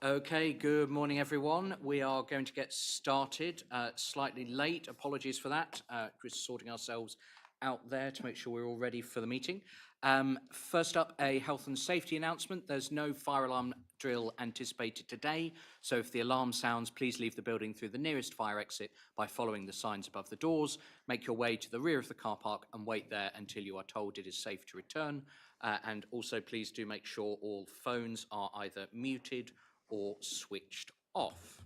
Okay, good morning everyone. We are going to get started slightly late. Apologies for that. Just sorting ourselves out there to make sure we're all ready for the meeting. First up, a health and safety announcement. There's no fire alarm drill anticipated today, so if the alarm sounds, please leave the building through the nearest fire exit by following the signs above the doors. Make your way to the rear of the car park and wait there until you are told it is safe to return. And also please do make sure all phones are either muted or switched off.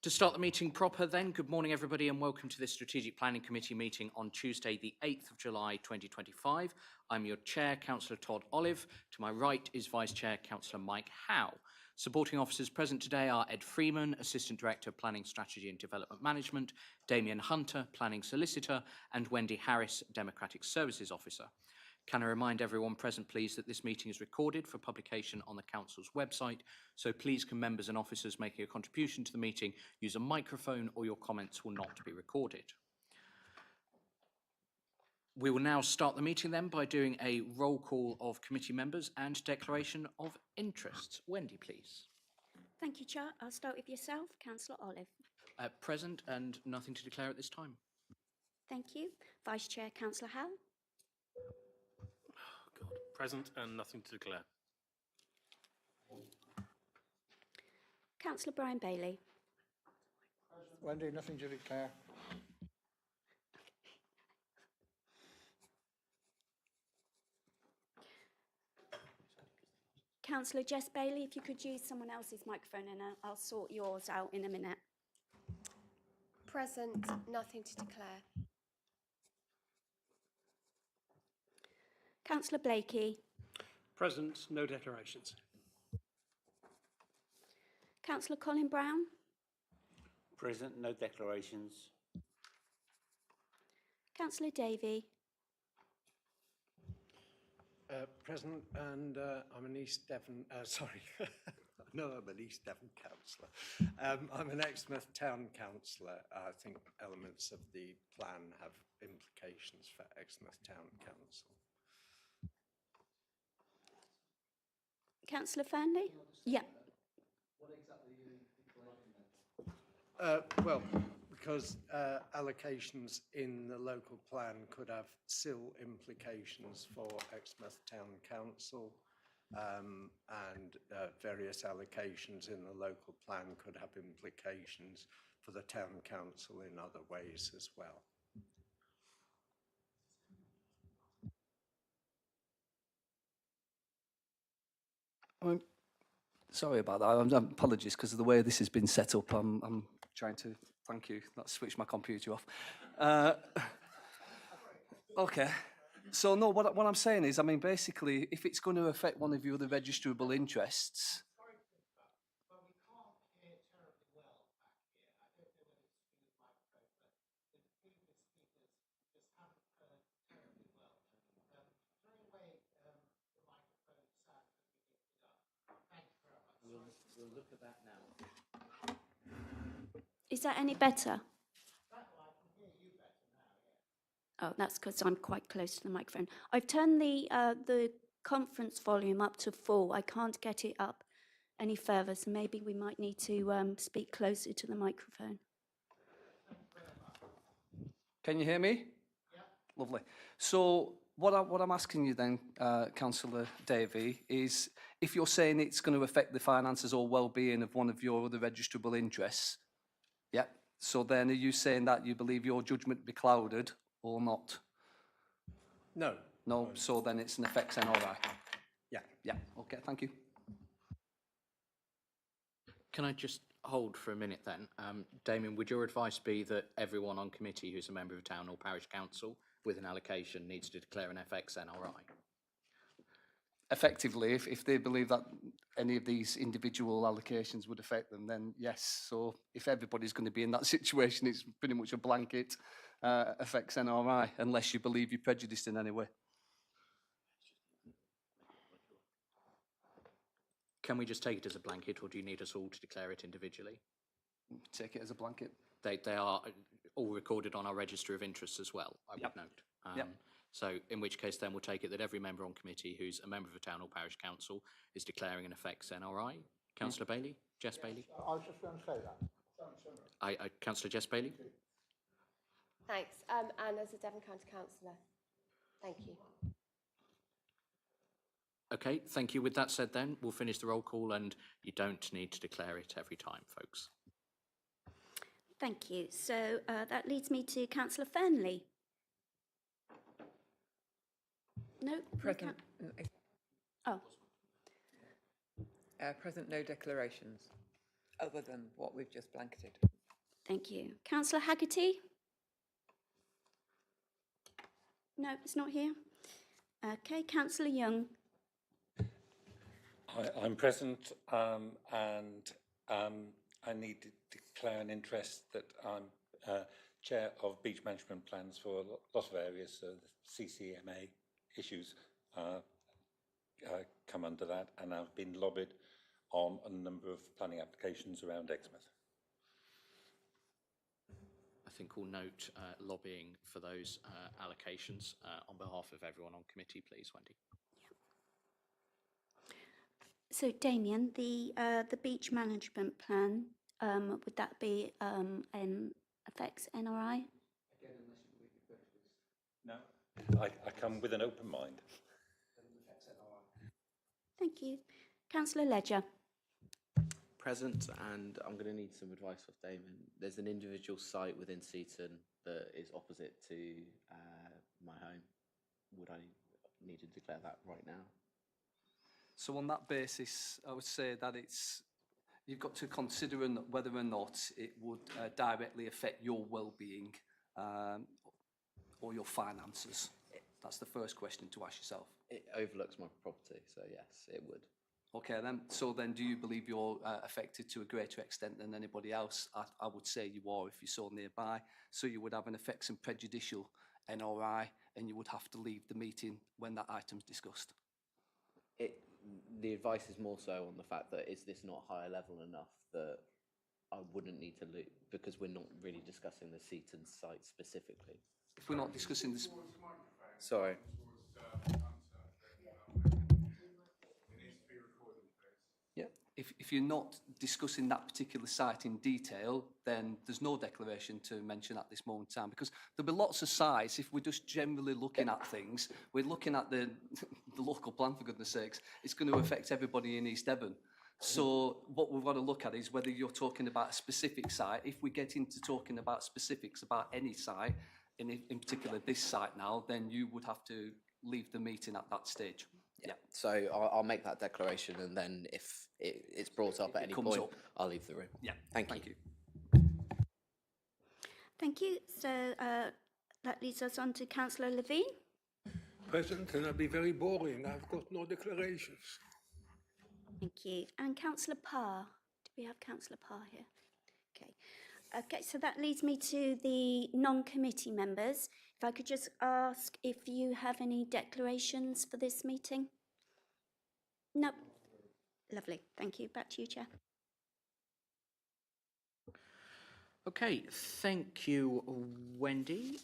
To start the meeting proper then, good morning everybody and welcome to this Strategic Planning Committee meeting on Tuesday the 8th of July 2025. I'm your Chair, Councillor Todd Olive. To my right is Vice Chair, Councillor Mike Howe. Supporting officers present today are Ed Freeman, Assistant Director of Planning Strategy and Development Management, Damien Hunter, Planning Solicitor, and Wendy Harris, Democratic Services Officer. Can I remind everyone present, please, that this meeting is recorded for publication on the Council's website, so please can members and officers making a contribution to the meeting use a microphone or your comments will not be recorded. We will now start the meeting then by doing a roll call of committee members and declaration of interests. Wendy, please. Thank you, Chair. I'll start with yourself, Councillor Olive. Present and nothing to declare at this time. Thank you. Vice Chair, Councillor Howe. Present and nothing to declare. Councillor Brian Bailey. Wendy, nothing to declare. Councillor Jess Bailey, if you could use someone else's microphone and I'll sort yours out in a minute. Present, nothing to declare. Councillor Blakey. Present, no declarations. Councillor Colin Brown. Present, no declarations. Councillor Davey. Present, and I'm an East Devon, sorry, no, I'm an East Devon councillor. I'm an Exmouth Town councillor. I think elements of the plan have implications for Exmouth Town Council. Councillor Fernley? Yeah. What exactly are you declaring? Well, because allocations in the local plan could have still implications for Exmouth Town Council, and various allocations in the local plan could have implications for the Town Council in other ways as well. Sorry about that. Apologies because of the way this has been set up. I'm trying to. Thank you. Let's switch my computer off. Okay. So no, what I'm saying is, I mean, basically, if it's going to affect one of your other registrable interests. We'll look at that now. Is that any better? Oh, that's because I'm quite close to the microphone. I've turned the conference volume up to full. I can't get it up any further, so maybe we might need to speak closer to the microphone. Can you hear me? Yeah. Lovely. So what I'm asking you then, Councillor Davey, is if you're saying it's going to affect the finances or well-being of one of your other registrable interests, yeah. So then are you saying that you believe your judgment be clouded or not? No. No. So then it's an effects NRI. Yeah. Yeah. Okay. Thank you. Can I just hold for a minute then? Damien, would your advice be that everyone on committee who's a member of a town or parish council with an allocation needs to declare an FX NRI? Effectively, if they believe that any of these individual allocations would affect them, then yes. So if everybody's going to be in that situation, it's pretty much a blanket affects NRI, unless you believe you're prejudiced in any way. Can we just take it as a blanket, or do you need us all to declare it individually? Take it as a blanket. They are all recorded on our register of interests as well, I would note. So in which case then we'll take it that every member on committee who's a member of a town or parish council is declaring an effects NRI. Councillor Bailey? Jess Bailey? I was just going to say that. Councillor Jess Bailey? Thanks. And as a Devon County councillor, thank you. Okay, thank you. With that said then, we'll finish the roll call and you don't need to declare it every time, folks. Thank you. So that leads me to Councillor Fernley. No? Present. Oh, Present, no declarations, other than what we've just blanketed. thank you. Councillor Haggerty? No, it's not here. Okay, Councillor Young. I'm present and I need to declare an interest that I'm Chair of Beach Management Plans for a lot of areas, so the CCMA issues come under that, and I've been lobbied on a number of planning applications around Exmouth. I think we'll note lobbying for those allocations on behalf of everyone on committee, please, Wendy. So Damien, the beach management plan, would that be affects NRI? No, I come with an open mind. Thank you. Councillor Ledger. Present, and I'm going to need some advice off Damon. There's an individual site within Seaton that is opposite to my home. Would I need to declare that right now? So on that basis, I would say that you've got to consider whether or not it would directly affect your well-being or your finances. That's the first question to ask yourself. It overlooks my property, so yes, it would. Okay, then. So then, do you believe you're affected to a greater extent than anybody else? I would say you are if you're so nearby. So you would have an effects and prejudicial NRI, and you would have to leave the meeting when that item's discussed. The advice is more so on the fact that is this not higher level enough that I wouldn't need to look, because we're not really discussing the Seaton site specifically. If we're not discussing this... Sorry. Yeah, if you're not discussing that particular site in detail, then there's no declaration to mention at this moment in time, because there'll be lots of sites. If we're just generally looking at things, we're looking at the local plan, for goodness sakes. It's going to affect everybody in East Devon. So what we've got to look at is whether you're talking about a specific site. If we get into talking about specifics about any site, in particular this site now, then you would have to leave the meeting at that stage. Yeah. So I'll make that declaration, and then if it's brought up at any point, I'll leave the room. Yeah. Thank you. Thank you. So that leads us on to Councillor Levine. Present, and I'll be very boring. I've got no declarations. Thank you. And Councillor Parr. Do we have Councillor Parr here? Okay. Okay, so that leads me to the non-committee members. If I could just ask if you have any declarations for this meeting? No. Lovely. Thank you. Back to you, Chair. Okay, thank you, Wendy.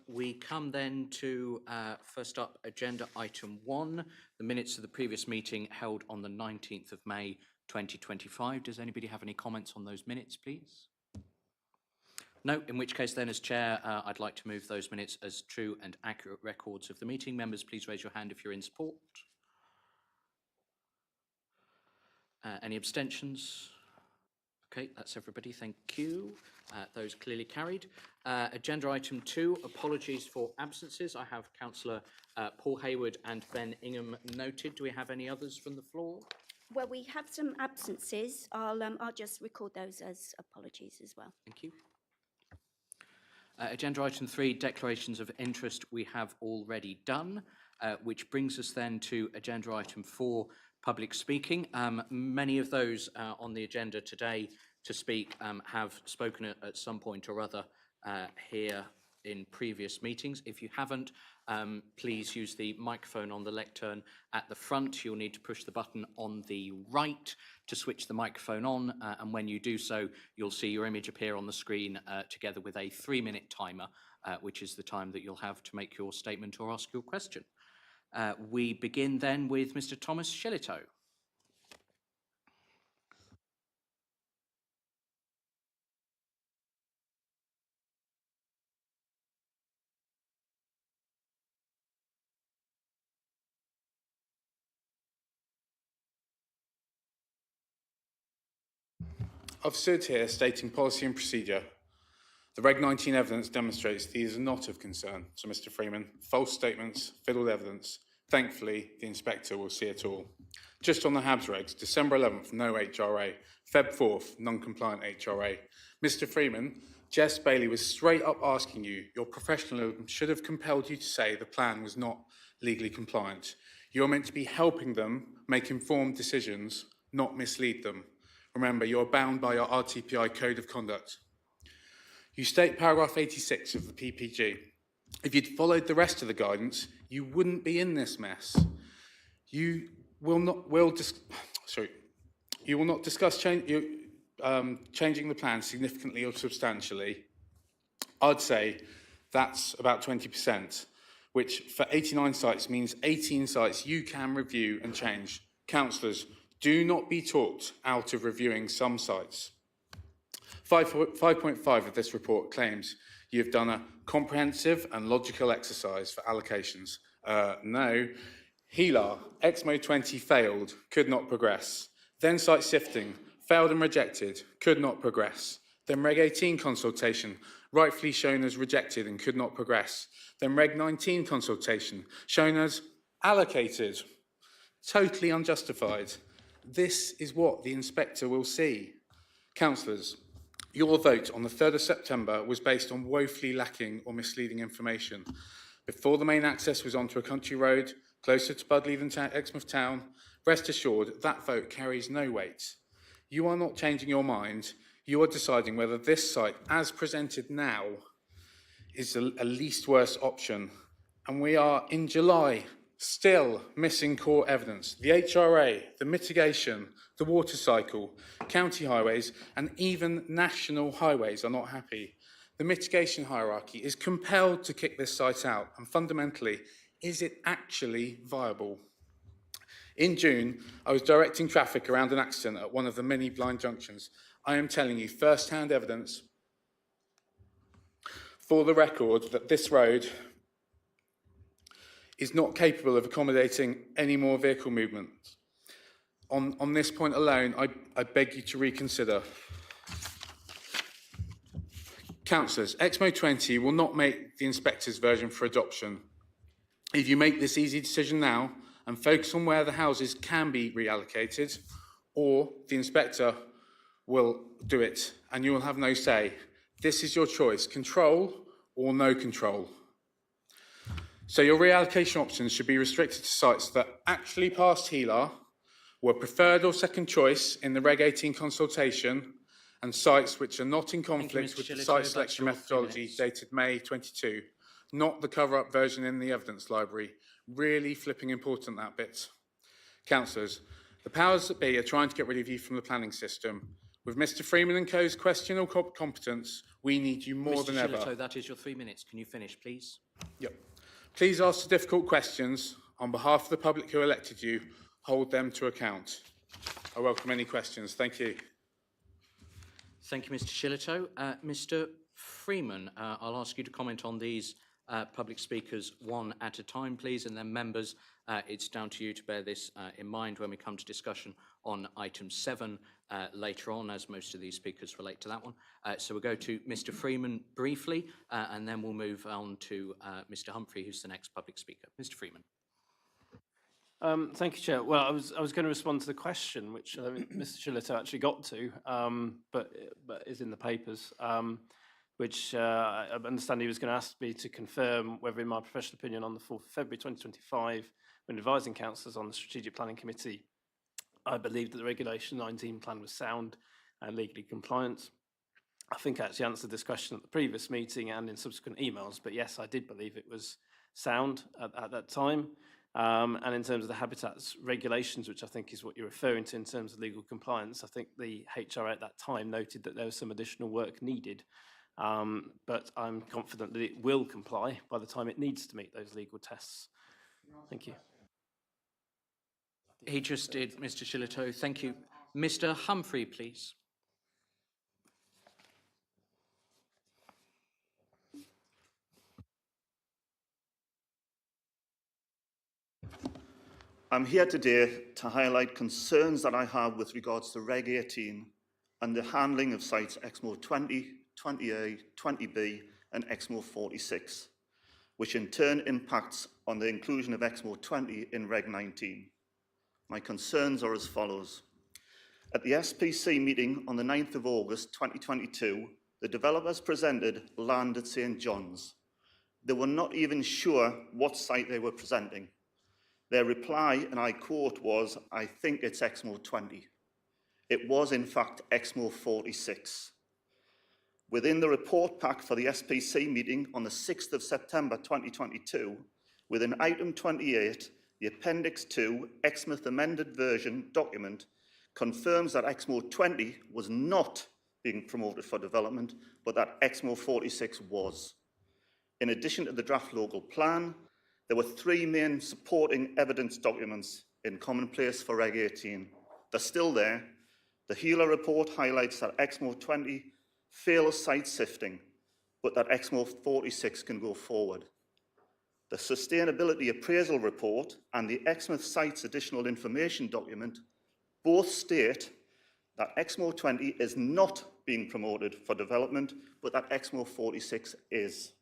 We come then to, first up, agenda item 1, the minutes of the previous meeting held on the 19th of May 2025. Does anybody have any comments on those minutes, please? No, in which case then, as chair, I'd like to move those minutes as true and accurate records of the meeting. Members, please raise your hand if you're in support. Any abstentions? Okay, that's everybody. Thank you. Those clearly carried. Agenda item 2, apologies for absences. I have Councillor Paul Hayward and Ben Ingham noted. Do we have any others from the floor? Well, we have some absences. I'll just record those as apologies as well. Thank you. Agenda item 3, declarations of interest, we have already done, which brings us then to agenda item 4, public speaking. Many of those on the agenda today to speak have spoken at some point or other here in previous meetings. If you haven't, please use the microphone on the lectern at the front. You'll need to push the button on the right to switch the microphone on, and when you do so, you'll see your image appear on the screen together with a 3-minute timer, which is the time that you'll have to make your statement or ask your question. We begin then with Mr. Thomas Shillitoe. I've stood here stating policy and procedure. The Reg 19 evidence demonstrates these are not of concern. So, Mr. Freeman, false statements, fiddled evidence. Thankfully, the inspector will see it all. Just on the HABS regs, December 11th, no HRA. Feb 4th, non-compliant HRA. Mr. Freeman, Jess Bailey was straight up asking you, your professionalism should have compelled you to say the plan was not legally compliant. You're meant to be helping them make informed decisions, not mislead them. Remember, you're bound by your RTPI Code of Conduct. You state paragraph 86 of the PPG. If you'd followed the rest of the guidance, you wouldn't be in this mess. You will not discuss changing the plan significantly or substantially. I'd say that's about 20%, which for 89 sites means 18 sites you can review and change. Councillors, do not be talked out of reviewing some sites. 5.5 of this report claims you've done a comprehensive and logical exercise for allocations. No. HELAR, XMO 20 failed, could not progress. Then site sifting, failed and rejected, could not progress. Then Reg 18 consultation, rightfully shown as rejected and could not progress. Then Reg 19 consultation, shown as allocated, totally unjustified. This is what the inspector will see. Councillors, your vote on the 3rd of September was based on woefully lacking or misleading information. Before the main access was onto a country road, closer to Budleigh than Exmouth Town, rest assured that vote carries no weight. You are not changing your mind. You are deciding whether this site, as presented now, is a least worst option. And we are in July, still missing core evidence. The HRA, the mitigation, the water cycle, county highways, and even national highways are not happy. The mitigation hierarchy is compelled to kick this site out, and fundamentally, is it actually viable? In June, I was directing traffic around an accident at one of the many blind junctions. I am telling you first-hand evidence for the record that this road is not capable of accommodating any more vehicle movement. On this point alone, I beg you to reconsider. Councillors, XMO 20 will not make the inspector's version for adoption. If you make this easy decision now and focus on where the houses can be reallocated, or the inspector will do it and you will have no say. This is your choice, control or no control. So your reallocation options should be restricted to sites that actually passed HELAR, were preferred or second choice in the Reg 18 consultation, and sites which are not in conflict with the site selection methodology dated May 22, not the cover-up version in the evidence library. Really flipping important, that bit. Councillors, the powers that be are trying to get rid of you from the planning system. With Mr Freeman and co.'s questionable competence, we need you more than ever. Mr Shillito, that is your 3 minutes. Can you finish, please? Yep. Please ask the difficult questions. On behalf of the public who elected you, hold them to account. I welcome any questions. Thank you. Thank you, Mr Shillito. Mr Freeman, I'll ask you to comment on these public speakers one at a time, please, and then members, it's down to you to bear this in mind when we come to discussion on item 7 later on, as most of these speakers relate to that one. So we'll go to Mr Freeman briefly, and then we'll move on to Mr Humphrey, who's the next public speaker. Mr Freeman. Thank you, Chair. Well, I was going to respond to the question, which Mr Shillito actually got to, but is in the papers, which I understand he was going to ask me to confirm whether, in my professional opinion, on the 4th of February 2025, when advising councillors on the Strategic Planning Committee, I believed that the Regulation 19 plan was sound and legally compliant. I think I actually answered this question at the previous meeting and in subsequent emails, but yes, I did believe it was sound at that time. And in terms of the habitats regulations, which I think is what you're referring to in terms of legal compliance, I think the HRA at that time noted that there was some additional work needed, but I'm confident that it will comply by the time it needs to meet those legal tests. Thank you. He just did, Mr Shillito. Thank you. Mr Humphrey, please. I'm here today to highlight concerns that I have with regards to Reg 18 and the handling of sites Exmo 20, 20A, 20B and Exmo 46, which in turn impacts on the inclusion of Exmo 20 in Reg 19. My concerns are as follows. At the SPC meeting on the 9th of August 2022, the developers presented land at St John's. They were not even sure what site they were presenting. Their reply, and I quote, was, "I think it's Exmo 20. It was, in fact, Exmo 46. Within the report pack for the SPC meeting on the 6th of September 2022, within item 28, the Appendix 2 Exmouth amended version document confirms that Exmo 20 was not being promoted for development, but that Exmo 46 was. In addition to the draft local plan, there were three main supporting evidence documents in commonplace for Reg 18. They're still there. The HELA report highlights that Exmo 20 fails site sifting, but that Exmo 46 can go forward. The Sustainability Appraisal Report and the Exmouth Sites Additional Information Document both state that Exmo 20 is not being promoted for development, but that Exmo 46 is.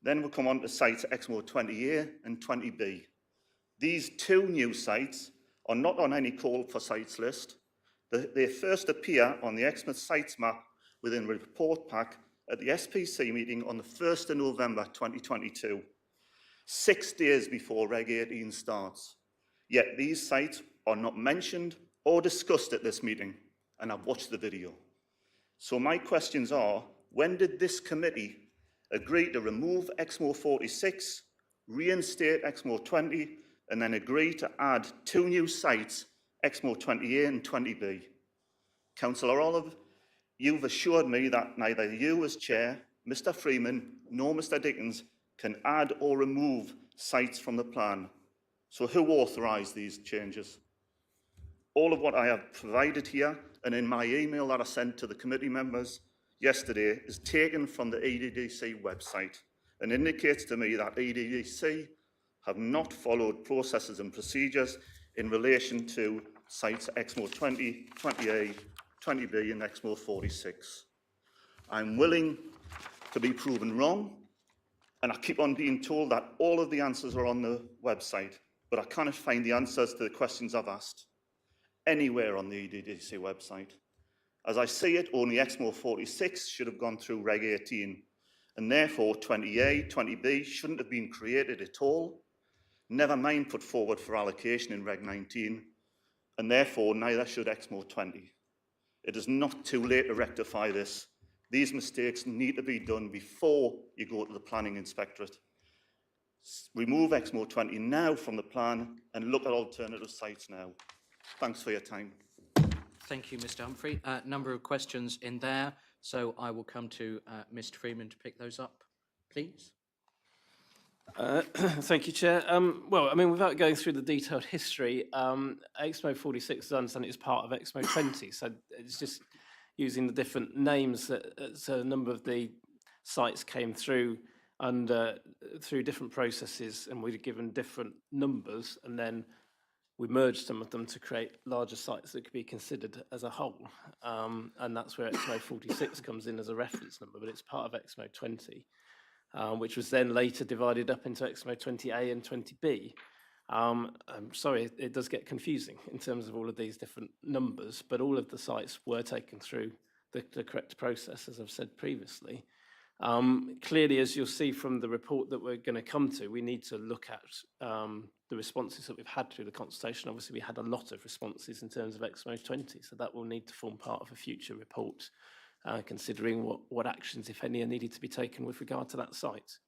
Then we'll come on to sites Exmo 20A and 20B. These two new sites are not on any call for sites list. They first appear on the Exmouth sites map within the report pack at the SPC meeting on the 1st of November 2022, 6 days before Reg 18 starts. Yet these sites are not mentioned or discussed at this meeting, and I've watched the video. So my questions are, when did this committee agree to remove Exmo 46, reinstate Exmo 20, and then agree to add two new sites, Exmo 20A and 20B? Councillor Olive, you've assured me that neither you as chair, Mr Freeman, nor Mr Dickens can add or remove sites from the plan. So who authorised these changes? All of what I have provided here and in my email that I sent to the committee members yesterday is taken from the EDDC website and indicates to me that EDDC have not followed processes and procedures in relation to sites Exmo 20, 20A, 20B and Exmo 46. I'm willing to be proven wrong, and I keep on being told that all of the answers are on the website, but I cannot find the answers to the questions I've asked anywhere on the EDDC website. As I see it, only Exmo 46 should have gone through Reg 18, and therefore 20A, 20B shouldn't have been created at all, never mind put forward for allocation in Reg 19, and therefore neither should Exmo 20. It is not too late to rectify this. These mistakes need to be done before you go to the Planning Inspectorate. Remove Exmo 20 now from the plan and look at alternative sites now. Thanks for your time. Thank you, Mr Humphrey. Number of questions in there, so I will come to Mr Freeman to pick those up, please. Thank you, Chair. Well, I mean, without going through the detailed history, Exmo 46, as I understand it, is part of Exmo 20, so it's just using the different names that so a number of the sites came through and through different processes, and we were given different numbers, and then we merged some of them to create larger sites that could be considered as a whole, and that's where Exmo 46 comes in as a reference number, but it's part of Exmo 20. Which was then later divided up into Exmo 20A and 20B. I'm sorry, it does get confusing in terms of all of these different numbers, but all of the sites were taken through the correct process, as I've said previously. Clearly, as you'll see from the report that we're going to come to, we need to look at the responses that we've had through the consultation. Obviously, we had a lot of responses in terms of Exmo 20, so that will need to form part of a future report. Considering what actions, if any, are needed to be taken with regard to that site.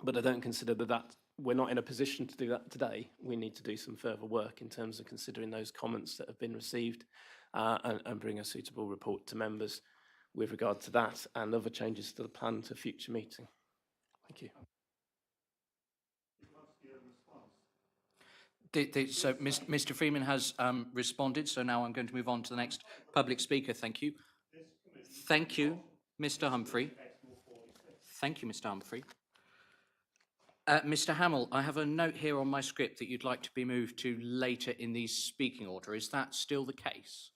But I don't consider that we're not in a position to do that today. We need to do some further work in terms of considering those comments that have been received and bring a suitable report to members with regard to that and other changes to the plan to future meeting. Thank you. So Mr Freeman has responded, so now I'm going to move on to the next public speaker. Thank you. Thank you, Mr Humphrey. Thank you, Mr Humphrey. Mr Hamill, I have a note here on my script that you'd like to be moved to later in the speaking order. Is that still the case?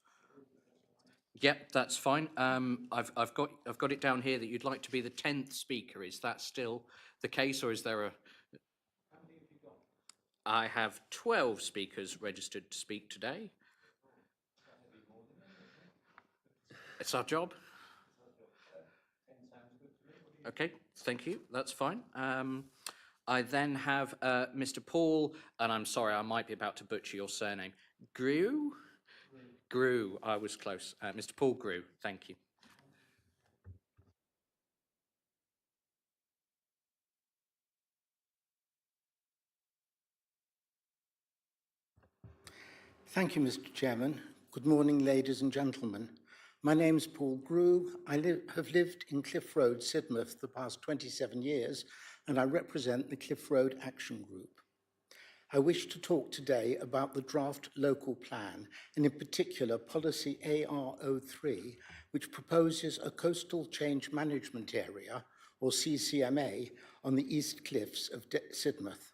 Yep, that's fine. I've got it down here that you'd like to be the 10th speaker. Is that still the case, or is there a? I have 12 speakers registered to speak today. It's our job. Okay, thank you. That's fine. I then have Mr. Paul, and I'm sorry, I might be about to butcher your surname. Grew? Grew, I was close. Mr. Paul Grew, thank you. Thank you, Mr. Chairman. Good morning, ladies and gentlemen. My name is Paul Grew. I have lived in Cliff Road, Sidmouth, for the past 27 years, and I represent the Cliff Road Action Group. I wish to talk today about the draft local plan, and in particular policy AR03, which proposes a coastal change management area, or CCMA, on the East Cliffs of Sidmouth.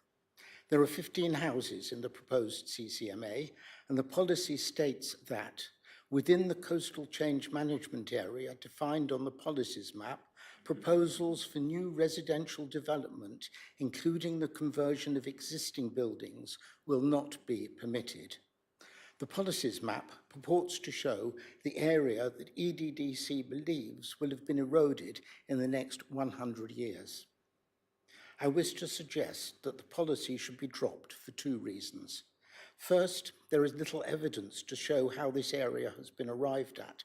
There are 15 houses in the proposed CCMA, and the policy states that within the coastal change management area defined on the policies map, proposals for new residential development, including the conversion of existing buildings, will not be permitted. The policies map purports to show the area that EDDC believes will have been eroded in the next 100 years. I wish to suggest that the policy should be dropped for two reasons. First, there is little evidence to show how this area has been arrived at.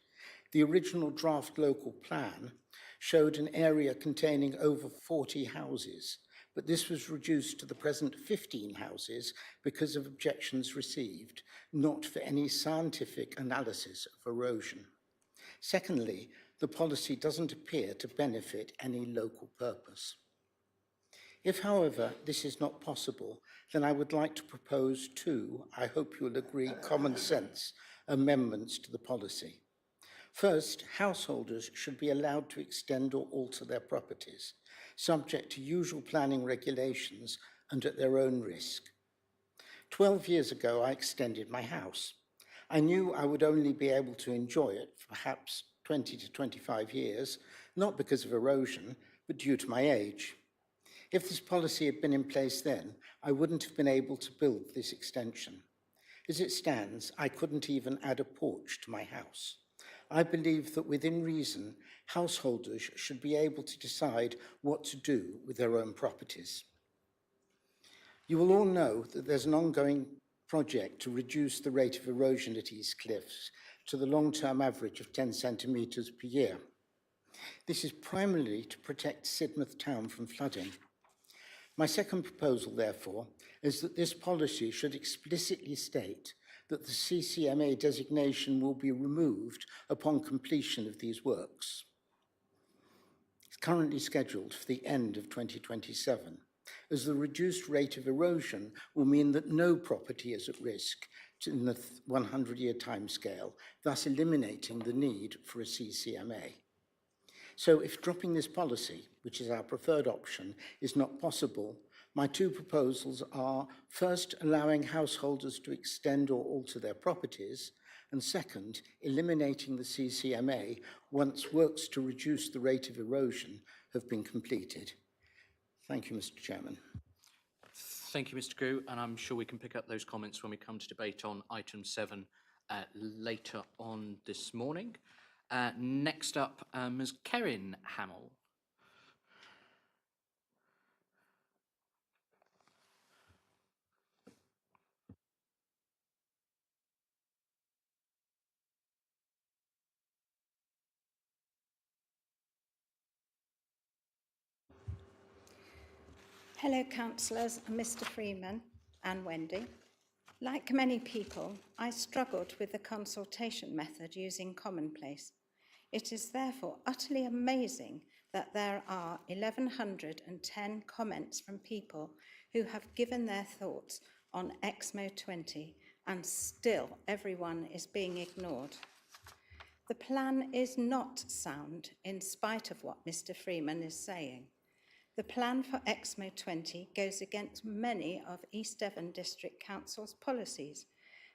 The original draft local plan showed an area containing over 40 houses, but this was reduced to the present 15 houses because of objections received, not for any scientific analysis of erosion. Secondly, the policy doesn't appear to benefit any local purpose. If, however, this is not possible, then I would like to propose two, I hope you'll agree, common sense amendments to the policy. First, householders should be allowed to extend or alter their properties, subject to usual planning regulations and at their own risk. 12 years ago, I extended my house. I knew I would only be able to enjoy it for perhaps 20 to 25 years, not because of erosion, but due to my age. If this policy had been in place then, I wouldn't have been able to build this extension. As it stands, I couldn't even add a porch to my house. I believe that within reason, householders should be able to decide what to do with their own properties. You will all know that there's an ongoing project to reduce the rate of erosion at East Cliffs to the long-term average of 10 centimetres per year. This is primarily to protect Sidmouth town from flooding. My second proposal, therefore, is that this policy should explicitly state that the CCMA designation will be removed upon completion of these works. It's currently scheduled for the end of 2027, as the reduced rate of erosion will mean that no property is at risk in the 100-year timescale, thus eliminating the need for a CCMA. So if dropping this policy, which is our preferred option, is not possible, my two proposals are, first, allowing householders to extend or alter their properties, and second, eliminating the CCMA once works to reduce the rate of erosion have been completed. Thank you, Mr. Chairman. Thank you, Mr. Grew, and I'm sure we can pick up those comments when we come to debate on item 7 later on this morning. Next up, Ms. Kerin Hamill. Hello, councillors and Mr. Freeman and Wendy. Like many people, I struggled with the consultation method using Commonplace. It is therefore utterly amazing that there are 1,110 comments from people who have given their thoughts on Exmo 20, and still everyone is being ignored. The plan is not sound, in spite of what Mr. Freeman is saying. The plan for Exmo 20 goes against many of East Devon District Council's policies.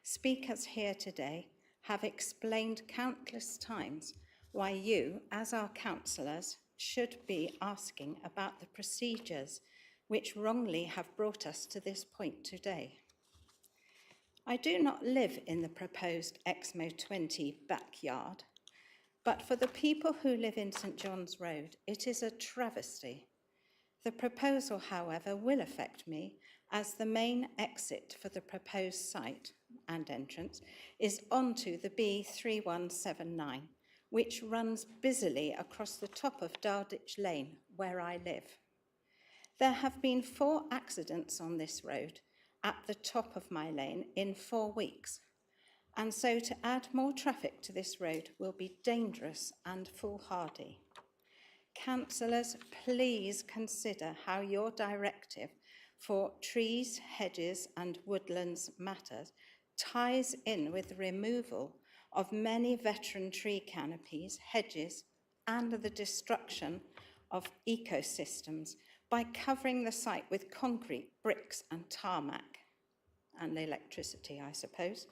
Speakers here today have explained countless times why you, as our councillors, should be asking about the procedures which wrongly have brought us to this point today. I do not live in the proposed Exmo 20 backyard, but for the people who live in St John's Road, it is a travesty. The proposal, however, will affect me, as the main exit for the proposed site and entrance is onto the B3179, which runs busily across the top of Darditch Lane, where I live. There have been 4 accidents on this road at the top of my lane in 4 weeks, and so to add more traffic to this road will be dangerous and foolhardy. Councillors, please consider how your directive for trees, hedges and woodlands matters ties in with the removal of many veteran tree canopies, hedges and the destruction of ecosystems by covering the site with concrete, bricks and tarmac and electricity, I suppose.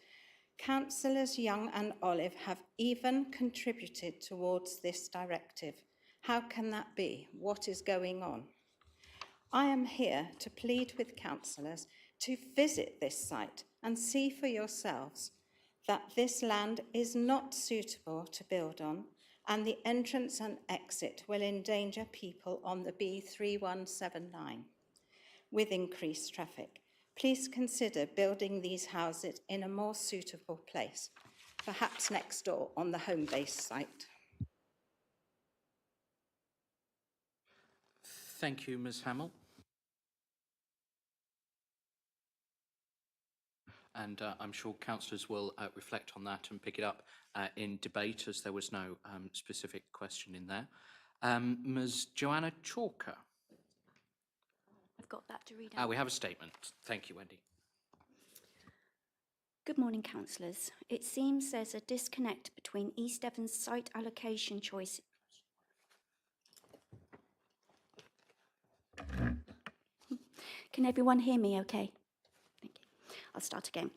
Councillors Young and Olive have even contributed towards this directive. How can that be? What is going on? I am here to plead with councillors to visit this site and see for yourselves that this land is not suitable to build on, and the entrance and exit will endanger people on the B3179 with increased traffic. Please consider building these houses in a more suitable place, perhaps next door on the home base site. Thank you, Ms Hamill. And I'm sure councillors will reflect on that and pick it up in debate, as there was no specific question in there. Ms Joanna Chalker. I've got that to read out. We have a statement. Thank you, Wendy. Good morning, councillors. It seems there's a disconnect between East Devon's site allocation choice. Can everyone hear me okay? Thank you. I'll start again.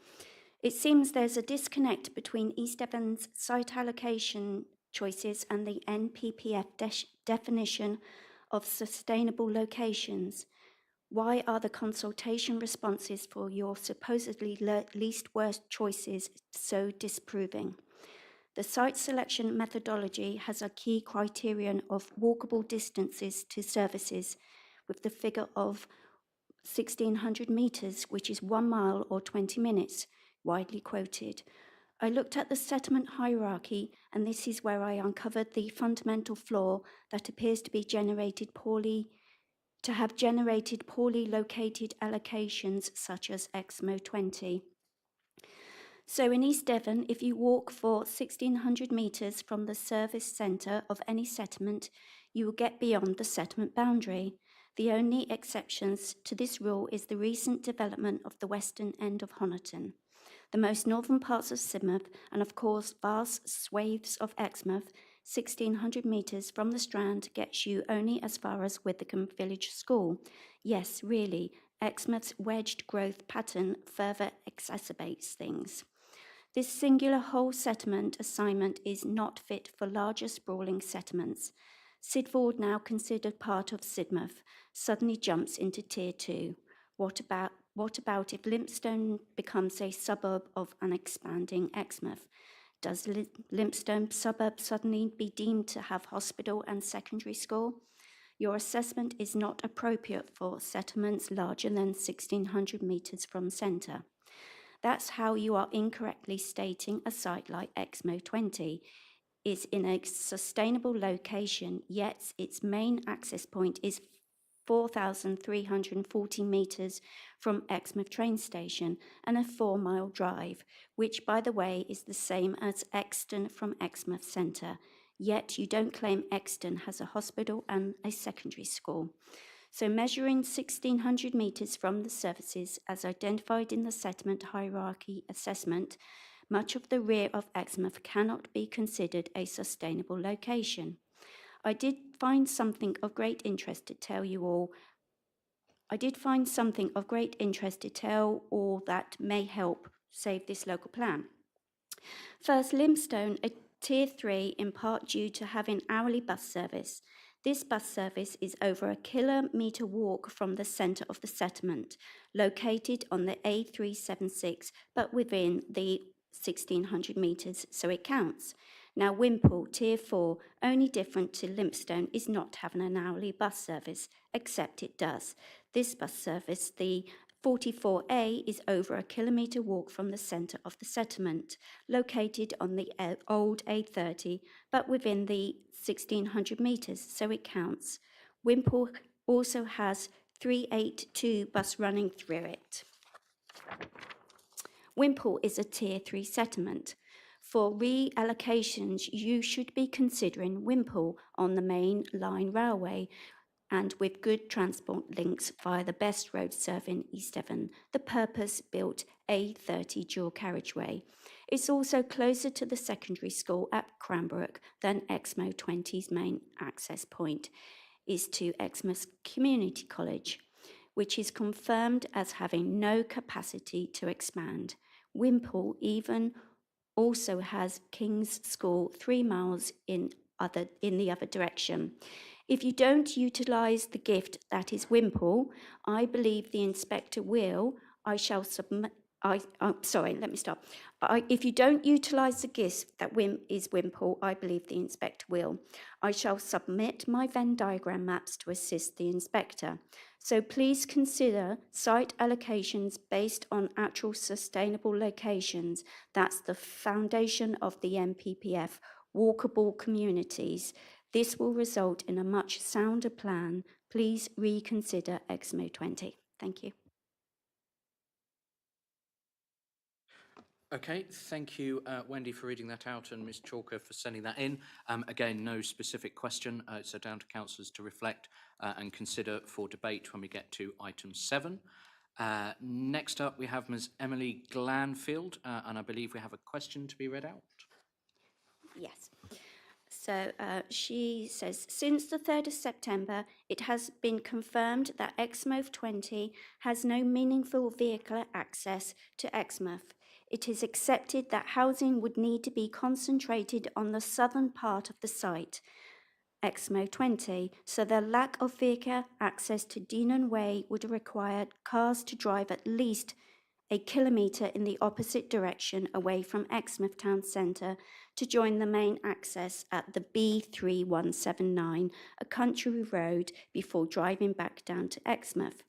It seems there's a disconnect between East Devon's site allocation choices and the NPPF definition of sustainable locations. Why are the consultation responses for your supposedly least worst choices so disproving? The site selection methodology has a key criterion of walkable distances to services, with the figure of 1,600 metres, which is 1 mile or 20 minutes, widely quoted. I looked at the settlement hierarchy, and this is where I uncovered the fundamental flaw that appears to have generated poorly located allocations such as Exmo 20. So in East Devon, if you walk for 1,600 metres from the service centre of any settlement, you will get beyond the settlement boundary. The only exceptions to this rule is the recent development of the western end of Honiton, the most northern parts of Sidmouth, and of course vast swathes of Exmouth. 1,600 metres from the Strand gets you only as far as Withycombe Village School. Yes, really, Exmouth's wedged growth pattern further exacerbates things. This singular whole settlement assignment is not fit for larger sprawling settlements. Sidford, now considered part of Sidmouth, suddenly jumps into Tier 2. What about if Lympstone becomes a suburb of an expanding Exmouth? Does Lympstone suburb suddenly be deemed to have hospital and secondary school? Your assessment is not appropriate for settlements larger than 1,600 metres from centre. That's how you are incorrectly stating a site like Exmo 20 is in a sustainable location, yet its main access point is 4,340 metres from Exmouth train station and a 4-mile drive, which, by the way, is the same as Exton from Exmouth Centre. Yet you don't claim Exton has a hospital and a secondary school. So measuring 1,600 metres from the services as identified in the settlement hierarchy assessment, much of the rear of Exmouth cannot be considered a sustainable location. I did find something of great interest to tell all that may help save this local plan. First, Limestone, a Tier 3 in part due to having hourly bus service. This bus service is over a kilometre walk from the centre of the settlement, located on the A376, but within the 1600 metres, so it counts. Now, Wimpole, Tier 4, only different to Limestone, is not having an hourly bus service, except it does. This bus service, the 44A, is over a kilometre walk from the centre of the settlement, located on the old A30, but within the 1600 metres, so it counts. Wimpole also has 382 bus running through it. Wimpole is a Tier 3 settlement. For reallocations, you should be considering Wimpole on the main line railway and with good transport links via the best road serving East Devon, the purpose-built A30 dual carriageway. It's also closer to the secondary school at Cranbrook than Exmo 20's main access point is to Exmouth Community College, which is confirmed as having no capacity to expand. Wimpole even also has King's School 3 miles in the other direction. If you don't utilise the gift that is Wimpole, I believe the inspector will. If you don't utilise the gift that is Wimpole, I believe the inspector will. I shall submit my Venn diagram maps to assist the inspector. So please consider site allocations based on actual sustainable locations. That's the foundation of the MPPF, walkable communities. This will result in a much sounder plan. Please reconsider Exmo 20. Thank you. Okay, thank you, Wendy, for reading that out, and Ms Chalker for sending that in. Again, no specific question, so down to councillors to reflect and consider for debate when we get to item 7. Next up, we have Ms Emily Glanfield, and I believe we have a question to be read out. Yes. So she says, since the 3rd of September, it has been confirmed that Exmouth 20 has no meaningful vehicular access to Exmouth. It is accepted that housing would need to be concentrated on the southern part of the site, Exmo 20, so the lack of vehicular access to Deanon Way would require cars to drive at least a kilometre in the opposite direction away from Exmouth Town Centre to join the main access at the B3179, a country road, before driving back down to Exmouth.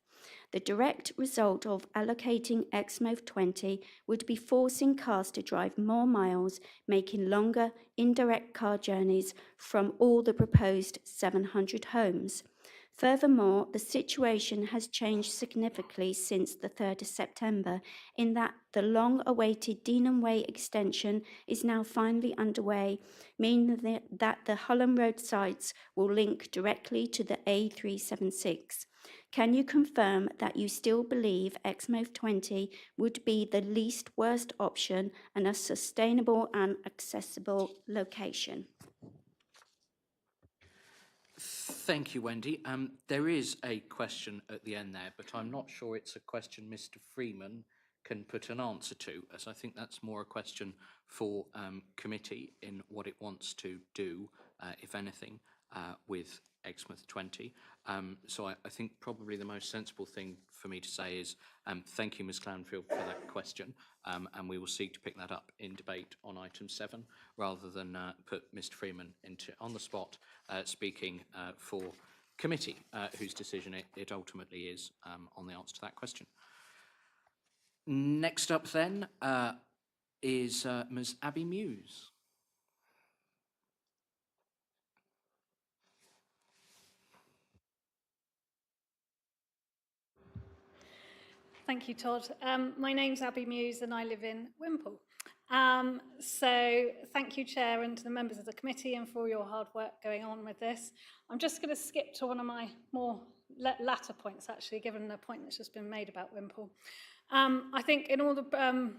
The direct result of allocating Exmouth 20 would be forcing cars to drive more miles, making longer indirect car journeys from all the proposed 700 homes. Furthermore, the situation has changed significantly since the 3rd of September, in that the long-awaited Deanon Way extension is now finally underway, meaning that the Hullam Road sites will link directly to the A376. Can you confirm that you still believe Exmouth 20 would be the least worst option and a sustainable and accessible location? Thank you, Wendy. There is a question at the end there, but I'm not sure it's a question Mr Freeman can put an answer to, as I think that's more a question for committee in what it wants to do, if anything, with Exmouth 20. So I think probably the most sensible thing for me to say is thank you, Ms Clanfield, for that question, and we will seek to pick that up in debate on item 7, rather than put Mr Freeman on the spot speaking for committee, whose decision it ultimately is on the answer to that question. Next up then is Ms Abby Muse. Thank you, Todd. My name's Abby Muse and I live in Wimpole. So thank you, Chair, and to the members of the committee and for all your hard work going on with this. I'm just going to skip to one of my more latter points, actually, given the point that's just been made about Wimpole. I think in all the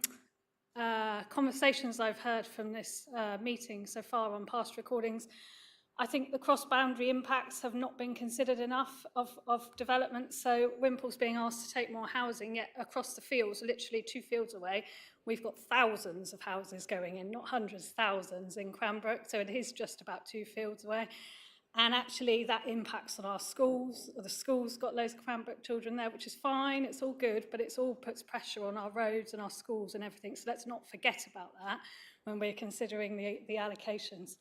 conversations I've heard from this meeting so far on past recordings, I think the cross-boundary impacts have not been considered enough of development. So Wimple's being asked to take more housing, yet across the fields, literally 2 fields away, we've got thousands of houses going in, not hundreds, thousands in Cranbrook. So it is just about 2 fields away. And actually that impacts on our schools. The schools got loads of Cranbrook children there, which is fine, it's all good, but it's all puts pressure on our roads and our schools and everything. So let's not forget about that when we're considering the allocations.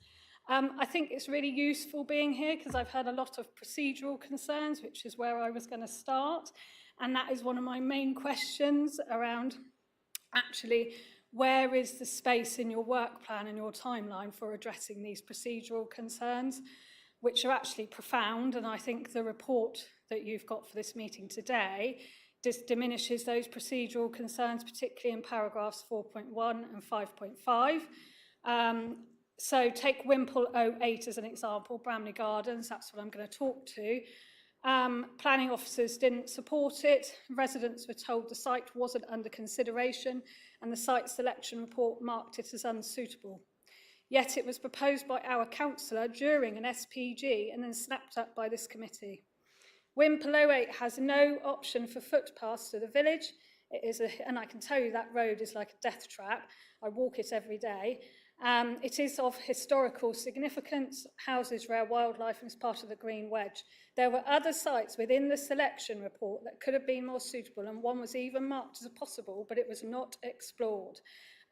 I think it's really useful being here because I've heard a lot of procedural concerns, which is where I was going to start. And that is one of my main questions around actually where is the space in your work plan and your timeline for addressing these procedural concerns, which are actually profound. And I think the report that you've got for this meeting today diminishes those procedural concerns, particularly in paragraphs 4.1 and 5.5. So take Wimple 08 as an example, Bramley Gardens, that's what I'm going to talk to. Planning officers didn't support it. Residents were told the site wasn't under consideration and the site selection report marked it as unsuitable. Yet it was proposed by our councillor during an SPG and then snapped up by this committee. Wimple 08 has no option for footpaths to the village. It is and I can tell you that road is like a death trap. I walk it every day. It is of historical significance, houses rare wildlife and is part of the Green Wedge. There were other sites within the selection report that could have been more suitable, and one was even marked as a possible, but it was not explored.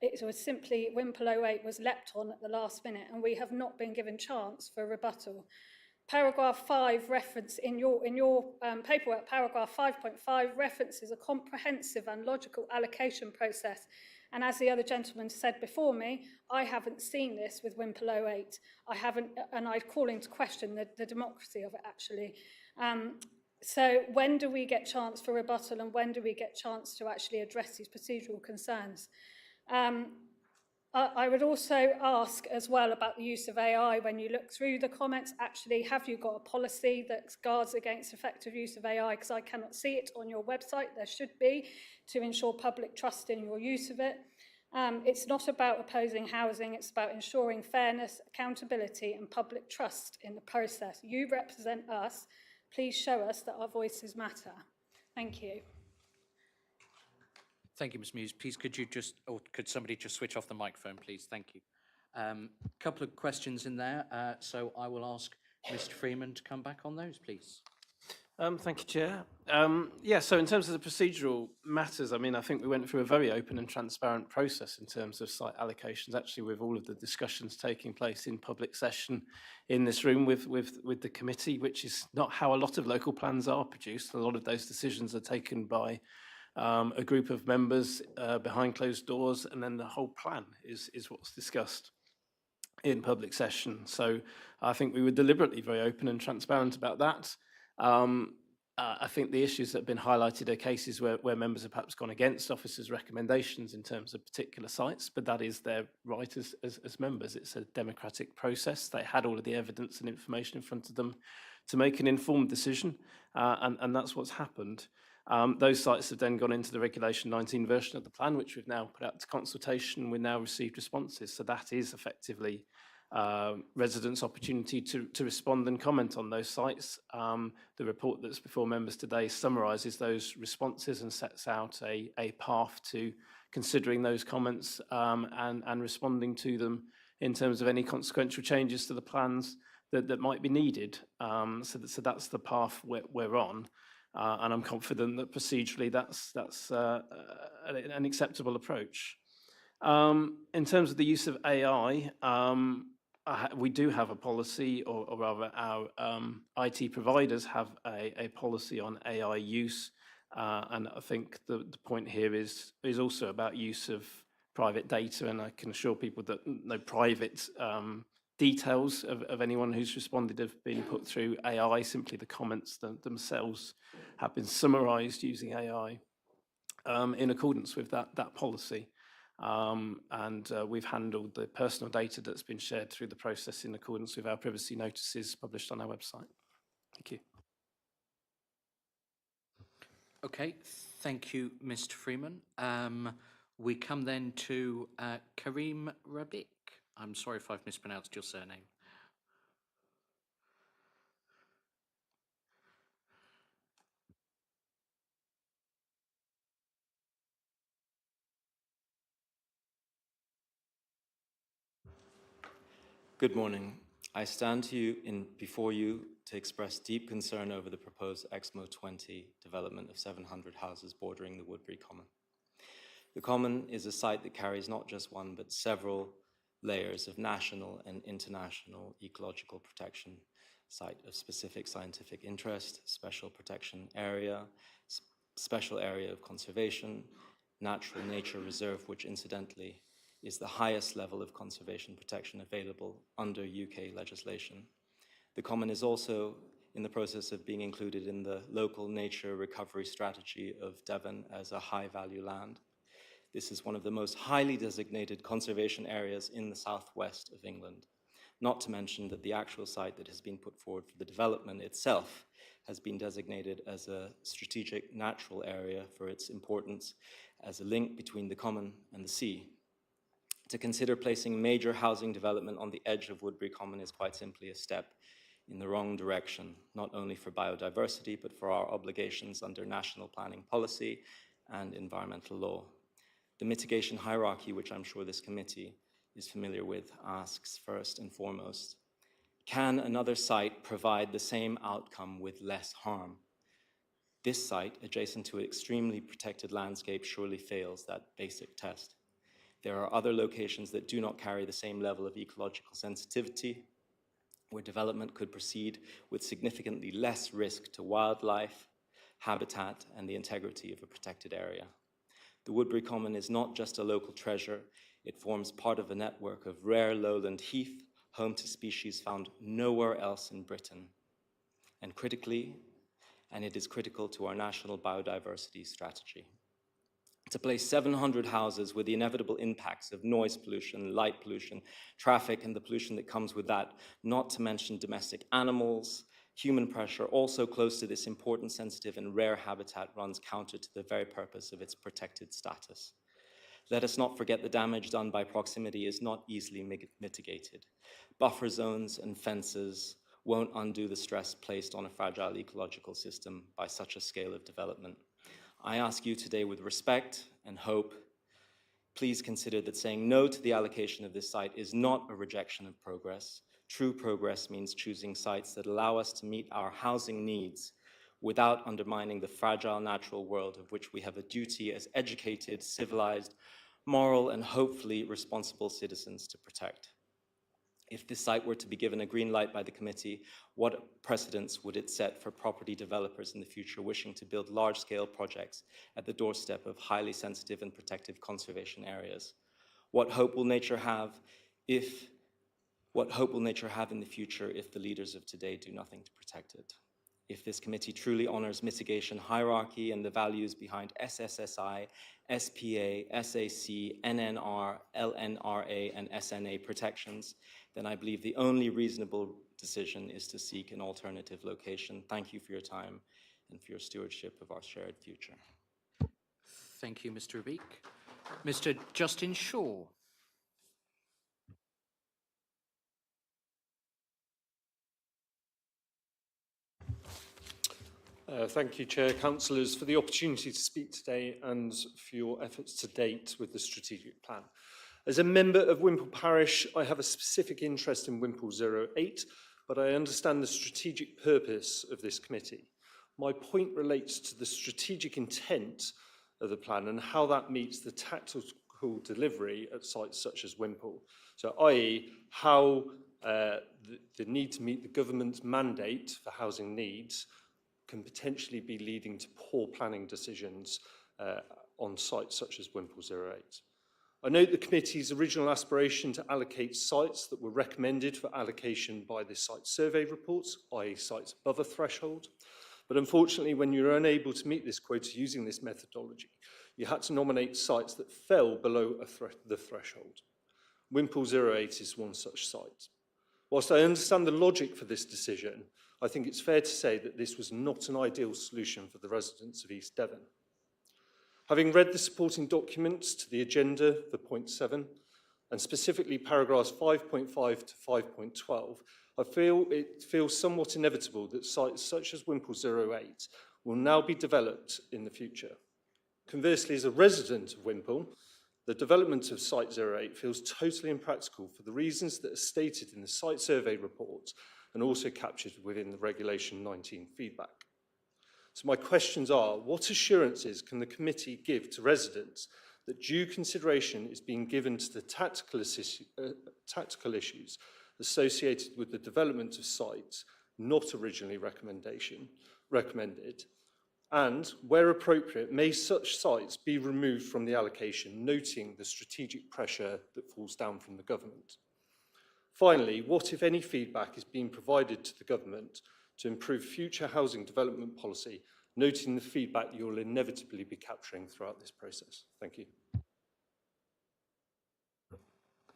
It was simply Wimple 08 was leapt on at the last minute, and we have not been given chance for rebuttal. Paragraph 5 reference in your paperwork, paragraph 5.5 references a comprehensive and logical allocation process. And as the other gentleman said before me, I haven't seen this with Wimple 08. I haven't, and I call into question the democracy of it actually. So when do we get chance for rebuttal and when do we get chance to actually address these procedural concerns? I would also ask as well about the use of AI when you look through the comments. Actually, have you got a policy that guards against effective use of AI? Because I cannot see it on your website. There should be, to ensure public trust in your use of it. It's not about opposing housing. It's about ensuring fairness, accountability and public trust in the process. You represent us. Please show us that our voices matter. Thank you. Thank you, Ms. Muse. Please, could you just, or could somebody just switch off the microphone, please? Thank you. Couple of questions in there, so I will ask Mr. Freeman to come back on those, please. Thank you, Chair. Yeah, so in terms of the procedural matters, I mean, I think we went through a very open and transparent process in terms of site allocations, actually with all of the discussions taking place in public session in this room with the committee, which is not how a lot of local plans are produced. A lot of those decisions are taken by a group of members behind closed doors, and then the whole plan is what's discussed in public session. So I think we were deliberately very open and transparent about that. I think the issues that have been highlighted are cases where members have perhaps gone against officers' recommendations in terms of particular sites, but that is their right as members. It's a democratic process. They had all of the evidence and information in front of them to make an informed decision, and that's what's happened. Those sites have then gone into the Regulation 19 version of the plan, which we've now put out to consultation. We've now received responses. So that is effectively residents' opportunity to respond and comment on those sites. The report that's before members today summarises those responses and sets out a path to considering those comments and responding to them in terms of any consequential changes to the plans that might be needed. So that's the path we're on. And I'm confident that procedurally that's an acceptable approach. In terms of the use of AI, we do have a policy, or rather our IT providers have a policy on AI use. And I think the point here is also about use of private data, and I can assure people that no private details of anyone who's responded have been put through AI. Simply the comments themselves have been summarised using AI in accordance with that policy. And we've handled the personal data that's been shared through the process in accordance with our privacy notices published on our website. Thank you. Okay, thank you, Mr. Freeman. We come then to Karim Rabik. I'm sorry if I've mispronounced your surname. Good morning. I stand to you before you to express deep concern over the proposed Exmo 20 development of 700 houses bordering the Woodbury Common. The Common is a site that carries not just one but several layers of national and international ecological protection, site of specific scientific interest, special protection area, special area of conservation, natural nature reserve, which incidentally is the highest level of conservation protection available under UK legislation. The Common is also in the process of being included in the local nature recovery strategy of Devon as a high-value land. This is one of the most highly designated conservation areas in the southwest of England, not to mention that the actual site that has been put forward for the development itself has been designated as a strategic natural area for its importance as a link between the Common and the sea. To consider placing major housing development on the edge of Woodbury Common is quite simply a step in the wrong direction, not only for biodiversity, but for our obligations under national planning policy and environmental law. The mitigation hierarchy, which I'm sure this committee is familiar with, asks first and foremost, can another site provide the same outcome with less harm? This site, adjacent to an extremely protected landscape, surely fails that basic test. There are other locations that do not carry the same level of ecological sensitivity, where development could proceed with significantly less risk to wildlife, habitat, and the integrity of a protected area. The Woodbury Common is not just a local treasure, it forms part of a network of rare lowland heath, home to species found nowhere else in Britain. And it is critical to our national biodiversity strategy. To place 700 houses with the inevitable impacts of noise pollution, light pollution, traffic, and the pollution that comes with that, not to mention domestic animals, human pressure, also close to this important, sensitive, and rare habitat runs counter to the very purpose of its protected status. Let us not forget the damage done by proximity is not easily mitigated. Buffer zones and fences won't undo the stress placed on a fragile ecological system by such a scale of development. I ask you today with respect and hope, please consider that saying no to the allocation of this site is not a rejection of progress. True progress means choosing sites that allow us to meet our housing needs without undermining the fragile natural world of which we have a duty as educated, civilized, moral, and hopefully responsible citizens to protect. If this site were to be given a green light by the committee, what precedents would it set for property developers in the future wishing to build large-scale projects at the doorstep of highly sensitive and protective conservation areas? What hope will nature have in the future if the leaders of today do nothing to protect it? If this committee truly honors mitigation hierarchy and the values behind SSSI, SPA, SAC, NNR, LNRA, and SNA protections, then I believe the only reasonable decision is to seek an alternative location. Thank you for your time and for your stewardship of our shared future. Thank you, Mr. Abik. Mr. Justin Shaw. Thank you, Chair, Councillors, for the opportunity to speak today and for your efforts to date with the strategic plan. As a member of Wimpole Parish, I have a specific interest in Wimpole 08, but I understand the strategic purpose of this committee. My point relates to the strategic intent of the plan and how that meets the tactical delivery at sites such as Wimpole. So, i.e., how the need to meet the government's mandate for housing needs can potentially be leading to poor planning decisions on sites such as Wimpole 08. I note the committee's original aspiration to allocate sites that were recommended for allocation by the site survey reports, i.e. sites above a threshold. But unfortunately, when you were unable to meet this quota using this methodology, you had to nominate sites that fell below the threshold. Wimpole 08 is one such site. Whilst I understand the logic for this decision, I think it's fair to say that this was not an ideal solution for the residents of East Devon. Having read the supporting documents to the agenda for point 7, and specifically paragraphs 5.5 to 5.12, it feels somewhat inevitable that sites such as Wimpole 08 will now be developed in the future. Conversely, as a resident of Wimpole, The development of Site 08 feels totally impractical for the reasons that are stated in the site survey report and also captured within the Regulation 19 feedback. So my questions are, what assurances can the committee give to residents that due consideration is being given to the tactical issues associated with the development of sites not originally recommended, and where appropriate, may such sites be removed from the allocation, noting the strategic pressure that falls down from the government? Finally, what, if any, feedback is being provided to the government to improve future housing development policy, noting the feedback you'll inevitably be capturing throughout this process? Thank you.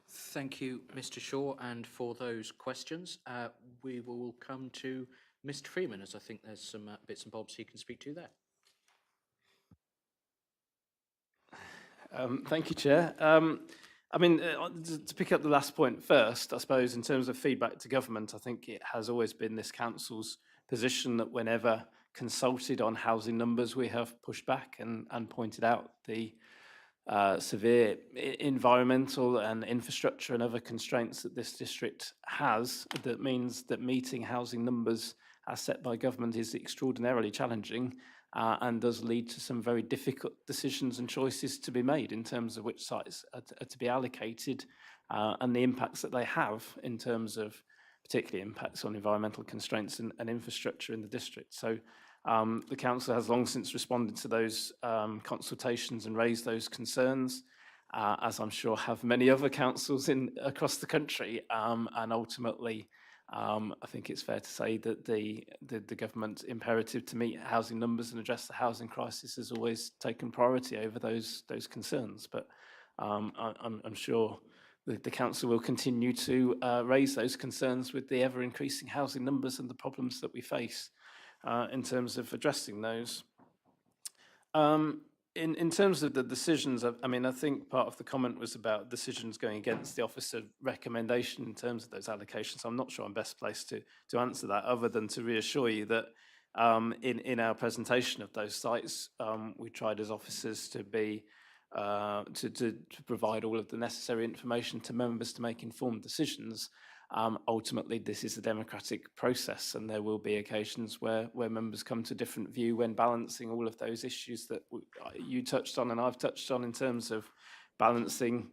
Thank you, Mr. Shaw, and for those questions. We will come to Mr. Freeman, as I think there's some bits and bobs he can speak to there. Thank you, Chair. I mean, to pick up the last point first, I suppose in terms of feedback to government, I think it has always been this council's position that whenever consulted on housing numbers, we have pushed back and pointed out the severe environmental and infrastructure and other constraints that this district has, that means that meeting housing numbers as set by government is extraordinarily challenging and does lead to some very difficult decisions and choices to be made in terms of which sites are to be allocated and the impacts that they have in terms of particularly impacts on environmental constraints and infrastructure in the district. So the council has long since responded to those consultations and raised those concerns, as I'm sure have many other councils across the country, and ultimately I think it's fair to say that the government imperative to meet housing numbers and address the housing crisis has always taken priority over those concerns. But I'm sure the council will continue to raise those concerns with the ever-increasing housing numbers and the problems that we face in terms of addressing those. In terms of the decisions, I mean, I think part of the comment was about decisions going against the officer recommendation in terms of those allocations. I'm not sure I'm best placed to answer that, other than to reassure you that in our presentation of those sites, we tried as officers to be to provide all of the necessary information to members to make informed decisions. Ultimately, this is a democratic process, and there will be occasions where members come to a different view when balancing all of those issues that you touched on and I've touched on in terms of balancing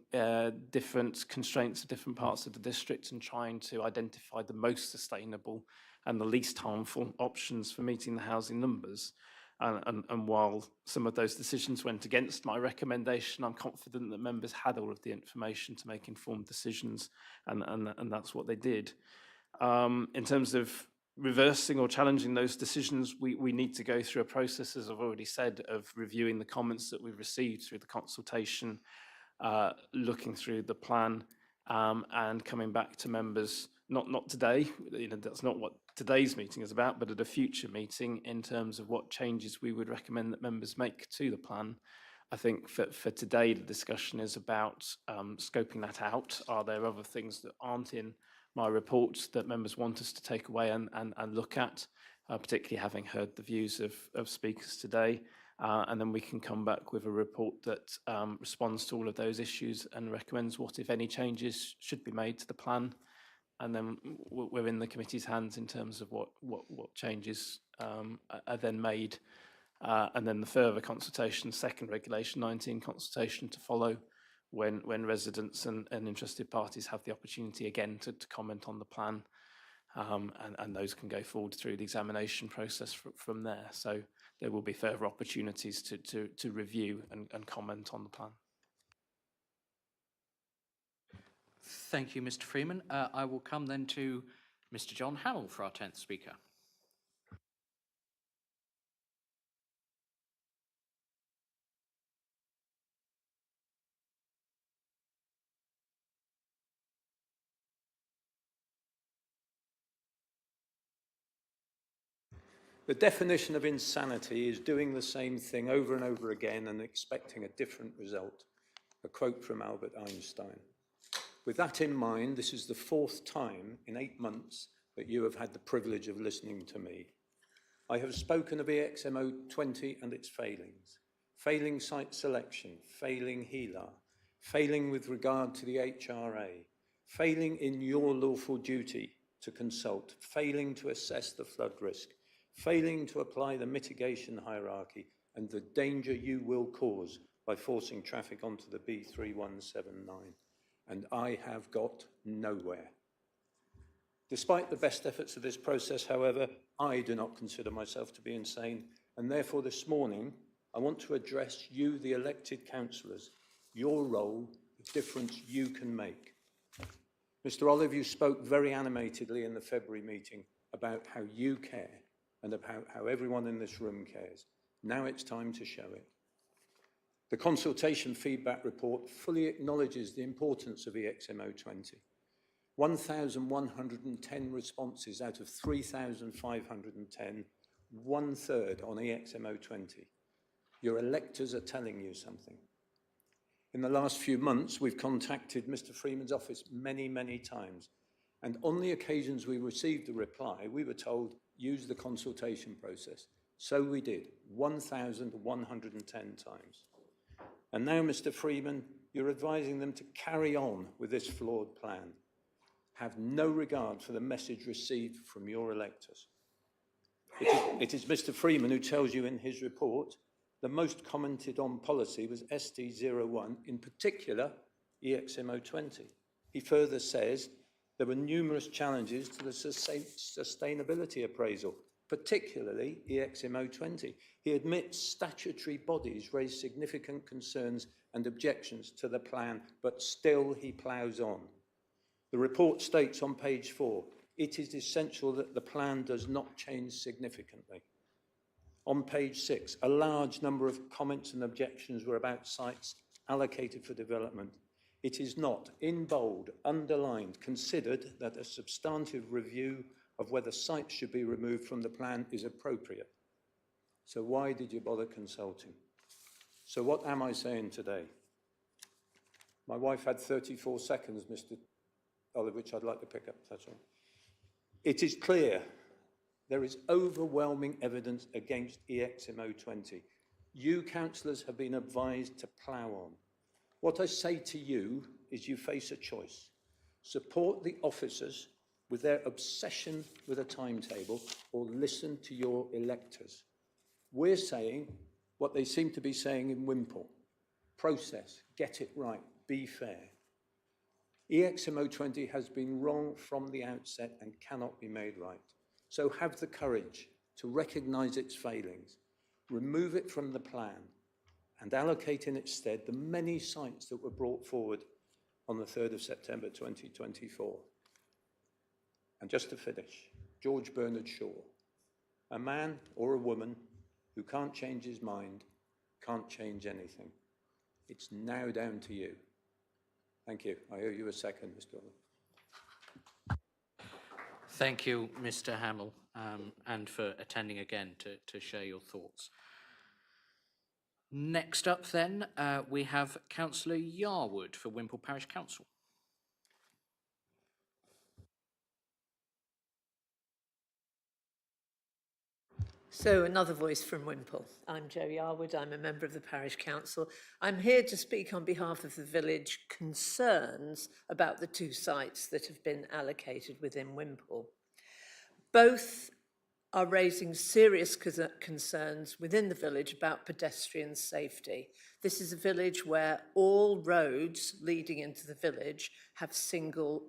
different constraints of different parts of the district and trying to identify the most sustainable and the least harmful options for meeting the housing numbers. And while some of those decisions went against my recommendation, I'm confident that members had all of the information to make informed decisions, and that's what they did. In terms of reversing or challenging those decisions, we need to go through a process, as I've already said, of reviewing the comments that we've received through the consultation, looking through the plan, and coming back to members, not today, that's not what today's meeting is about, but at a future meeting in terms of what changes we would recommend that members make to the plan. I think for today, the discussion is about scoping that out. Are there other things that aren't in my report that members want us to take away and look at, particularly having heard the views of speakers today? And then we can come back with a report that responds to all of those issues and recommends what, if any, changes should be made to the plan. And then we're in the committee's hands in terms of what changes are then made. And then the further consultation, second Regulation 19 consultation to follow when residents and interested parties have the opportunity again to comment on the plan. And those can go forward through the examination process from there. So there will be further opportunities to review and comment on the plan. Thank you, Mr. Freeman. I will come then to Mr. John Howell for our 10th speaker. The definition of insanity is doing the same thing over and over again and expecting a different result. A quote from Albert Einstein. With that in mind, this is the 4th time in 8 months that you have had the privilege of listening to me. I have spoken of EXMO 20 and its failings, failing site selection, failing HELAR, failing with regard to the HRA, failing in your lawful duty to consult, failing to assess the flood risk, failing to apply the mitigation hierarchy, and the danger you will cause by forcing traffic onto the B3179. And I have got nowhere. Despite the best efforts of this process, however, I do not consider myself to be insane, and therefore this morning I want to address you, the elected councillors, your role, the difference you can make. Mr. Olive, you spoke very animatedly in the February meeting about how you care and about how everyone in this room cares. Now it's time to show it. The consultation feedback report fully acknowledges the importance of EXMO20. 1,110 responses out of 3,510, 1/3 on EXMO20. Your electors are telling you something. In the last few months, we've contacted Mr. Freeman's office many, many times. And on the occasions we received a reply, we were told, use the consultation process. So we did, 1,110 times. And now, Mr. Freeman, you're advising them to carry on with this flawed plan. Have no regard for the message received from your electors. It is Mr. Freeman who tells you in his report the most commented on policy was SD01, in particular EXMO20. He further says there were numerous challenges to the sustainability appraisal, particularly EXMO20. He admits statutory bodies raised significant concerns and objections to the plan, but still he ploughs on. The report states on page 4, it is essential that the plan does not change significantly. On page 6, a large number of comments and objections were about sites allocated for development. It is not, in bold, underlined, considered that a substantive review of whether sites should be removed from the plan is appropriate. So why did you bother consulting? So what am I saying today? My wife had 34 seconds, Mr. Olive, which I'd like to pick up. That's all. It is clear there is overwhelming evidence against EXMO20. You councillors have been advised to plough on. What I say to you is you face a choice. Support the officers with their obsession with a timetable, or listen to your electors. We're saying what they seem to be saying in Wimpole. Process, get it right, be fair. EXMO20 has been wrong from the outset and cannot be made right. So have the courage to recognise its failings, remove it from the plan, and allocate in its stead the many sites that were brought forward on the 3rd of September 2024. And just to finish, George Bernard Shaw, a man or a woman who can't change his mind, can't change anything. It's now down to you. Thank you. I owe you a second, Mr. Olive. Thank you, Mr. Hamill, and for attending again to share your thoughts. Next up then, we have Councillor Yarwood for Wimpole Parish Council. So another voice from Wimpole. I'm Jo Yarwood, I'm a member of the Parish Council. I'm here to speak on behalf of the village concerns about the two sites that have been allocated within Wimpole. Both are raising serious concerns within the village about pedestrian safety. This is a village where all roads leading into the village have single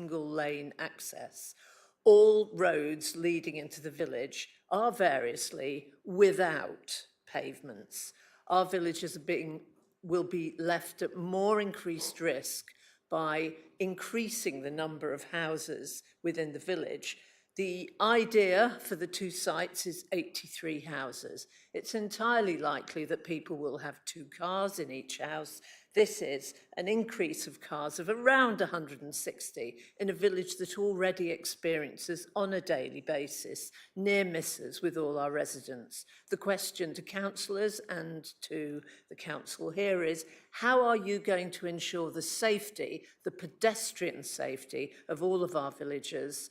lane access. All roads leading into the village are variously without pavements. Our villages will be left at more increased risk by increasing the number of houses within the village. The idea for the two sites is 83 houses. It's entirely likely that people will have 2 cars in each house. This is an increase of cars of around 160 in a village that already experiences on a daily basis near misses with all our residents. The question to councillors and to the council here is, how are you going to ensure the safety, the pedestrian safety of all of our villagers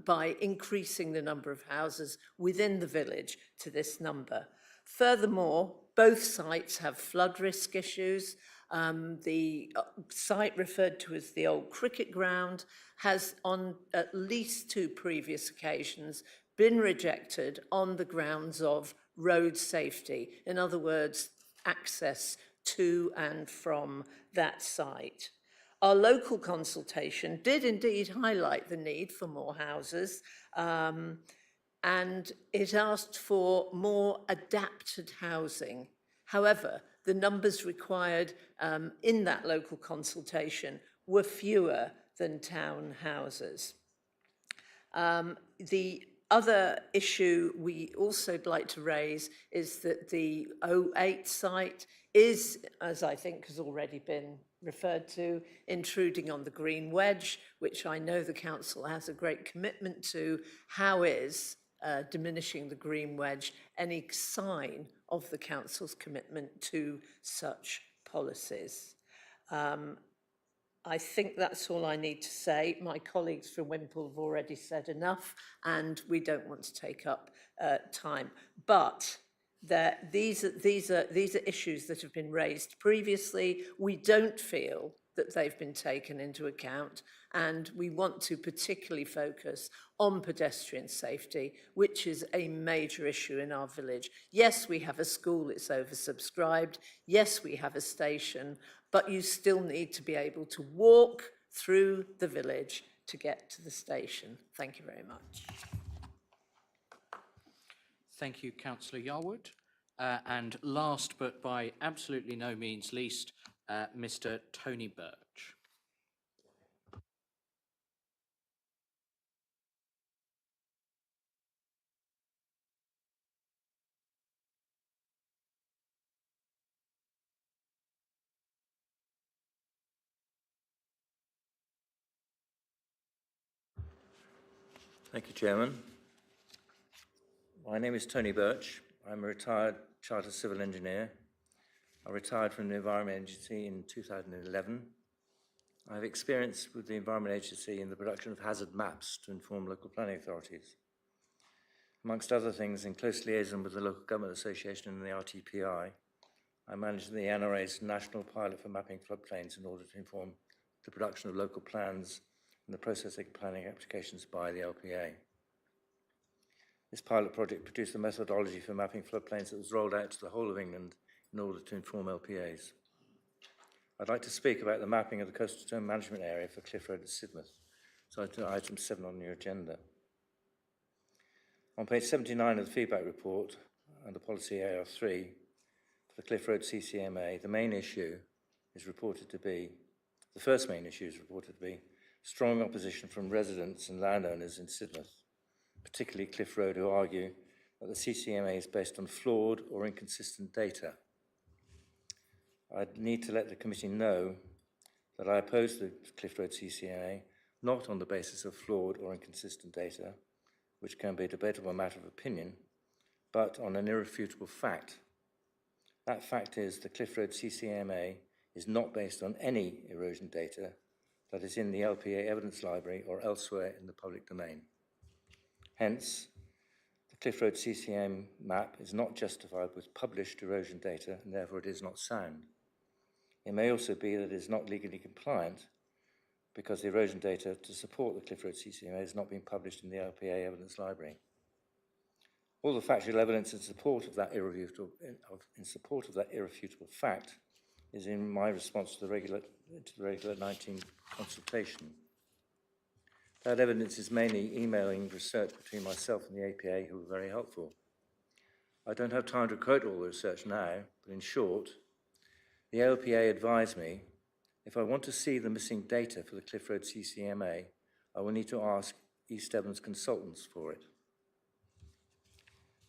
by increasing the number of houses within the village to this number? Furthermore, both sites have flood risk issues. The site referred to as the old cricket ground has on at least 2 previous occasions been rejected on the grounds of road safety. In other words, access to and from that site. Our local consultation did indeed highlight the need for more houses, and it asked for more adapted housing. However, the numbers required in that local consultation were fewer than town houses. The other issue we also like to raise is that the 08 site is, as I think has already been referred to, intruding on the green wedge, which I know the council has a great commitment to. How is diminishing the green wedge any sign of the council's commitment to such policies? I think that's all I need to say. My colleagues from Wimpole have already said enough, and we don't want to take up time. But these are issues that have been raised previously. We don't feel that they've been taken into account, and we want to particularly focus on pedestrian safety, which is a major issue in our village. Yes, we have a school, it's oversubscribed. Yes, we have a station, but you still need to be able to walk through the village to get to the station. Thank you very much. Thank you, Councillor Yarwood. And last, but by absolutely no means least, Mr. Tony Birch. Thank you, Chairman. My name is Tony Birch. I'm a retired chartered civil engineer. I retired from the Environment Agency in 2011. I have experience with the Environment Agency in the production of hazard maps to inform local planning authorities. Amongst other things, in close liaison with the Local Government Association and the RTPI, I managed the NRA's national pilot for mapping floodplains in order to inform the production of local plans and the processing of planning applications by the LPA. This pilot project produced a methodology for mapping floodplains that was rolled out to the whole of England in order to inform LPAs. I'd like to speak about the mapping of the coastal zone management area for Cliff Road at Sidmouth. So item 7 on your agenda. On page 79 of the feedback report under policy AR3 for the Cliff Road CCMA, the first main issue is reported to be strong opposition from residents and landowners in Sidmouth, particularly Cliff Road, who argue that the CCMA is based on flawed or inconsistent data. I need to let the committee know that I oppose the Cliff Road CCMA not on the basis of flawed or inconsistent data, which can be a debatable matter of opinion, but on an irrefutable fact. That fact is the Cliff Road CCMA is not based on any erosion data that is in the LPA evidence library or elsewhere in the public domain. Hence, the Cliff Road CCM map is not justified with published erosion data, and therefore it is not sound. It may also be that it is not legally compliant because the erosion data to support the Cliff Road CCMA has not been published in the LPA evidence library. All the factual evidence in support of that irrefutable fact is in my response to the regular 19 consultation. That evidence is mainly emailing research between myself and the APA, who were very helpful. I don't have time to quote all the research now, but in short, the LPA advised me if I want to see the missing data for the Cliff Road CCMA, I will need to ask East Devon's consultants for it.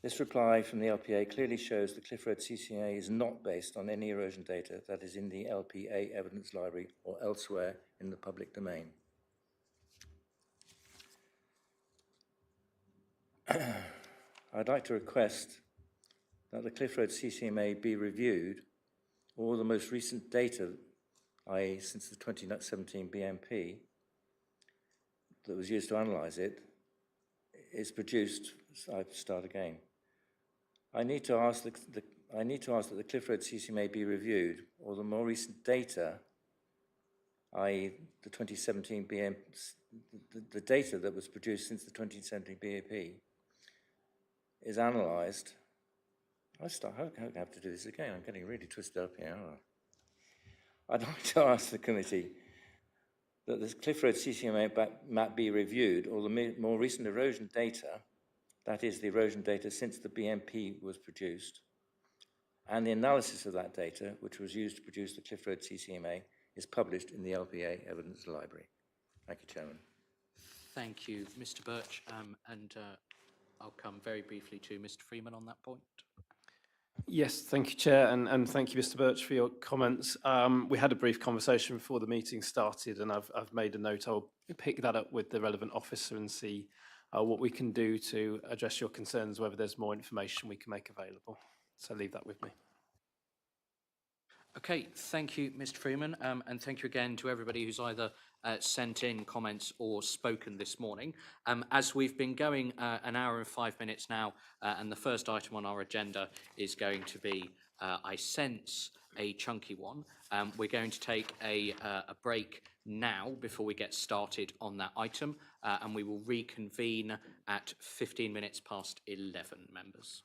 This reply from the LPA clearly shows the Cliff Road CCMA is not based on any erosion data that is in the LPA evidence library or elsewhere in the public domain. I'd like to request that the Cliff Road CCMA be reviewed, or the most recent data, i.e. since the 2017 BMP, that was used to analyse it, is produced. I start again. I need to ask I need to ask that the Cliff Road CCMA be reviewed, or the more recent data, i.e. the 2017 BM, the data that was produced since the 2017 BAP is analysed. I have to do this again. I'm getting really twisted up here, aren't I? I'd like to ask the committee that the Cliff Road CCMA map be reviewed, or the more recent erosion data, that is the erosion data since the BMP was produced, and the analysis of that data, which was used to produce the Cliff Road CCMA, is published in the LPA Evidence Library. Thank you, Chairman. Thank you, Mr. Birch, and I'll come very briefly to Mr. Freeman on that point. Yes, thank you, Chair, and thank you, Mr. Birch, for your comments. We had a brief conversation before the meeting started, and I've made a note. I'll pick that up with the relevant officer and see what we can do to address your concerns, whether there's more information we can make available. So leave that with me. Okay, thank you, Mr. Freeman, and thank you again to everybody who's either sent in comments or spoken this morning. As we've been going an hour and 5 minutes now, and the first item on our agenda is going to be, I sense, a chunky one. We're going to take a break now before we get started on that item, and we will reconvene at 15 minutes past 11, members.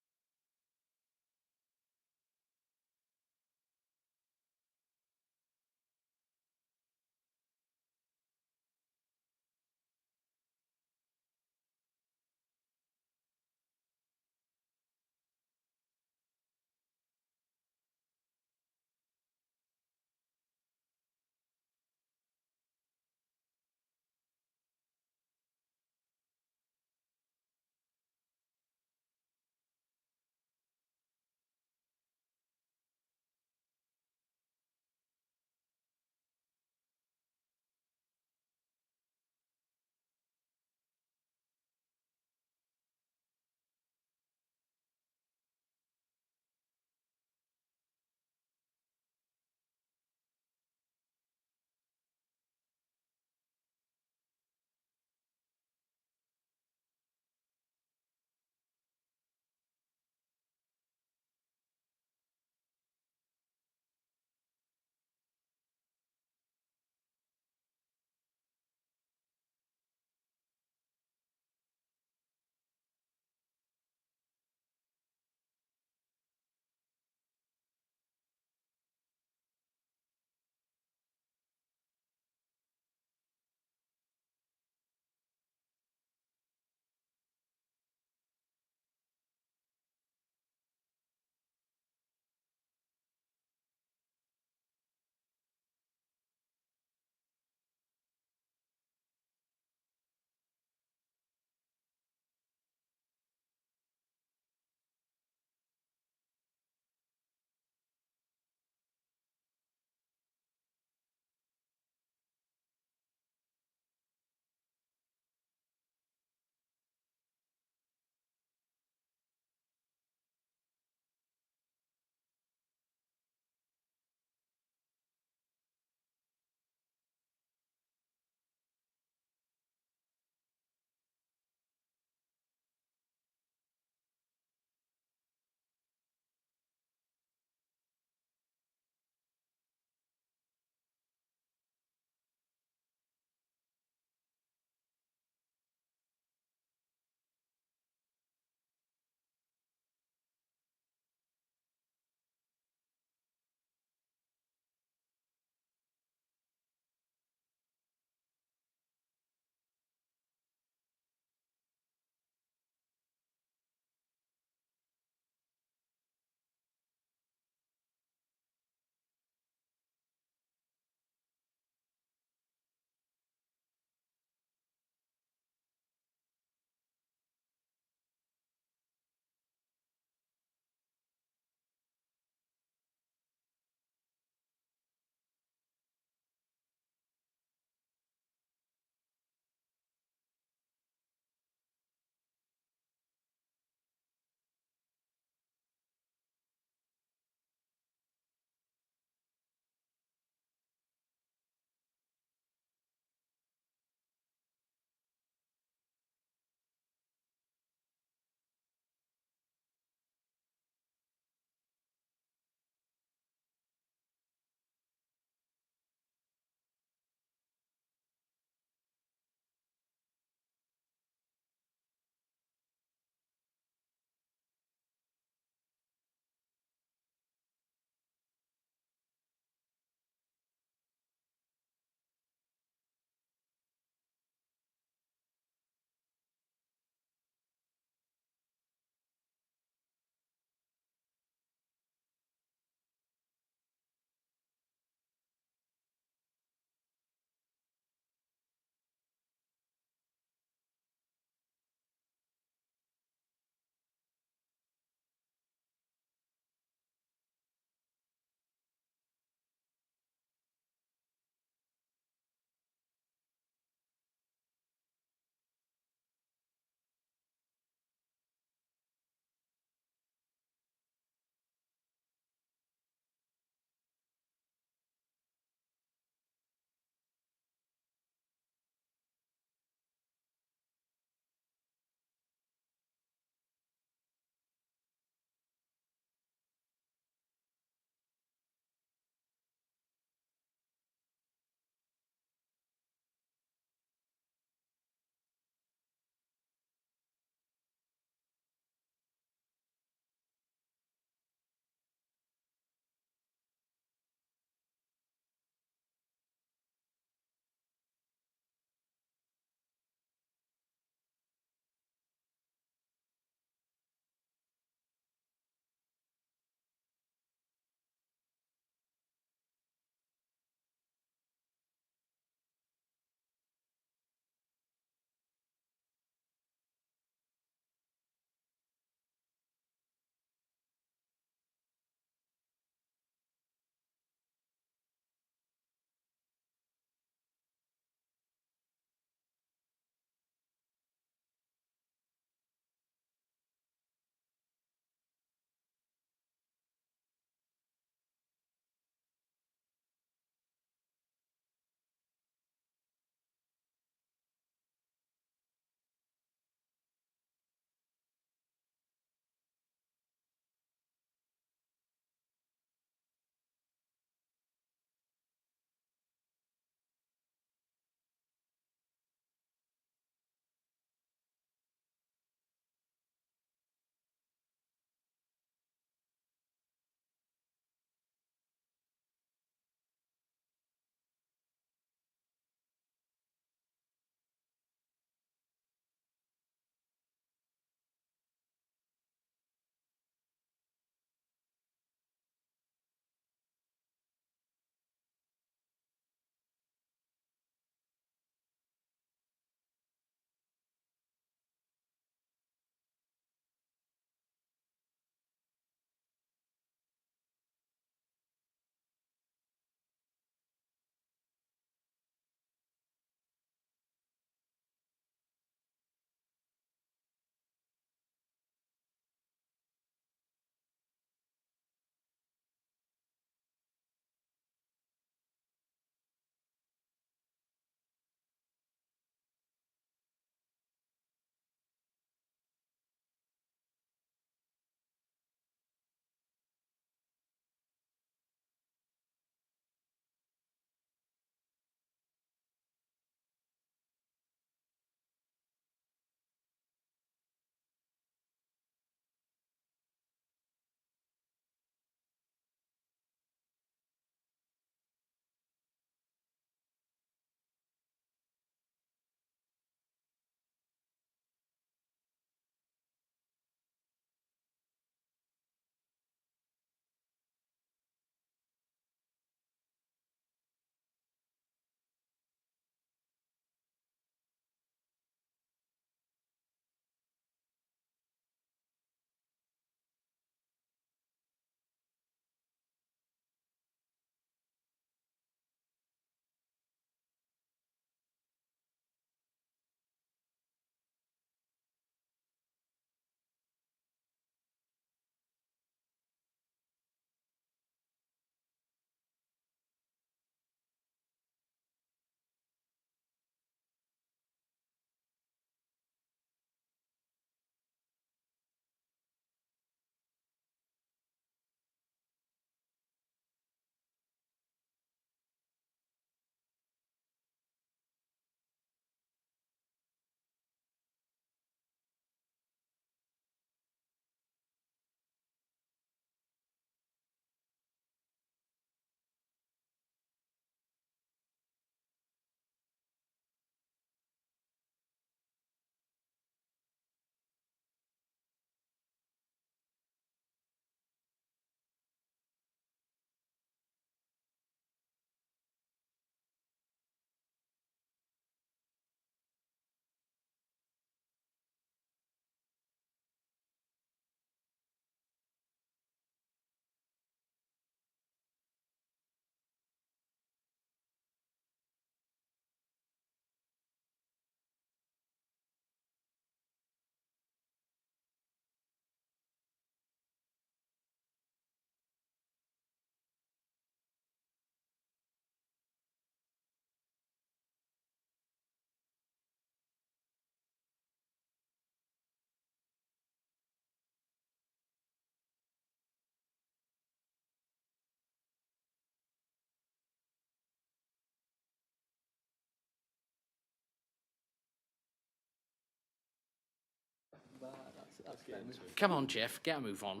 Come on, Jeff, get a move on.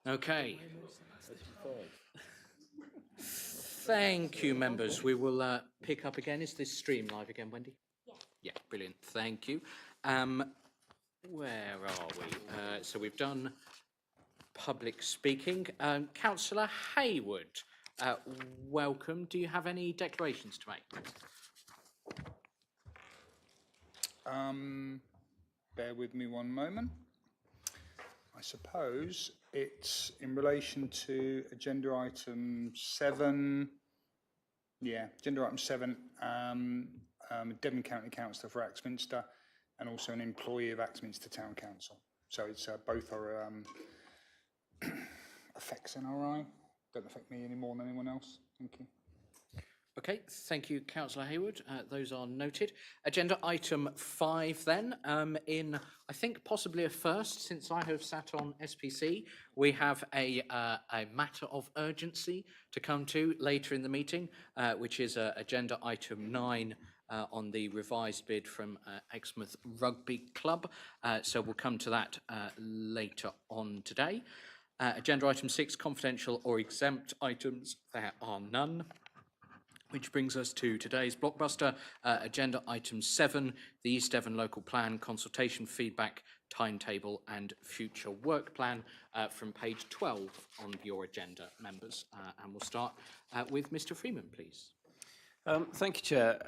Okay. Thank you, members. We will pick up again. Is this stream live again, Wendy? Yeah. Yeah, brilliant. Thank you. Where are we? So we've done public speaking. Councillor Hayward, welcome. Do you have any declarations to make? Bear with me one moment. I suppose it's in relation to agenda item 7. Yeah, agenda item 7, Devon County Councillor for Axminster and also an employee of Axminster Town Council. So it's both are affects NRI. Don't affect me any more than anyone else. Thank you. Okay, thank you, Councillor Hayward. Those are noted. Agenda item 5 then, in, I think, possibly a first since I have sat on SPC. We have a matter of urgency to come to later in the meeting, which is agenda item 9 on the revised bid from Exmouth Rugby Club. So we'll come to that later on today. Agenda item 6, confidential or exempt items. There are none. Which brings us to today's blockbuster, agenda item 7, the East Devon Local Plan consultation feedback, timetable and future work plan from page 12 on your agenda, members. And we'll start with Mr. Freeman, please. Thank you, Chair.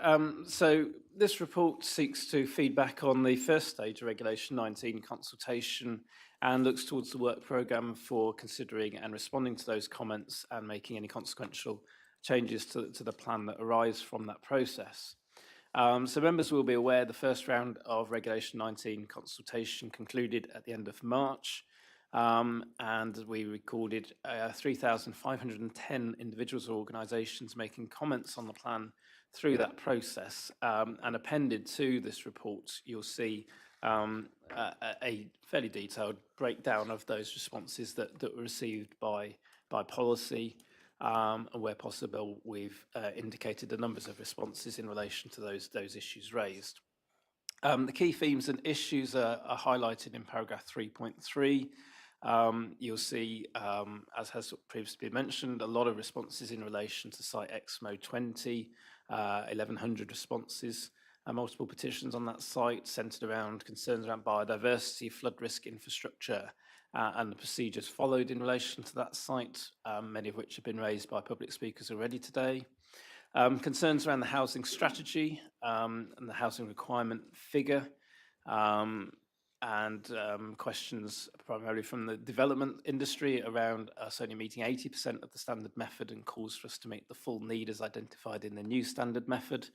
So this report seeks to feedback on the first stage of Regulation 19 consultation and looks towards the work programme for considering and responding to those comments and making any consequential changes to the plan that arise from that process. So members will be aware the first round of Regulation 19 consultation concluded at the end of March, and we recorded 3,510 individuals or organisations making comments on the plan through that process. And appended to this report, you'll see a fairly detailed breakdown of those responses that were received by policy. And where possible, we've indicated the numbers of responses in relation to those issues raised. The key themes and issues are highlighted in paragraph 3.3. You'll see, as has previously been mentioned, a lot of responses in relation to site XMO 20, 1,100 responses, multiple petitions on that site centred around concerns around biodiversity, flood risk infrastructure, and the procedures followed in relation to that site, many of which have been raised by public speakers already today. Concerns around the housing strategy and the housing requirement figure, and questions primarily from the development industry around us only meeting 80% of the standard method and calls for us to meet the full need as identified in the new standard method.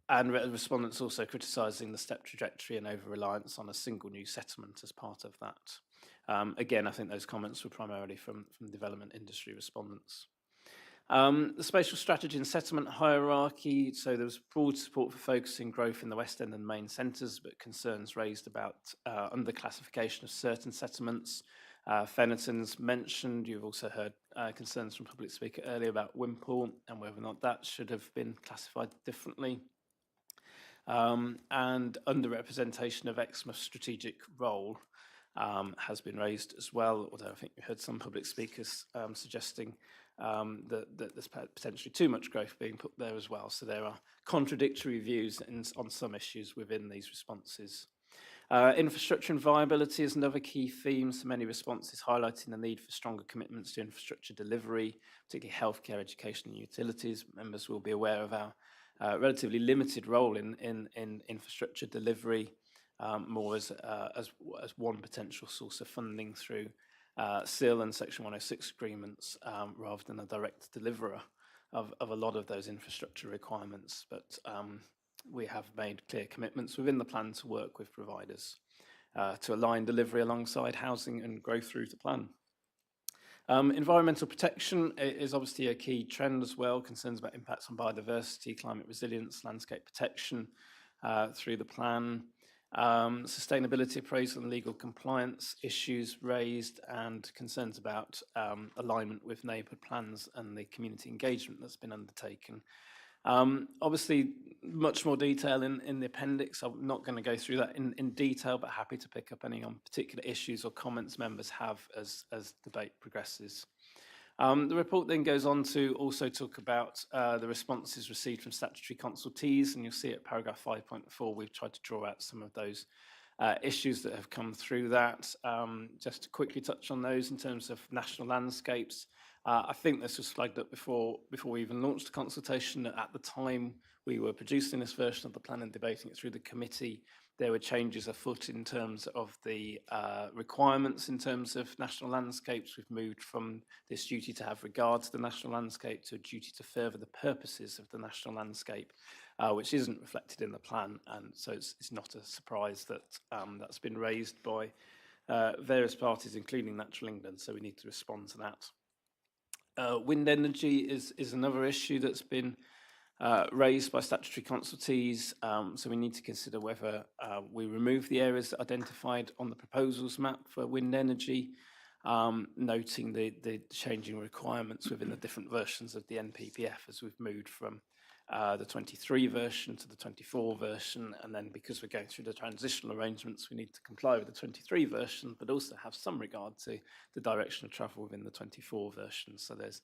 And respondents also criticising the step trajectory and over-reliance on a single new settlement as part of that. Again, I think those comments were primarily from development industry respondents. The spatial strategy and settlement hierarchy, so there was broad support for focusing growth in the West End and main centres, but concerns raised about underclassification of certain settlements. Fennerton's mentioned, you've also heard concerns from public speaker earlier about Wimpole and whether or not that should have been classified differently. And underrepresentation of Exmouth's strategic role has been raised as well, although I think we heard some public speakers suggesting that there's potentially too much growth being put there as well. So there are contradictory views on some issues within these responses. Infrastructure and viability is another key theme, so many responses highlighting the need for stronger commitments to infrastructure delivery, particularly healthcare, education and utilities. Members will be aware of our relatively limited role in infrastructure delivery, more as one potential source of funding through SIL and Section 106 agreements, rather than a direct deliverer of a lot of those infrastructure requirements. But we have made clear commitments within the plan to work with providers to align delivery alongside housing and growth through the plan. Environmental protection is obviously a key trend as well. Concerns about impacts on biodiversity, climate resilience, landscape protection through the plan. Sustainability appraisal and legal compliance issues raised, and concerns about alignment with neighbourhood plans and the community engagement that's been undertaken. Obviously, much more detail in the appendix. I'm not going to go through that in detail, but happy to pick up any on particular issues or comments members have as debate progresses. The report then goes on to also talk about the responses received from statutory consultees, and you'll see at paragraph 5.4 we've tried to draw out some of those issues that have come through that. Just to quickly touch on those in terms of national landscapes. I think this was flagged up before we even launched the consultation. At the time we were producing this version of the plan and debating it through the committee, there were changes afoot in terms of the requirements in terms of national landscapes. We've moved from this duty to have regard to the national landscape to a duty to further the purposes of the national landscape, which isn't reflected in the plan. And so it's not a surprise that that's been raised by various parties, including Natural England, so we need to respond to that. Wind energy is another issue that's been raised by statutory consultees, so we need to consider whether we remove the areas identified on the proposals map for wind energy, noting the changing requirements within the different versions of the NPPF as we've moved from the 23 version to the 24 version, and then because we're going through the transitional arrangements, we need to comply with the 23 version, but also have some regard to the direction of travel within the 24 version. So there's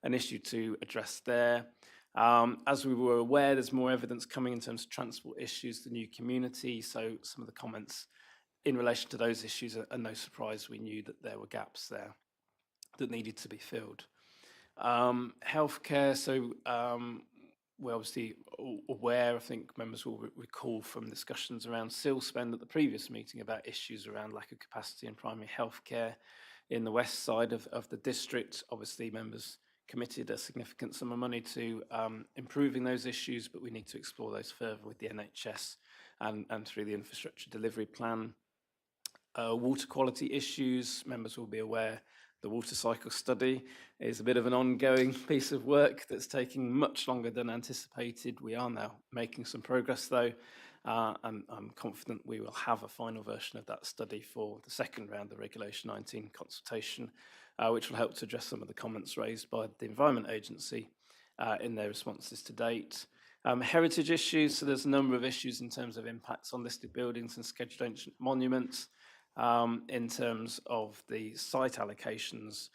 an issue to address there. As we were aware, there's more evidence coming in terms of transport issues, the new community, so some of the comments in relation to those issues are no surprise. We knew that there were gaps there that needed to be filled. Healthcare, so we're obviously aware, I think members will recall from discussions around SIL spend at the previous meeting about issues around lack of capacity in primary healthcare in the west side of the district. Obviously, members committed a significant sum of money to improving those issues, but we need to explore those further with the NHS and through the infrastructure delivery plan. Water quality issues, members will be aware the water cycle study is a bit of an ongoing piece of work that's taking much longer than anticipated. We are now making some progress though, and I'm confident we will have a final version of that study for the second round of Regulation 19 consultation, which will help to address some of the comments raised by the Environment Agency in their responses to date. Heritage issues, so there's a number of issues in terms of impacts on listed buildings and scheduled ancient monuments. In terms of the site allocations,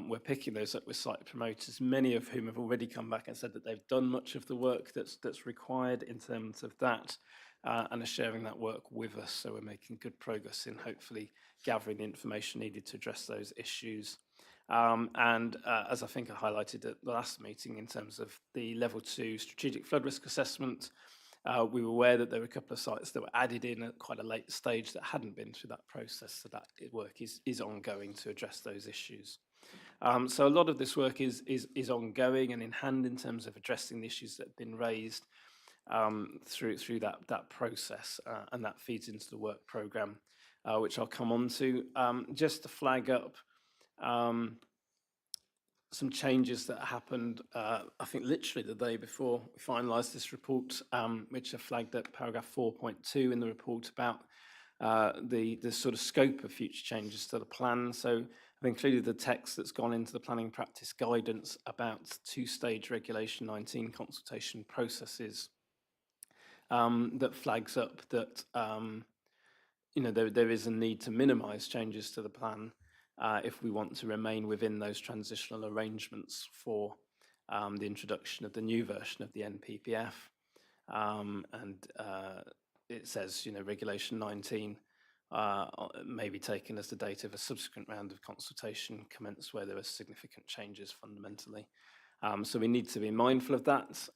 we're picking those up with site promoters, many of whom have already come back and said that they've done much of the work that's required in terms of that, and are sharing that work with us. So we're making good progress in hopefully gathering the information needed to address those issues. As I think I highlighted at the last meeting in terms of the level 2 strategic flood risk assessment, we were aware that there were a couple of sites that were added in at quite a late stage that hadn't been through that process, so that work is ongoing to address those issues. So a lot of this work is ongoing and in hand in terms of addressing the issues that have been raised through that process, and that feeds into the work programme, which I'll come on to. Just to flag up some changes that happened, I think literally the day before we finalised this report, which are flagged at paragraph 4.2 in the report about the sort of scope of future changes to the plan. So I've included the text that's gone into the planning practice guidance about two-stage Regulation 19 consultation processes, that flags up that there is a need to minimise changes to the plan if we want to remain within those transitional arrangements for the introduction of the new version of the NPPF. It says, Regulation 19 may be taken as the date of a subsequent round of consultation commenced where there are significant changes fundamentally. So we need to be mindful of that.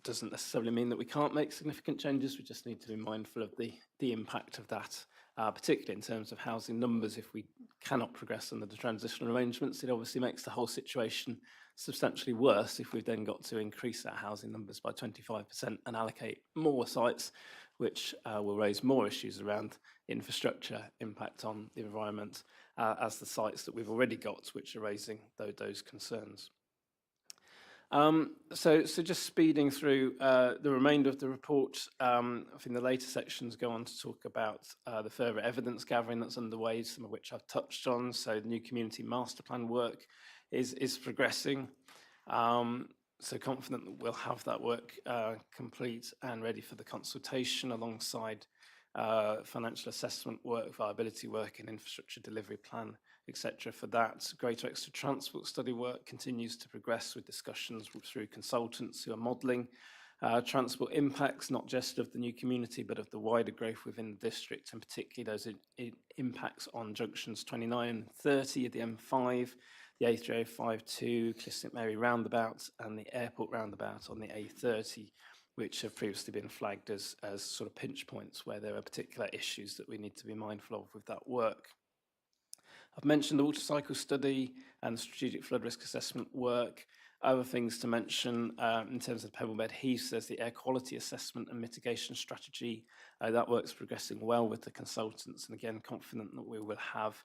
Doesn't necessarily mean that we can't make significant changes, we just need to be mindful of the impact of that. Particularly in terms of housing numbers. If we cannot progress under the transitional arrangements, it obviously makes the whole situation substantially worse if we've then got to increase our housing numbers by 25% and allocate more sites, which will raise more issues around infrastructure, impact on the environment, as the sites that we've already got, which are raising those concerns. So just speeding through the remainder of the report, I think the later sections go on to talk about the further evidence gathering that's underway, some of which I've touched on. So the new community master plan work is progressing. So confident that we'll have that work complete and ready for the consultation alongside financial assessment work, viability work and infrastructure delivery plan, etc. For that, greater extra transport study work continues to progress with discussions through consultants who are modelling transport impacts, not just of the new community, but of the wider growth within the district, and particularly those impacts on junctions 29 and 30 of the M5, the A3052, Cliff St Mary roundabout, and the airport roundabout on the A30, which have previously been flagged as sort of pinch points where there are particular issues that we need to be mindful of with that work. I've mentioned the water cycle study and strategic flood risk assessment work. Other things to mention in terms of Pebblebed Heath, there's the air quality assessment and mitigation strategy. That work's progressing well with the consultants, and again, confident that we will have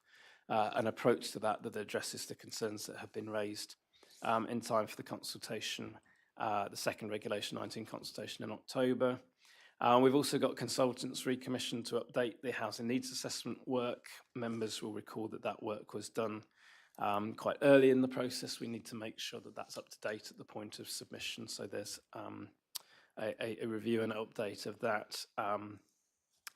an approach to that addresses the concerns that have been raised in time for the consultation, the second Regulation 19 consultation in October. We've also got consultants recommissioned to update the housing needs assessment work. Members will recall that that work was done quite early in the process. We need to make sure that that's up to date at the point of submission. So there's a review and update of that.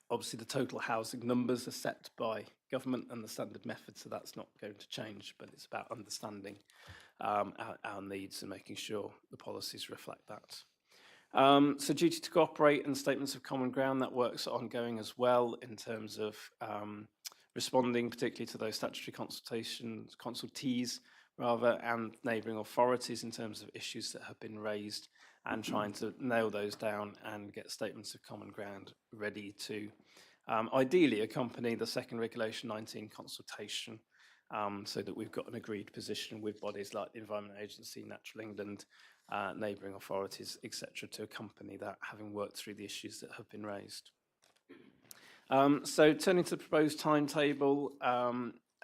Obviously, the total housing numbers are set by government and the standard method, so that's not going to change, but it's about understanding our needs and making sure the policies reflect that. So duty to cooperate and statements of common ground, that work's ongoing as well in terms of responding particularly to those statutory consultees rather, and neighbouring authorities in terms of issues that have been raised, and trying to nail those down and get statements of common ground ready to ideally accompany the second Regulation 19 consultation, so that we've got an agreed position with bodies like the Environment Agency, Natural England, neighbouring authorities, etc., to accompany that, having worked through the issues that have been raised. So turning to the proposed timetable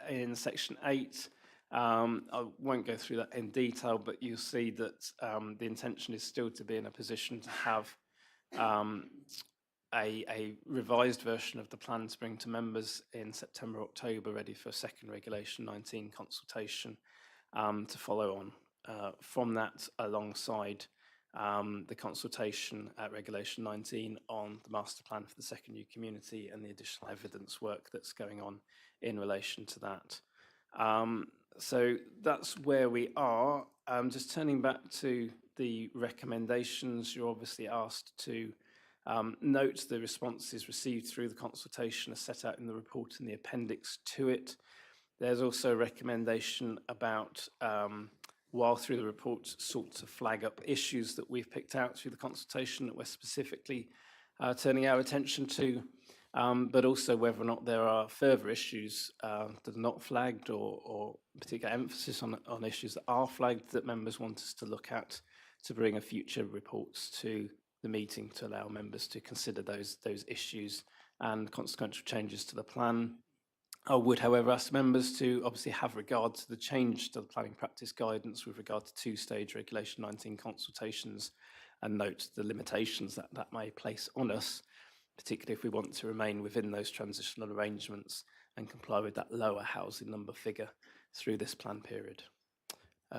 in section 8, I won't go through that in detail, but you'll see that the intention is still to be in a position to have a revised version of the plan to bring to members in September, October, ready for second Regulation 19 consultation to follow on from that, alongside the consultation at Regulation 19 on the master plan for the second new community and the additional evidence work that's going on in relation to that. So that's where we are. Just turning back to the recommendations, you're obviously asked to note the responses received through the consultation are set out in the report and the appendix to it. There's also a recommendation about, while through the report sought to flag up issues that we've picked out through the consultation that we're specifically turning our attention to, but also whether or not there are further issues that are not flagged, or particular emphasis on issues that are flagged that members want us to look at to bring a future reports to the meeting to allow members to consider those issues and consequential changes to the plan. I would, however, ask members to obviously have regard to the change to the planning practice guidance with regard to two-stage Regulation 19 consultations, and note the limitations that that may place on us, particularly if we want to remain within those transitional arrangements and comply with that lower housing number figure through this plan period.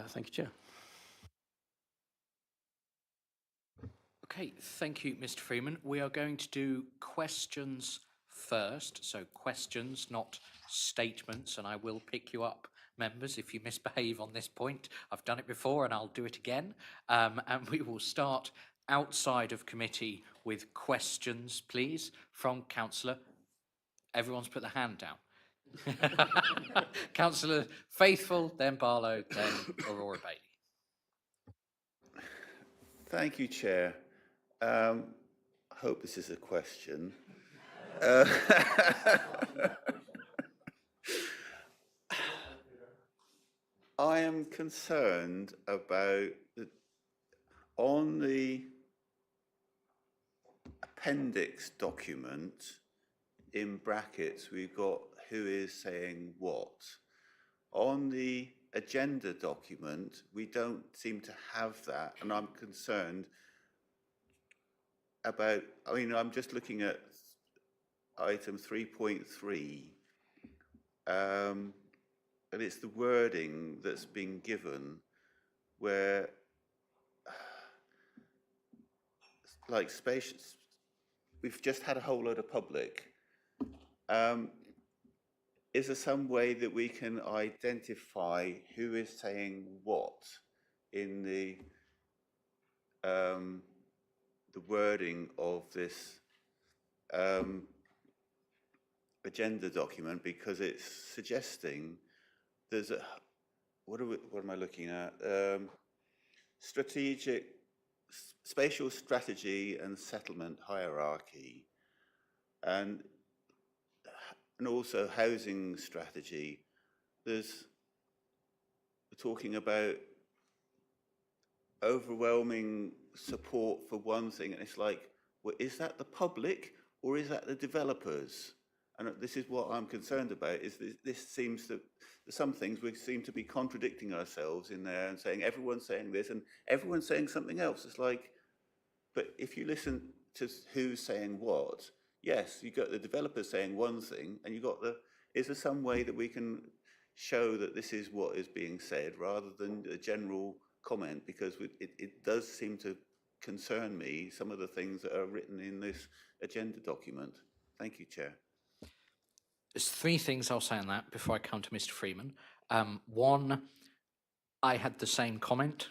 Thank you, Chair. Okay, thank you, Mr. Freeman. We are going to do questions first, so questions, not statements, and I will pick you up, members, if you misbehave on this point. I've done it before and I'll do it again. And we will start outside of committee with questions, please, from Councillor. Everyone's put their hand down. Councillor Faithful, then Barlow, then Aurora Bailey. Thank you, Chair. I hope this is a question. I am concerned about on the appendix document, in brackets, we've got who is saying what. On the agenda document, we don't seem to have that, and I'm concerned about, I mean, I'm just looking at item 3.3, and it's the wording that's been given where like spacious, we've just had a whole load of public. Is there some way that we can identify who is saying what in the wording of this agenda document? Because it's suggesting there's a, what am I looking at? Spatial strategy and settlement hierarchy, and also housing strategy. We're talking about overwhelming support for one thing, and it's like, well, is that the public or is that the developers? And this is what I'm concerned about, is this seems to, some things we seem to be contradicting ourselves in there and saying everyone's saying this and everyone's saying something else. It's like, but if you listen to who's saying what, yes, you got the developers saying one thing, and you got is there some way that we can show that this is what is being said rather than a general comment? Because it does seem to concern me, some of the things that are written in this agenda document. Thank you, Chair. There's three things I'll say on that before I come to Mr. Freeman. One, I had the same comment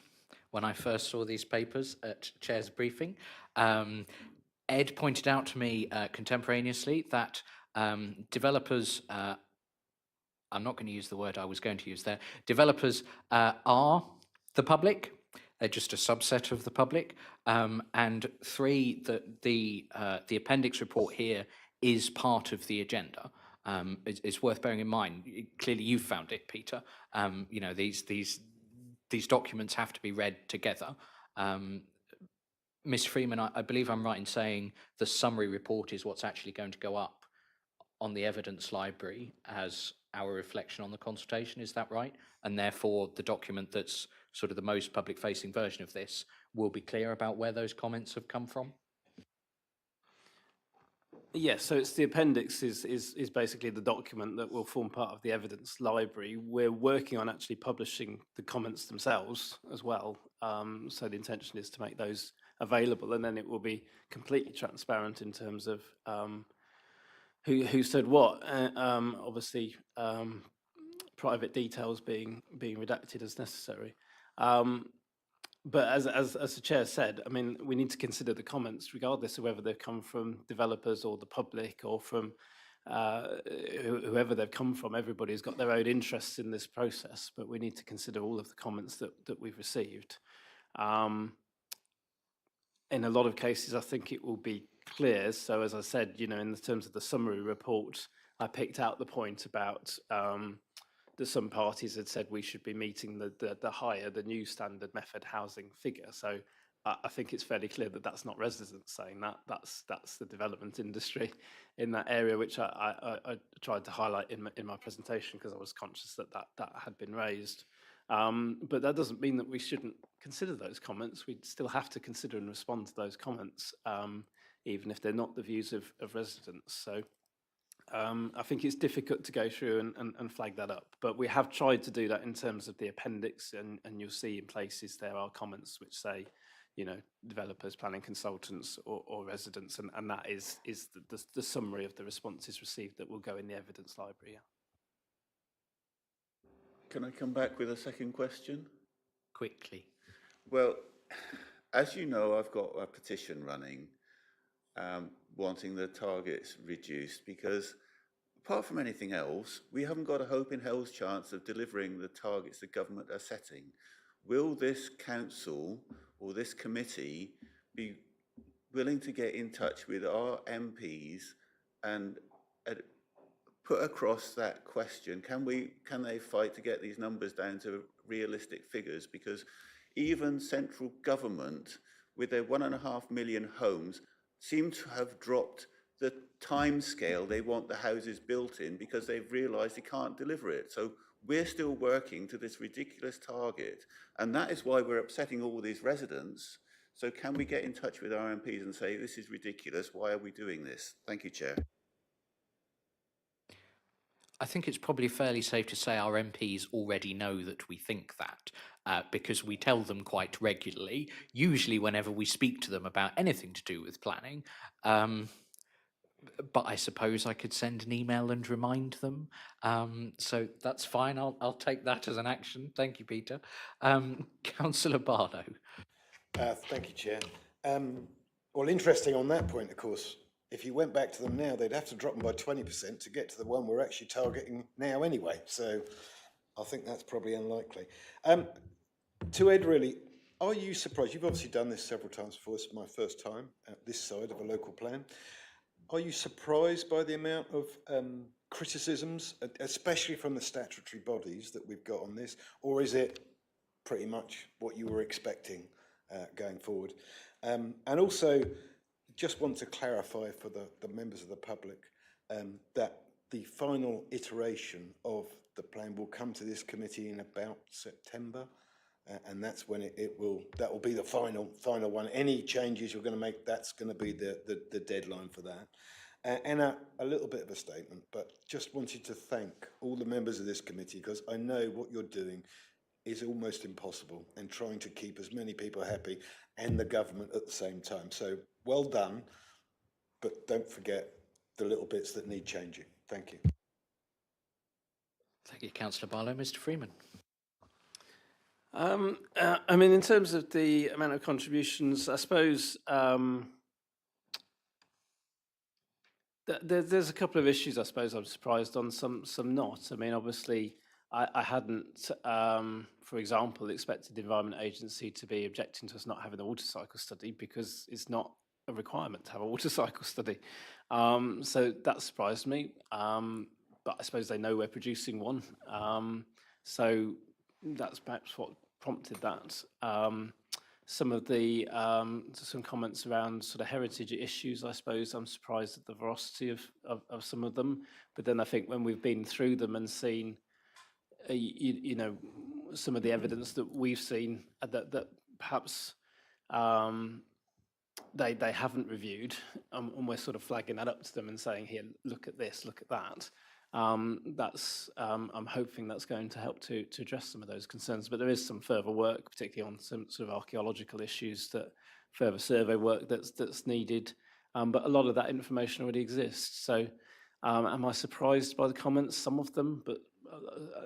when I first saw these papers at Chair's briefing. Ed pointed out to me contemporaneously that developers, I'm not going to use the word I was going to use there, developers are the public. They're just a subset of the public. And three, that the appendix report here is part of the agenda. It's worth bearing in mind. Clearly, you've found it, Peter. You know, these documents have to be read together. Ms. Freeman, I believe I'm right in saying the summary report is what's actually going to go up on the evidence library as our reflection on the consultation. Is that right? And therefore, the document that's sort of the most public-facing version of this will be clear about where those comments have come from? Yes, so it's the appendix is basically the document that will form part of the evidence library. We're working on actually publishing the comments themselves as well. So the intention is to make those available, and then it will be completely transparent in terms of who said what. Obviously, private details being redacted as necessary. But as the chair said, I mean, we need to consider the comments, regardless of whether they've come from developers or the public or from whoever they've come from. Everybody's got their own interests in this process, but we need to consider all of the comments that we've received. In a lot of cases, I think it will be clear. So as I said, you know, in terms of the summary report, I picked out the point about that some parties had said we should be meeting the new standard method housing figure. So I think it's fairly clear that that's not residents saying that. That's the development industry in that area, which I tried to highlight in my presentation because I was conscious that had been raised. But that doesn't mean that we shouldn't consider those comments. We still have to consider and respond to those comments, even if they're not the views of residents. So I think it's difficult to go through and flag that up, but we have tried to do that in terms of the appendix, and you'll see in places there are comments which say, you know, developers, planning consultants, or residents, and that is the summary of the responses received that will go in the evidence library. Yeah. Can I come back with a second question? Quickly. Well, as you know, I've got a petition running wanting the targets reduced because, apart from anything else, we haven't got a hope in hell's chance of delivering the targets the government are setting. Will this council or this committee be willing to get in touch with our MPs and put across that question? Can they fight to get these numbers down to realistic figures? Because even central government, with their 1.5 million homes, seem to have dropped the time scale they want the houses built in because they've realised they can't deliver it. So we're still working to this ridiculous target, and that is why we're upsetting all these residents. So can we get in touch with our MPs and say, this is ridiculous, why are we doing this? Thank you, Chair. I think it's probably fairly safe to say our MPs already know that we think that, because we tell them quite regularly, usually whenever we speak to them about anything to do with planning. But I suppose I could send an email and remind them. So that's fine. I'll take that as an action. Thank you, Peter. Councillor Barlow. Thank you, Chair. Well, interesting on that point, of course. If you went back to them now, they'd have to drop them by 20% to get to the one we're actually targeting now anyway. So I think that's probably unlikely. To Ed, really, are you surprised? You've obviously done this several times before. This is my first time at this side of a local plan. Are you surprised by the amount of criticisms, especially from the statutory bodies that we've got on this? Or is it pretty much what you were expecting going forward? And also, just want to clarify for the members of the public that the final iteration of the plan will come to this committee in about September, and that's when that will be the final one. Any changes you're going to make, that's going to be the deadline for that. And a little bit of a statement, but just wanted to thank all the members of this committee, because I know what you're doing is almost impossible, and trying to keep as many people happy and the government at the same time. So well done, but don't forget the little bits that need changing. Thank you. Thank you, Councillor Barlow. Mr. Freeman. I mean, in terms of the amount of contributions, I suppose there's a couple of issues I suppose I'm surprised on, some not. I mean, obviously, I hadn't, for example, expected the Environment Agency to be objecting to us not having a water cycle study, because it's not a requirement to have a water cycle study. So that surprised me, but I suppose they know we're producing one. So that's perhaps what prompted that. Some of the some comments around sort of heritage issues, I suppose I'm surprised at the veracity of some of them. But then I think when we've been through them and seen, you know, some of the evidence that we've seen that perhaps they haven't reviewed, and we're sort of flagging that up to them and saying, here, look at this, look at that. That's I'm hoping that's going to help to address some of those concerns. But there is some further work, particularly on some sort of archaeological issues, that further survey work that's needed. But a lot of that information already exists. So am I surprised by the comments? Some of them, but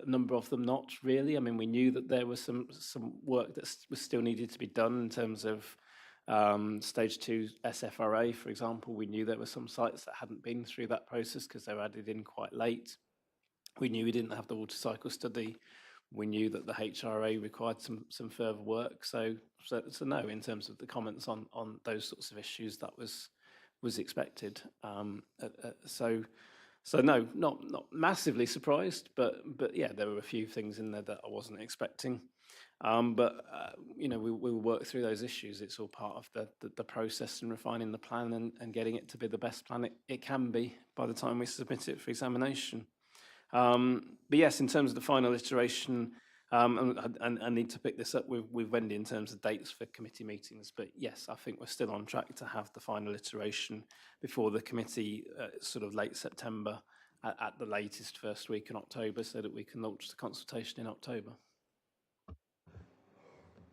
a number of them not really. I mean, we knew that there was some work that was still needed to be done in terms of stage 2 SFRA, for example. We knew there were some sites that hadn't been through that process because they were added in quite late. We knew we didn't have the water cycle study. We knew that the HRA required some further work. So no, in terms of the comments on those sorts of issues, that was expected. So no, not massively surprised, but yeah, there were a few things in there that I wasn't expecting. But you know, we will work through those issues. It's all part of the process and refining the plan and getting it to be the best plan it can be by the time we submit it for examination. But yes, in terms of the final iteration, and I need to pick this up with Wendy in terms of dates for committee meetings. But yes, I think we're still on track to have the final iteration before the committee, sort of late September, at the latest first week in October, so that we can launch the consultation in October.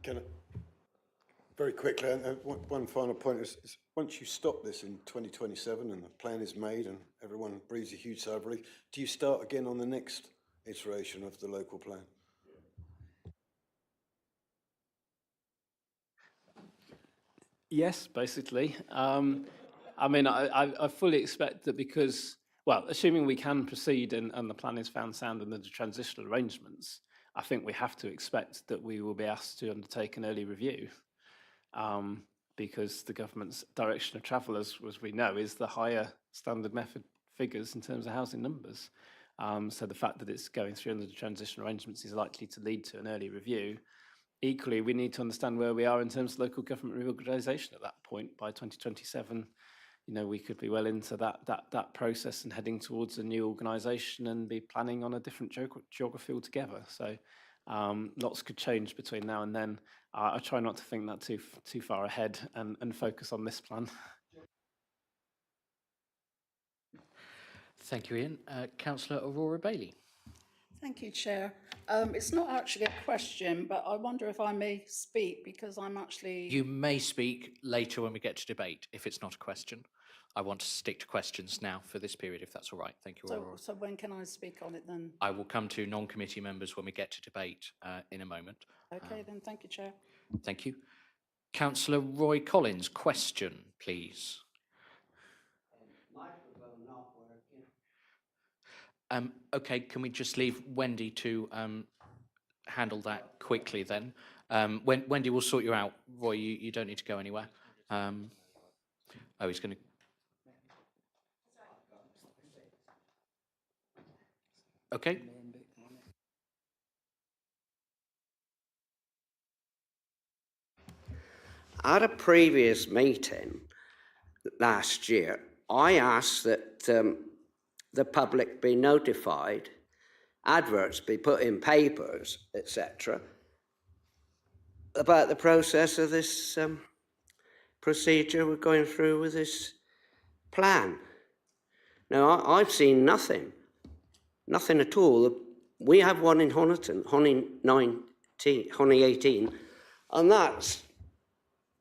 Can I, very quickly, one final point is once you stop this in 2027 and the plan is made and everyone breathes a huge sigh of relief, do you start again on the next iteration of the local plan? Yes, basically. I mean, I fully expect that because, well, assuming we can proceed and the plan is found sound under the transitional arrangements, I think we have to expect that we will be asked to undertake an early review, because the government's direction of travel, as we know, is the higher standard method figures in terms of housing numbers. So the fact that it's going through under the transitional arrangements is likely to lead to an early review. Equally, we need to understand where we are in terms of local government reorganisation at that point. By 2027, you know, we could be well into that process and heading towards a new organisation and be planning on a different geography altogether. So lots could change between now and then. I try not to think that too far ahead and focus on this plan. Thank you, Ian. Councillor Aurora Bailey. Thank you, Chair. It's not actually a question, but I wonder if I may speak because I'm actually... You may speak later when we get to debate, if it's not a question. I want to stick to questions now for this period, if that's all right. Thank you, Aurora. So when can I speak on it then? I will come to non-committee members when we get to debate in a moment. Okay, then. Thank you, Chair. Thank you. Councillor Roy Collins, question, please. Okay, can we just leave Wendy to handle that quickly then? Wendy will sort you out. Roy, you don't need to go anywhere. He's going to... Okay. At a previous meeting last year, I asked that the public be notified, adverts be put in papers, etc., about the process of this procedure we're going through with this plan. Now, I've seen nothing at all. We have one in Honiton, Honey 18, and that's,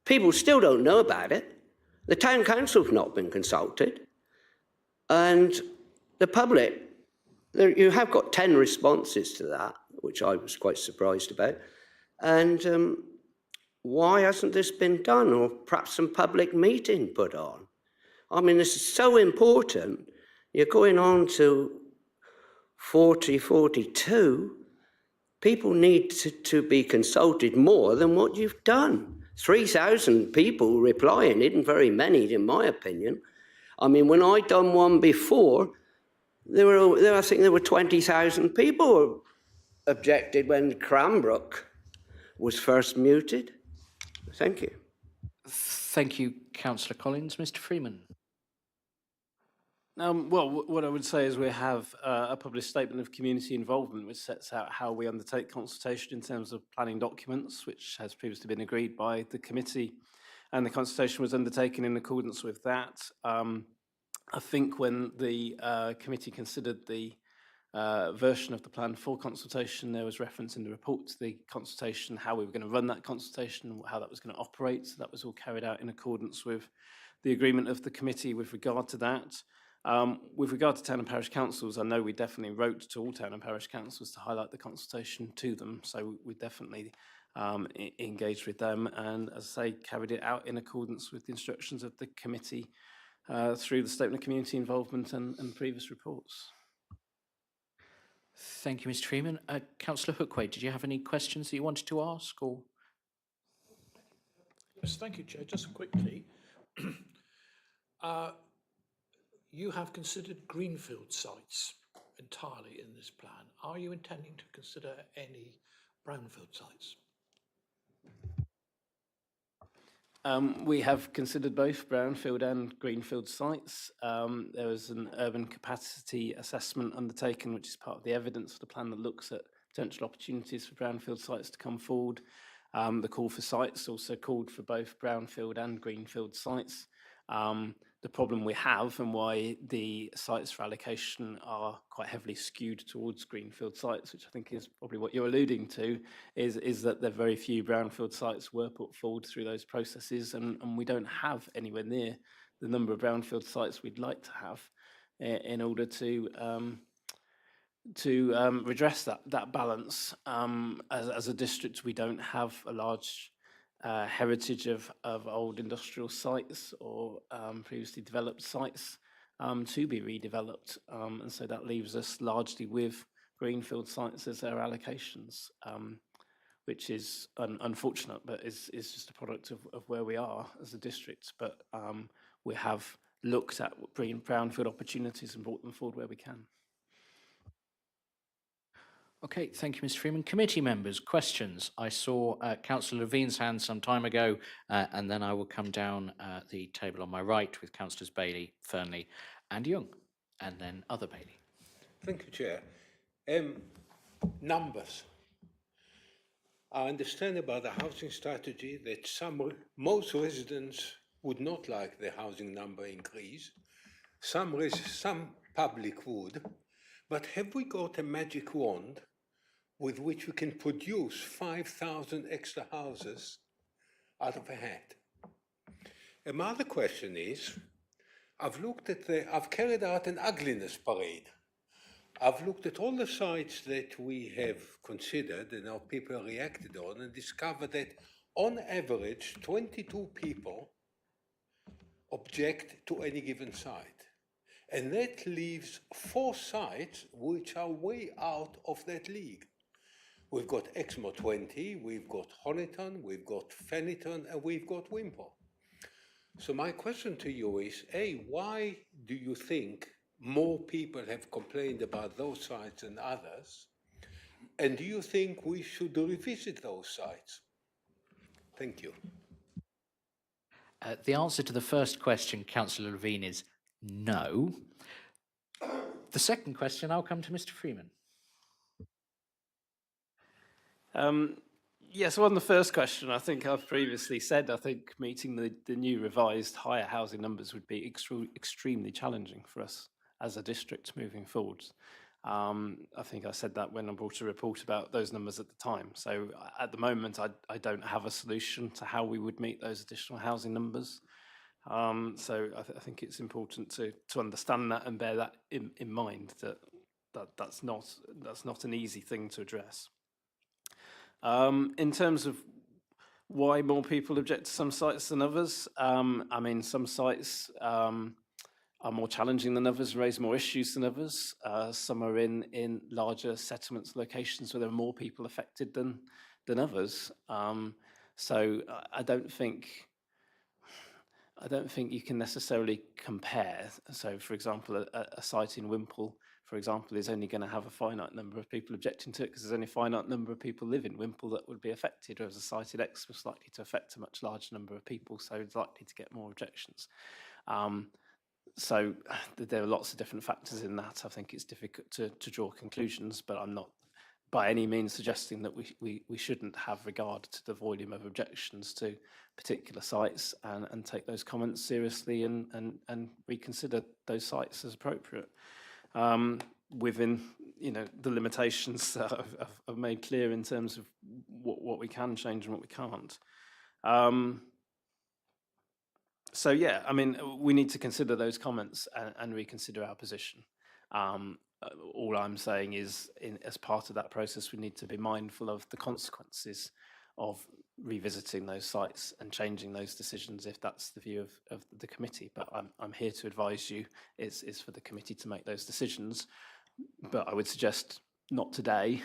people still don't know about it. The town council's not been consulted, and the public, you have got 10 responses to that, which I was quite surprised about. And why hasn't this been done, or perhaps some public meeting put on? I mean, this is so important. You're going on to 42. People need to be consulted more than what you've done. 3,000 people replying isn't very many, in my opinion. I mean, when I done one before, I think there were 20,000 people who objected when Cranbrook was first muted. Thank you. Thank you, Councillor Collins. Mr. Freeman. Well, what I would say is we have a published statement of community involvement which sets out how we undertake consultation in terms of planning documents, which has previously been agreed by the committee, and the consultation was undertaken in accordance with that. I think when the committee considered the version of the plan for consultation, there was reference in the report to the consultation, how we were going to run that consultation, how that was going to operate. So that was all carried out in accordance with the agreement of the committee with regard to that. With regard to town and parish councils, I know we definitely wrote to all town and parish councils to highlight the consultation to them. So we definitely engaged with them and, as I say, carried it out in accordance with the instructions of the committee through the statement of community involvement and previous reports. Thank you, Mr. Freeman. Councillor Hookway, did you have any questions that you wanted to ask? Or? Yes, thank you, Chair. Just quickly, you have considered greenfield sites entirely in this plan. Are you intending to consider any brownfield sites? We have considered both brownfield and greenfield sites. There was an urban capacity assessment undertaken, which is part of the evidence of the plan that looks at potential opportunities for brownfield sites to come forward. The call for sites also called for both brownfield and greenfield sites. The problem we have and why the sites for allocation are quite heavily skewed towards greenfield sites, which I think is probably what you're alluding to, is that there are very few brownfield sites were put forward through those processes, and we don't have anywhere near the number of brownfield sites we'd like to have in order to redress that balance. As a district, we don't have a large heritage of old industrial sites or previously developed sites to be redeveloped, and so that leaves us largely with greenfield sites as our allocations, which is unfortunate, but is just a product of where we are as a district. But we have looked at brownfield opportunities and brought them forward where we can. Okay, thank you, Mr. Freeman. Committee members, questions? I saw Councillor Levine's hand some time ago, and then I will come down the table on my right with Councillors Bailey, Fernley and Young, and then other Bailey. Thank you, Chair. Numbers. I understand about the housing strategy that most residents would not like the housing number increase. Some public would, but have we got a magic wand with which we can produce 5,000 extra houses out of a hat? And my other question is, I've carried out an ugliness parade. I've looked at all the sites that we have considered and our people reacted on and discovered that on average, 22 people object to any given site. And that leaves 4 sites which are way out of that league. We've got Exmoor 20, we've got Honiton, we've got Fenniton, and we've got Wimpole. So my question to you is, A, why do you think more people have complained about those sites than others? And do you think we should revisit those sites? Thank you. The answer to the first question, Councillor Levine, is no. The second question, I'll come to Mr. Freeman. Yes, on the first question, I think I've previously said, I think meeting the new revised higher housing numbers would be extremely challenging for us as a district moving forward. I think I said that when I brought a report about those numbers at the time. So at the moment, I don't have a solution to how we would meet those additional housing numbers. So I think it's important to understand that and bear that in mind, that's not an easy thing to address. In terms of why more people object to some sites than others, I mean, some sites are more challenging than others, raise more issues than others. Some are in larger settlements locations where there are more people affected than others. So I don't think you can necessarily compare. So, for example, a site in Wimpole, for example, is only going to have a finite number of people objecting to it because there's only a finite number of people live in Wimpole that would be affected, whereas a site in Exmoor is likely to affect a much larger number of people, so it's likely to get more objections. So there are lots of different factors in that. I think it's difficult to draw conclusions, but I'm not by any means suggesting that we shouldn't have regard to the volume of objections to particular sites and take those comments seriously and reconsider those sites as appropriate. Within the limitations I've made clear in terms of what we can change and what we can't. So yeah, I mean, we need to consider those comments and reconsider our position. All I'm saying is, as part of that process, we need to be mindful of the consequences of revisiting those sites and changing those decisions if that's the view of the committee. But I'm here to advise you, it's for the committee to make those decisions. But I would suggest not today,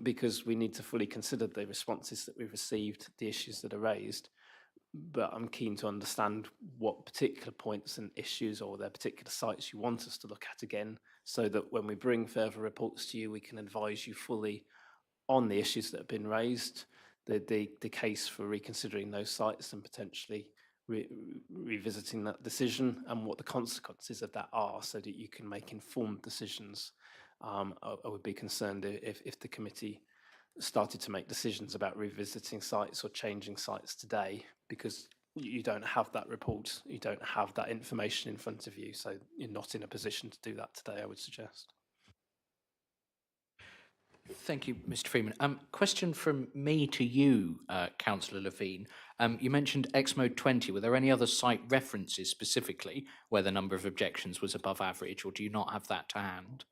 because we need to fully consider the responses that we've received, the issues that are raised. But I'm keen to understand what particular points and issues or their particular sites you want us to look at again, so that when we bring further reports to you, we can advise you fully on the issues that have been raised, the case for reconsidering those sites and potentially revisiting that decision and what the consequences of that are, so that you can make informed decisions. I would be concerned if the committee started to make decisions about revisiting sites or changing sites today, because you don't have that report, you don't have that information in front of you, so you're not in a position to do that today, I would suggest. Thank you, Mr. Freeman. Question from me to you, Councillor Levine. You mentioned Exmo 20. Were there any other site references specifically where the number of objections was above average, or do you not have that to hand?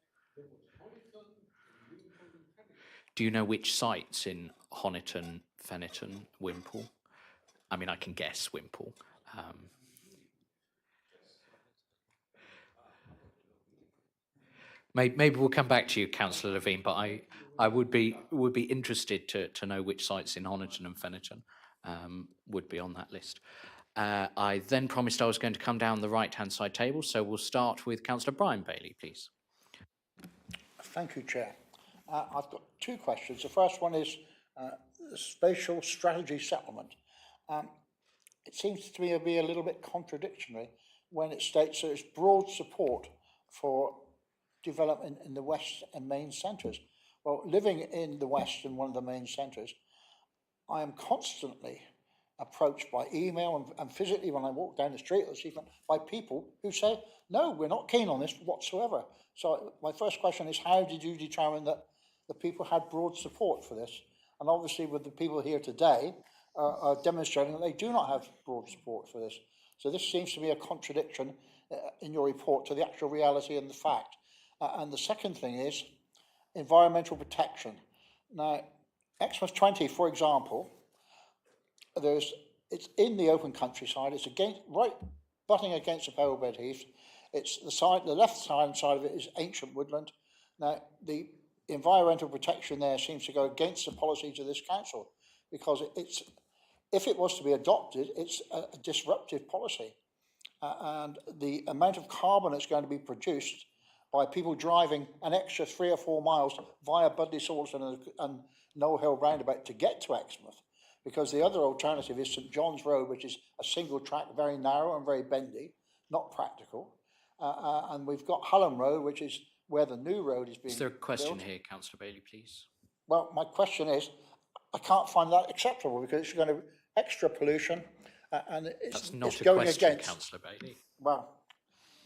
Do you know which sites in Honiton, Fenniton, Wimpole? I mean, I can guess Wimpole. Maybe we'll come back to you, Councillor Levine, but I would be interested to know which sites in Honiton and Fenniton would be on that list. I then promised I was going to come down the right-hand side table, so we'll start with Councillor Brian Bailey, please. Thank you, Chair. I've got 2 questions. The first one is the spatial strategy settlement. It seems to me to be a little bit contradictory when it states that it's broad support for development in the West and main centres. Well, living in the West and one of the main centres, I am constantly approached by email and physically when I walk down the street this evening by people who say, no, we're not keen on this whatsoever. So my first question is, how did you determine that the people had broad support for this? And obviously with the people here today are demonstrating that they do not have broad support for this. So this seems to be a contradiction in your report to the actual reality and the fact. And the second thing is environmental protection. Now, Exmouth 20, for example, it's in the open countryside. It's right butting against the Pebblebead Heath. It's the left hand side of it is ancient woodland. Now, the environmental protection there seems to go against the policies of this council because if it was to be adopted, it's a disruptive policy. And the amount of carbon that's going to be produced by people driving an extra 3 or 4 miles via Budley Salterton and Knoll Hill roundabout to get to Exmouth, because the other alternative is St John's Road, which is a single track, very narrow and very bendy, not practical. And we've got Hallam Road, which is where the new road is being built. Is there a question here, Councillor Bailey, please? Well, my question is, I can't find that acceptable because it's going to extra pollution and it's going against. Councillor Bailey. Well,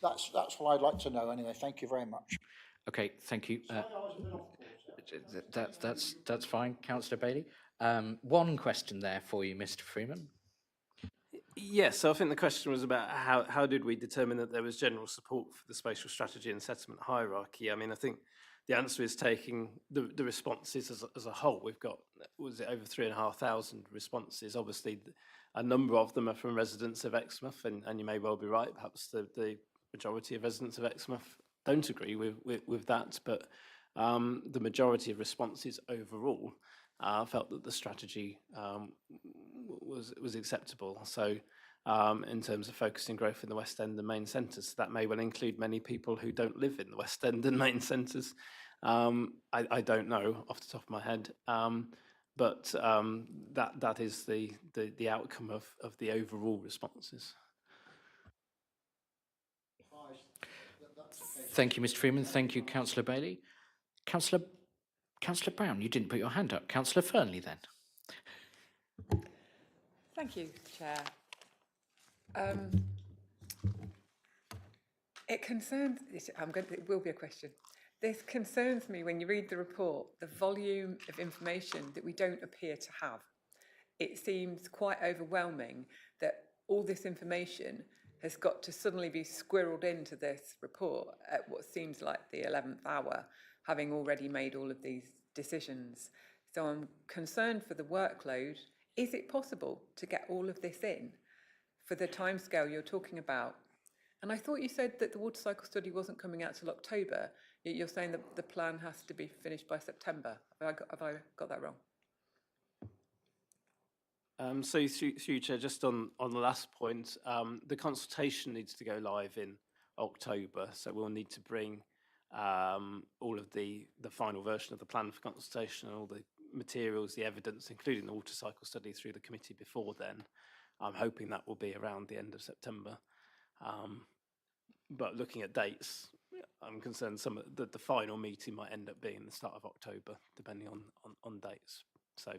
that's what I'd like to know anyway. Thank you very much. Okay, thank you. That's fine, Councillor Bailey. One question there for you, Mr. Freeman. Yes, so I think the question was about how did we determine that there was general support for the spatial strategy and settlement hierarchy. I mean, I think the answer is taking the responses as a whole. We've got, was it over 3,500 responses? Obviously, a number of them are from residents of Exmouth, and you may well be right. Perhaps the majority of residents of Exmouth don't agree with that, but the majority of responses overall felt that the strategy was acceptable. So in terms of focusing growth in the West End and main centres, that may well include many people who don't live in the West End and main centres. I don't know off the top of my head, but that is the outcome of the overall responses. Thank you, Mr. Freeman. Thank you, Councillor Bailey. Councillor Brown, you didn't put your hand up. Councillor Fernley, then. Thank you, Chair. It will be a question. This concerns me when you read the report, the volume of information that we don't appear to have. It seems quite overwhelming that all this information has got to suddenly be squirreled into this report at what seems like the 11th hour, having already made all of these decisions. So I'm concerned for the workload. Is it possible to get all of this in for the timescale you're talking about? And I thought you said that the water cycle study wasn't coming out till October. Yet you're saying that the plan has to be finished by September. Have I got that wrong? So through Chair, just on the last point, the consultation needs to go live in October, so we'll need to bring all of the final version of the plan for consultation and all the materials, the evidence, including the water cycle study, through the committee before then. I'm hoping that will be around the end of September. But looking at dates, I'm concerned some of the final meeting might end up being the start of October, depending on dates. So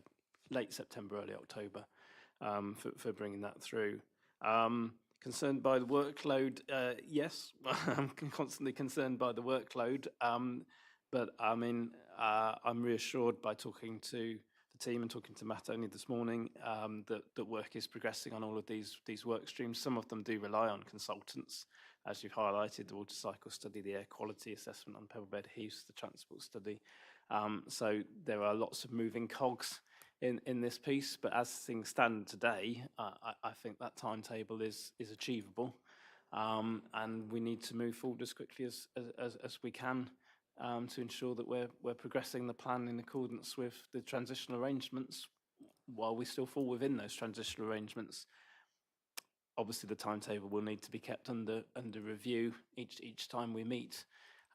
late September, early October, for bringing that through. Concerned by the workload, yes, I'm constantly concerned by the workload, but I mean, I'm reassured by talking to the team and talking to Matt only this morning that work is progressing on all of these work streams. Some of them do rely on consultants, as you've highlighted, the water cycle study, the air quality assessment on Pebblebed Heath, the transport study. So there are lots of moving cogs in this piece, but as things stand today, I think that timetable is achievable, and we need to move forward as quickly as we can to ensure that we're progressing the plan in accordance with the transitional arrangements while we still fall within those transitional arrangements. Obviously, the timetable will need to be kept under review each time we meet.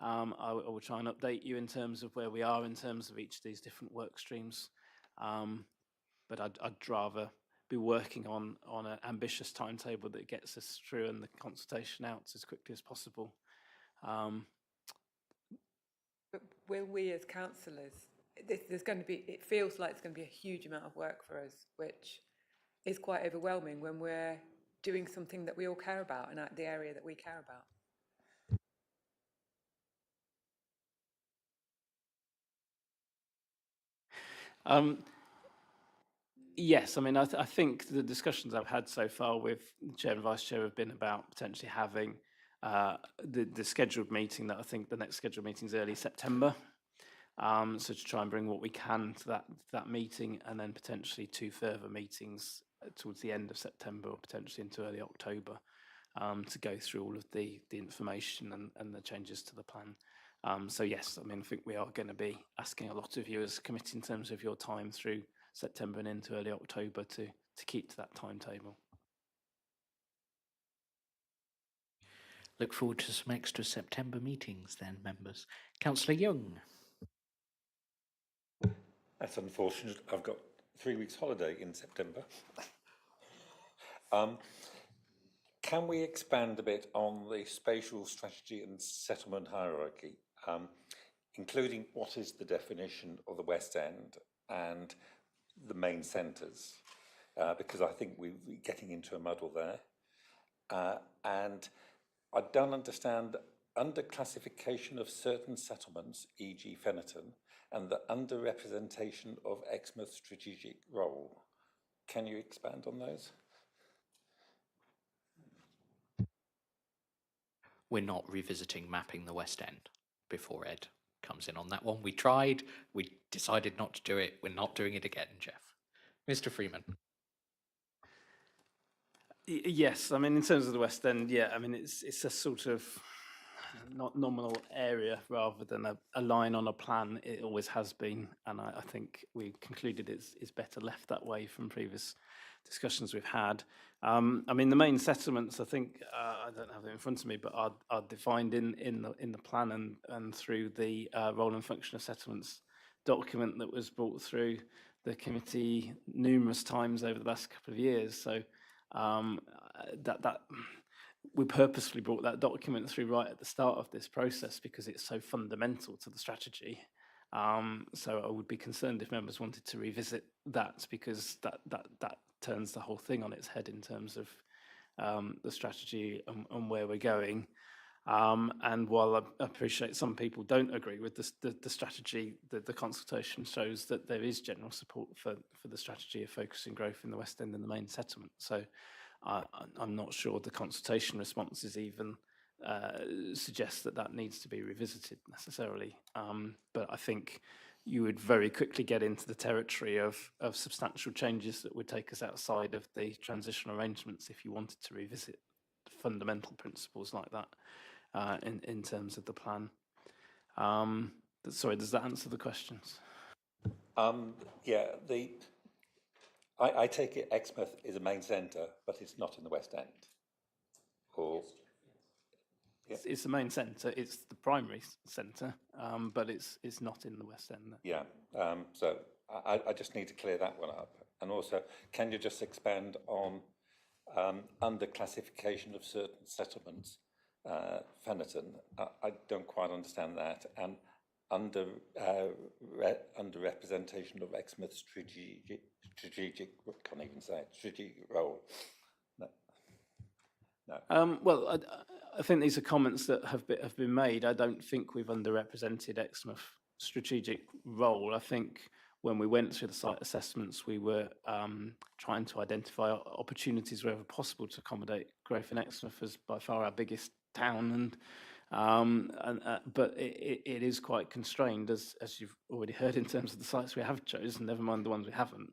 I will try and update you in terms of where we are in terms of each of these different work streams. But I'd rather be working on an ambitious timetable that gets us through and the consultation out as quickly as possible. But will we as councillors, there's going to be, it feels like it's going to be a huge amount of work for us, which is quite overwhelming when we're doing something that we all care about and at the area that we care about. Yes, I mean, I think the discussions I've had so far with the chair and vice chair have been about potentially having the scheduled meeting. That I think the next scheduled meeting is early September. So to try and bring what we can to that meeting, and then potentially 2 further meetings towards the end of September or potentially into early October, to go through all of the information and the changes to the plan. So yes, I mean, I think we are going to be asking a lot of you as a committee in terms of your time through September and into early October to keep to that timetable. Look forward to some extra September meetings then, members. Councillor Young. That's unfortunate. I've got 3 weeks holiday in September. Can we expand a bit on the spatial strategy and settlement hierarchy, including what is the definition of the West End and the main centres? Because I think we're getting into a muddle there. And I don't understand under classification of certain settlements, e.g. Fennerton, and the underrepresentation of Exmouth's strategic role. Can you expand on those? We're not revisiting mapping the West End before Ed comes in on that one. We tried, we decided not to do it. We're not doing it again, Jeff. Mr. Freeman. Yes, I mean, in terms of the West End, yeah, I mean, it's a sort of not nominal area rather than a line on a plan. It always has been, and I think we concluded it's better left that way from previous discussions we've had. I mean, the main settlements, I think, I don't have them in front of me, but are defined in the plan and through the role and function of settlements document that was brought through the committee numerous times over the last couple of years. So that we purposefully brought that document through right at the start of this process because it's so fundamental to the strategy. So I would be concerned if members wanted to revisit that, because that turns the whole thing on its head in terms of the strategy and where we're going. And while I appreciate some people don't agree with the strategy, the consultation shows that there is general support for the strategy of focusing growth in the West End and the main settlement. So I'm not sure the consultation responses even suggest that needs to be revisited necessarily. But I think you would very quickly get into the territory of substantial changes that would take us outside of the transitional arrangements if you wanted to revisit fundamental principles like that. In terms of the plan. Sorry, does that answer the questions? Yeah, I take it Exmouth is a main centre, but it's not in the West End. Or yeah. It's the main centre. It's the primary centre, but it's not in the West End. Yeah. So I just need to clear that one up. And also, can you just expand on under classification of certain settlements? Fennerton, I don't quite understand that, and under representation of Exmouth's strategic can't even say it, strategic role. No. Well, I think these are comments that have been made. I don't think we've underrepresented Exmouth's strategic role. I think when we went through the site assessments, we were trying to identify opportunities wherever possible to accommodate growth in Exmouth as by far our biggest town, but it is quite constrained, as you've already heard, in terms of the sites we have chosen, never mind the ones we haven't,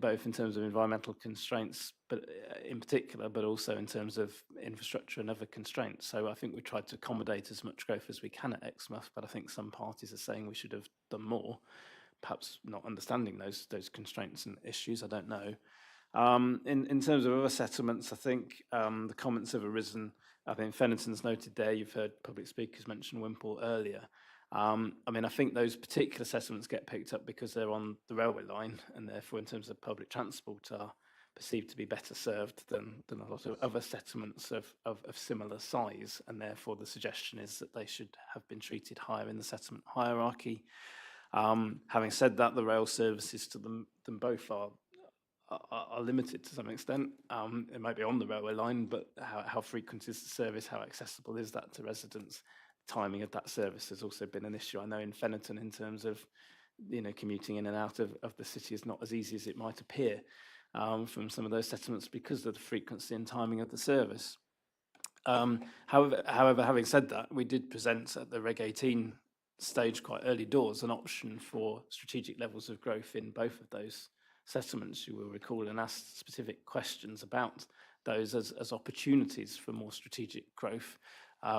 both in terms of environmental constraints, but in particular, but also in terms of infrastructure and other constraints. So I think we tried to accommodate as much growth as we can at Exmouth, but I think some parties are saying we should have done more, perhaps not understanding those constraints and issues, I don't know. In terms of other settlements, I think the comments have arisen. I think Fennerton's noted there, you've heard public speakers mention Wimpole earlier. I mean, I think those particular settlements get picked up because they're on the railway line, and therefore in terms of public transport are perceived to be better served than a lot of other settlements of similar size, and therefore the suggestion is that they should have been treated higher in the settlement hierarchy. Having said that, the rail services to them both are are limited to some extent. It might be on the railway line, but how frequent is the service? How accessible is that to residents? Timing of that service has also been an issue. I know in Fennerton, in terms of commuting in and out of the city is not as easy as it might appear from some of those settlements because of the frequency and timing of the service. However, having said that, we did present at the Reg 18 stage quite early doors an option for strategic levels of growth in both of those settlements. You will recall, and asked specific questions about those as opportunities for more strategic growth,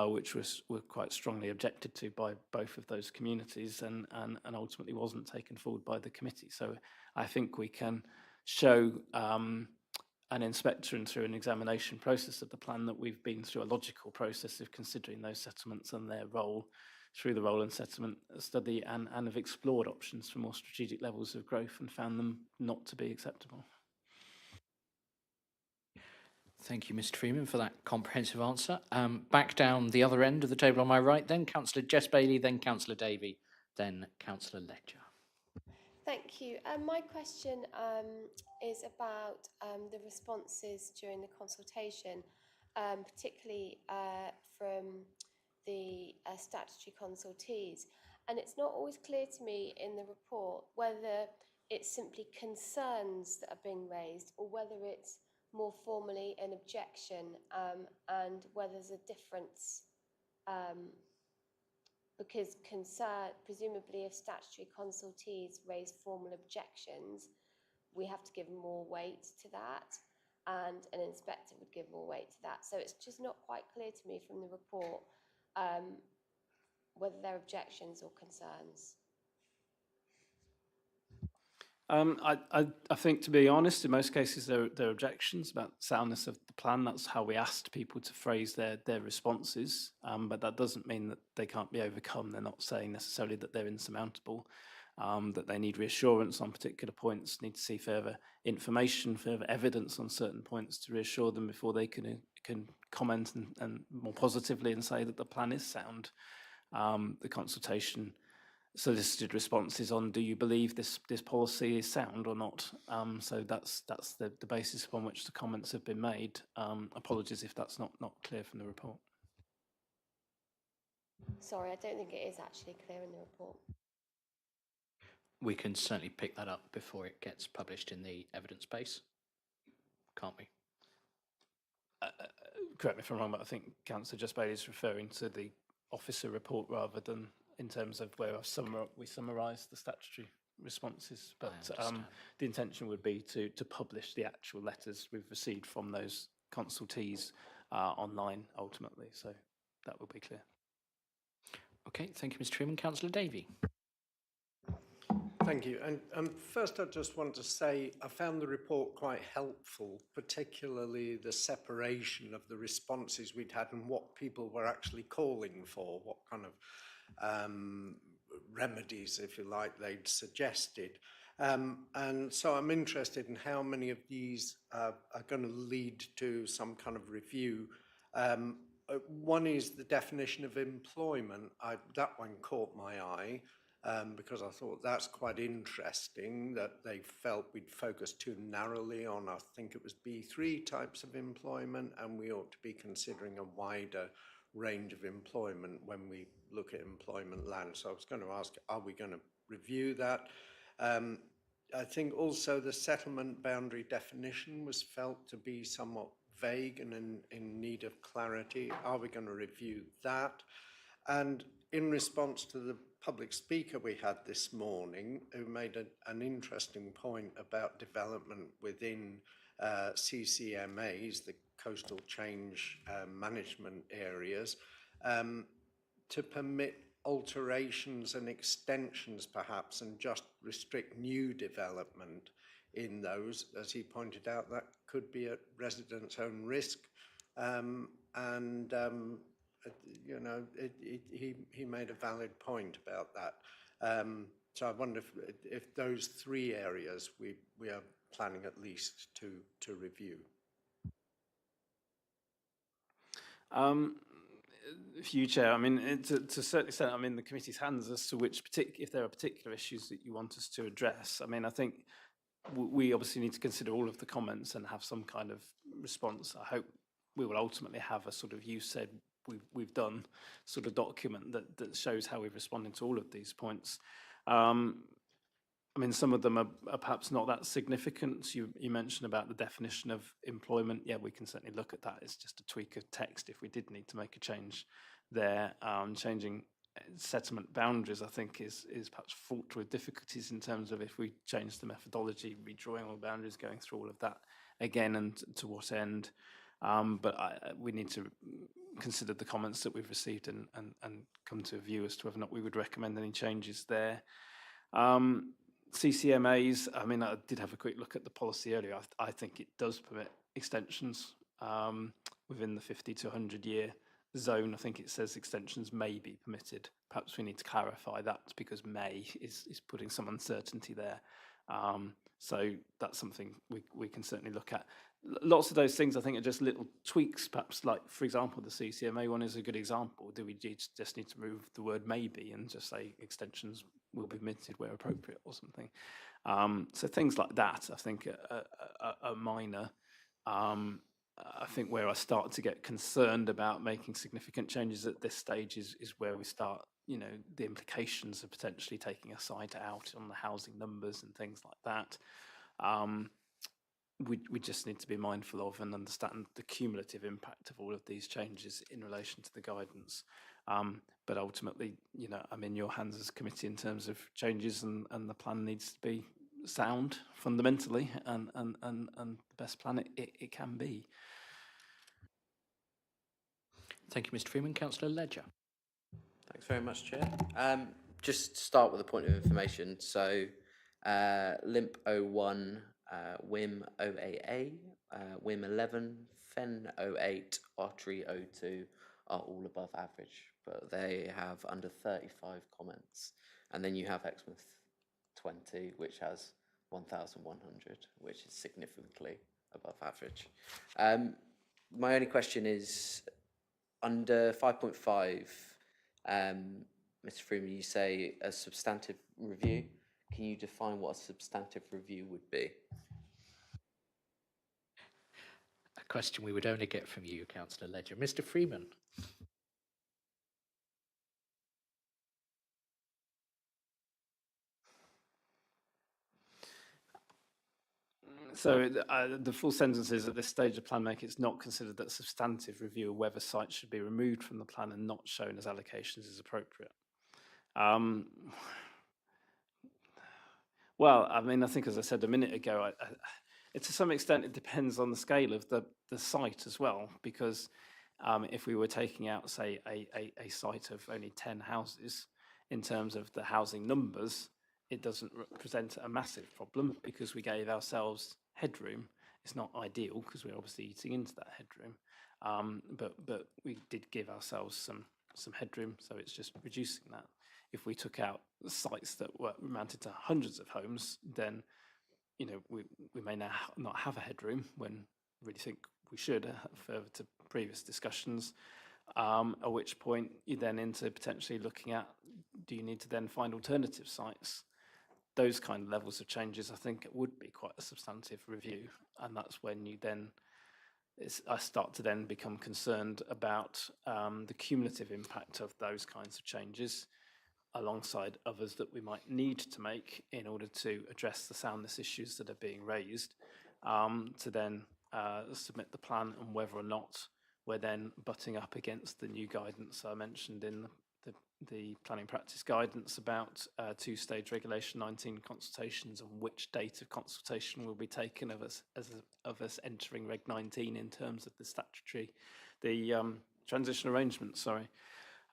which were quite strongly objected to by both of those communities and ultimately wasn't taken forward by the committee. So I think we can show an inspector and through an examination process of the plan that we've been through a logical process of considering those settlements and their role through the role and settlement study and have explored options for more strategic levels of growth and found them not to be acceptable. Thank you, Mr. Freeman, for that comprehensive answer. Back down the other end of the table on my right, then Councillor Jess Bailey, then Councillor Davey, then Councillor Ledger. Thank you. My question is about the responses during the consultation, particularly from the statutory consultees. And it's not always clear to me in the report whether it's simply concerns that are being raised or whether it's more formally an objection, and whether there's a difference, because presumably if statutory consultees raise formal objections, we have to give more weight to that, and an inspector would give more weight to that. So it's just not quite clear to me from the report whether they're objections or concerns. I think, to be honest, in most cases there are objections about the soundness of the plan. That's how we asked people to phrase their responses, but that doesn't mean that they can't be overcome. They're not saying necessarily that they're insurmountable, that they need reassurance on particular points, need to see further information, further evidence on certain points to reassure them before they can comment and more positively and say that the plan is sound. The consultation solicited responses on, do you believe this policy is sound or not? So that's the basis upon which the comments have been made. Apologies if that's not clear from the report. Sorry, I don't think it is actually clear in the report. We can certainly pick that up before it gets published in the evidence base, can't we? Correct me if I'm wrong, but I think Councillor Just Bailey is referring to the officer report rather than in terms of where we summarise the statutory responses. But the intention would be to publish the actual letters we've received from those consultees online ultimately. So that will be clear. Okay, thank you, Mr. Freeman. Councillor Davey. Thank you. And first, I just want to say I found the report quite helpful, particularly the separation of the responses we'd had and what people were actually calling for, what kind of remedies, if you like, they'd suggested. And so I'm interested in how many of these are going to lead to some kind of review. One is the definition of employment. That one caught my eye. Because I thought that's quite interesting that they felt we'd focused too narrowly on, I think it was B3 types of employment, and we ought to be considering a wider range of employment when we look at employment land. So I was going to ask, are we going to review that? I think also the settlement boundary definition was felt to be somewhat vague and in need of clarity. Are we going to review that? And in response to the public speaker we had this morning, who made an interesting point about development within CCMAs, the coastal change management areas, to permit alterations and extensions perhaps and just restrict new development in those. As he pointed out, that could be at residents' own risk. You know, he made a valid point about that. So I wonder if those three areas we are planning at least to review. Through Chair, I mean, to a certain extent, I'm in the committee's hands as to which if there are particular issues that you want us to address. I mean, I think we obviously need to consider all of the comments and have some kind of response. I hope we will ultimately have a sort of, you said we've done sort of document that shows how we've responded to all of these points. I mean, some of them are perhaps not that significant. You mentioned about the definition of employment. Yeah, we can certainly look at that. It's just a tweak of text if we did need to make a change there. Changing settlement boundaries, I think, is perhaps fraught with difficulties in terms of if we change the methodology, redrawing all boundaries, going through all of that again, and to what end. But we need to consider the comments that we've received and come to a view as to whether or not we would recommend any changes there. CCMAs, I mean, I did have a quick look at the policy earlier. I think it does permit extensions within the 50 to 100 year zone. I think it says extensions may be permitted. Perhaps we need to clarify that because may is putting some uncertainty there. So that's something we can certainly look at. Lots of those things I think are just little tweaks, perhaps, like, for example, the CCMA one is a good example. Do we just need to remove the word maybe and just say extensions will be permitted where appropriate or something? So things like that I think are minor. I think where I start to get concerned about making significant changes at this stage is where we start, you know, the implications of potentially taking a site out on the housing numbers and things like that. We just need to be mindful of and understand the cumulative impact of all of these changes in relation to the guidance. But ultimately, you know, I'm in your hands as a committee in terms of changes, and the plan needs to be sound fundamentally and the best plan it can be. Thank you, Mr. Freeman. Councillor Ledger. Thanks very much, Chair. Just to start with a point of information. So LIMP 01, WIM 08A, WIM 11, FEN 08, Artery 02 are all above average, but they have under 35 comments. And then you have Exmouth 20, which has 1,100, which is significantly above average. My only question is, under 5.5, Mr. Freeman, you say a substantive review. Can you define what a substantive review would be? A question we would only get from you, Councillor Ledger. Mr. Freeman. So the full sentence is, at this stage of plan making, it's not considered that substantive review of whether sites should be removed from the plan and not shown as allocations is appropriate. Well, I mean, I think, as I said a minute ago, to some extent it depends on the scale of the site as well, because if we were taking out, say, a site of only 10 houses, in terms of the housing numbers, it doesn't present a massive problem because we gave ourselves headroom. It's not ideal because we're obviously eating into that headroom, but we did give ourselves some headroom, so it's just reducing that. If we took out sites that were amounted to hundreds of homes, then, you know, we may now not have a headroom when I really think we should, further to previous discussions, at which point you then into potentially looking at, do you need to then find alternative sites? Those kind of levels of changes, I think, it would be quite a substantive review, and that's when you then, I start to then become concerned about the cumulative impact of those kinds of changes, alongside others that we might need to make in order to address the soundness issues that are being raised, to then submit the plan, and whether or not we're then butting up against the new guidance I mentioned in the planning practice guidance about two-stage regulation 19 consultations, and which date of consultation will be taken of us entering Reg 19 in terms of the statutory, the transition arrangement, sorry.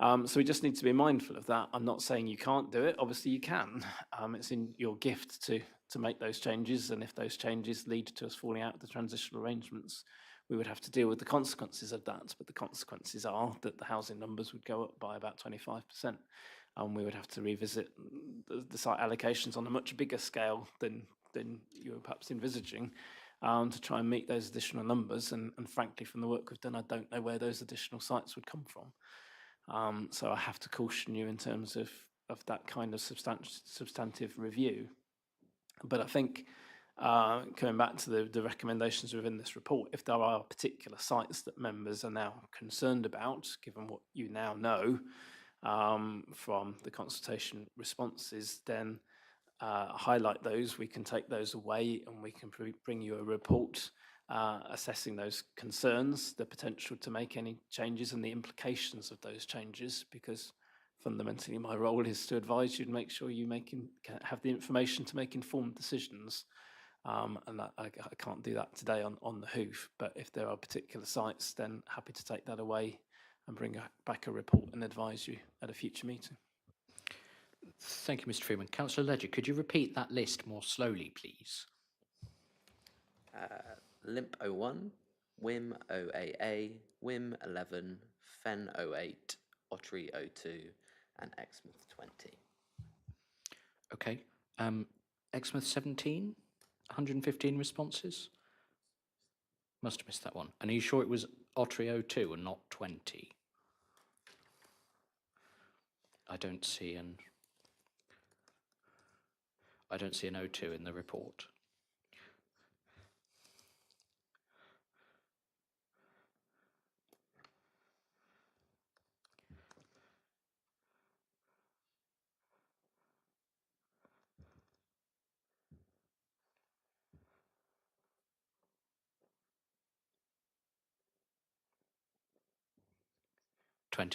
So we just need to be mindful of that. I'm not saying you can't do it. Obviously you can. It's in your gift to make those changes, and if those changes lead to us falling out of the transitional arrangements, we would have to deal with the consequences of that. But the consequences are that the housing numbers would go up by about 25%, and we would have to revisit the site allocations on a much bigger scale than you were perhaps envisaging, to try and meet those additional numbers. And frankly, from the work we've done, I don't know where those additional sites would come from. So I have to caution you in terms of that kind of substantive review. But I think coming back to the recommendations within this report, if there are particular sites that members are now concerned about, given what you now know from the consultation responses, then highlight those. We can take those away and we can bring you a report assessing those concerns, the potential to make any changes and the implications of those changes, because fundamentally my role is to advise you and make sure you have the information to make informed decisions. And I can't do that today on the hoof, but if there are particular sites, then happy to take that away and bring back a report and advise you at a future meeting. Thank you, Mr. Freeman. Councillor Ledger, could you repeat that list more slowly, please? Limp 01, WIM 0AA, WIM 11, FEN 08, Ottery 02, and Exmouth 20. Okay. Exmouth 17, 115 responses? Must have missed that one. And are you sure it was Ottery 02 and not 20? I don't see an 02 in the report.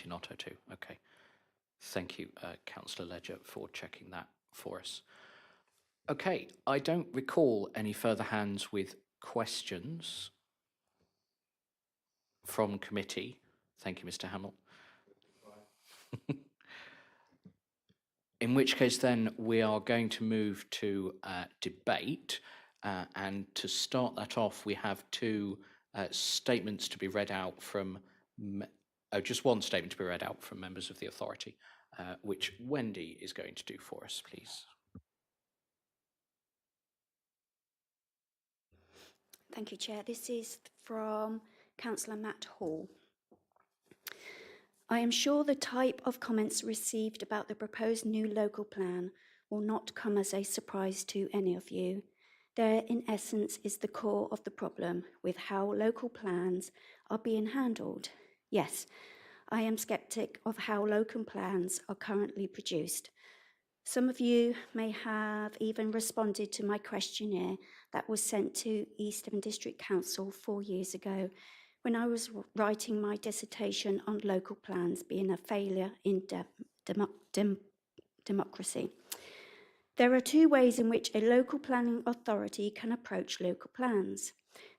Not 02. Okay. Thank you, Councillor Ledger, for checking that for us. Okay, I don't recall any further hands with questions from committee. Thank you, Mr. Hamill. In which case then we are going to move to debate, and to start that off we have two statements to be read out from, just one statement to be read out from members of the authority, which Wendy is going to do for us, please. Thank you, Chair. This is from Councillor Matt Hall. I am sure the type of comments received about the proposed new local plan will not come as a surprise to any of you. There, in essence, is the core of the problem with how local plans are being handled. Yes, I am sceptic of how local plans are currently produced. Some of you may have even responded to my questionnaire that was sent to East Devon District Council 4 years ago when I was writing my dissertation on local plans being a failure in democracy. There are two ways in which a local planning authority can approach local plans.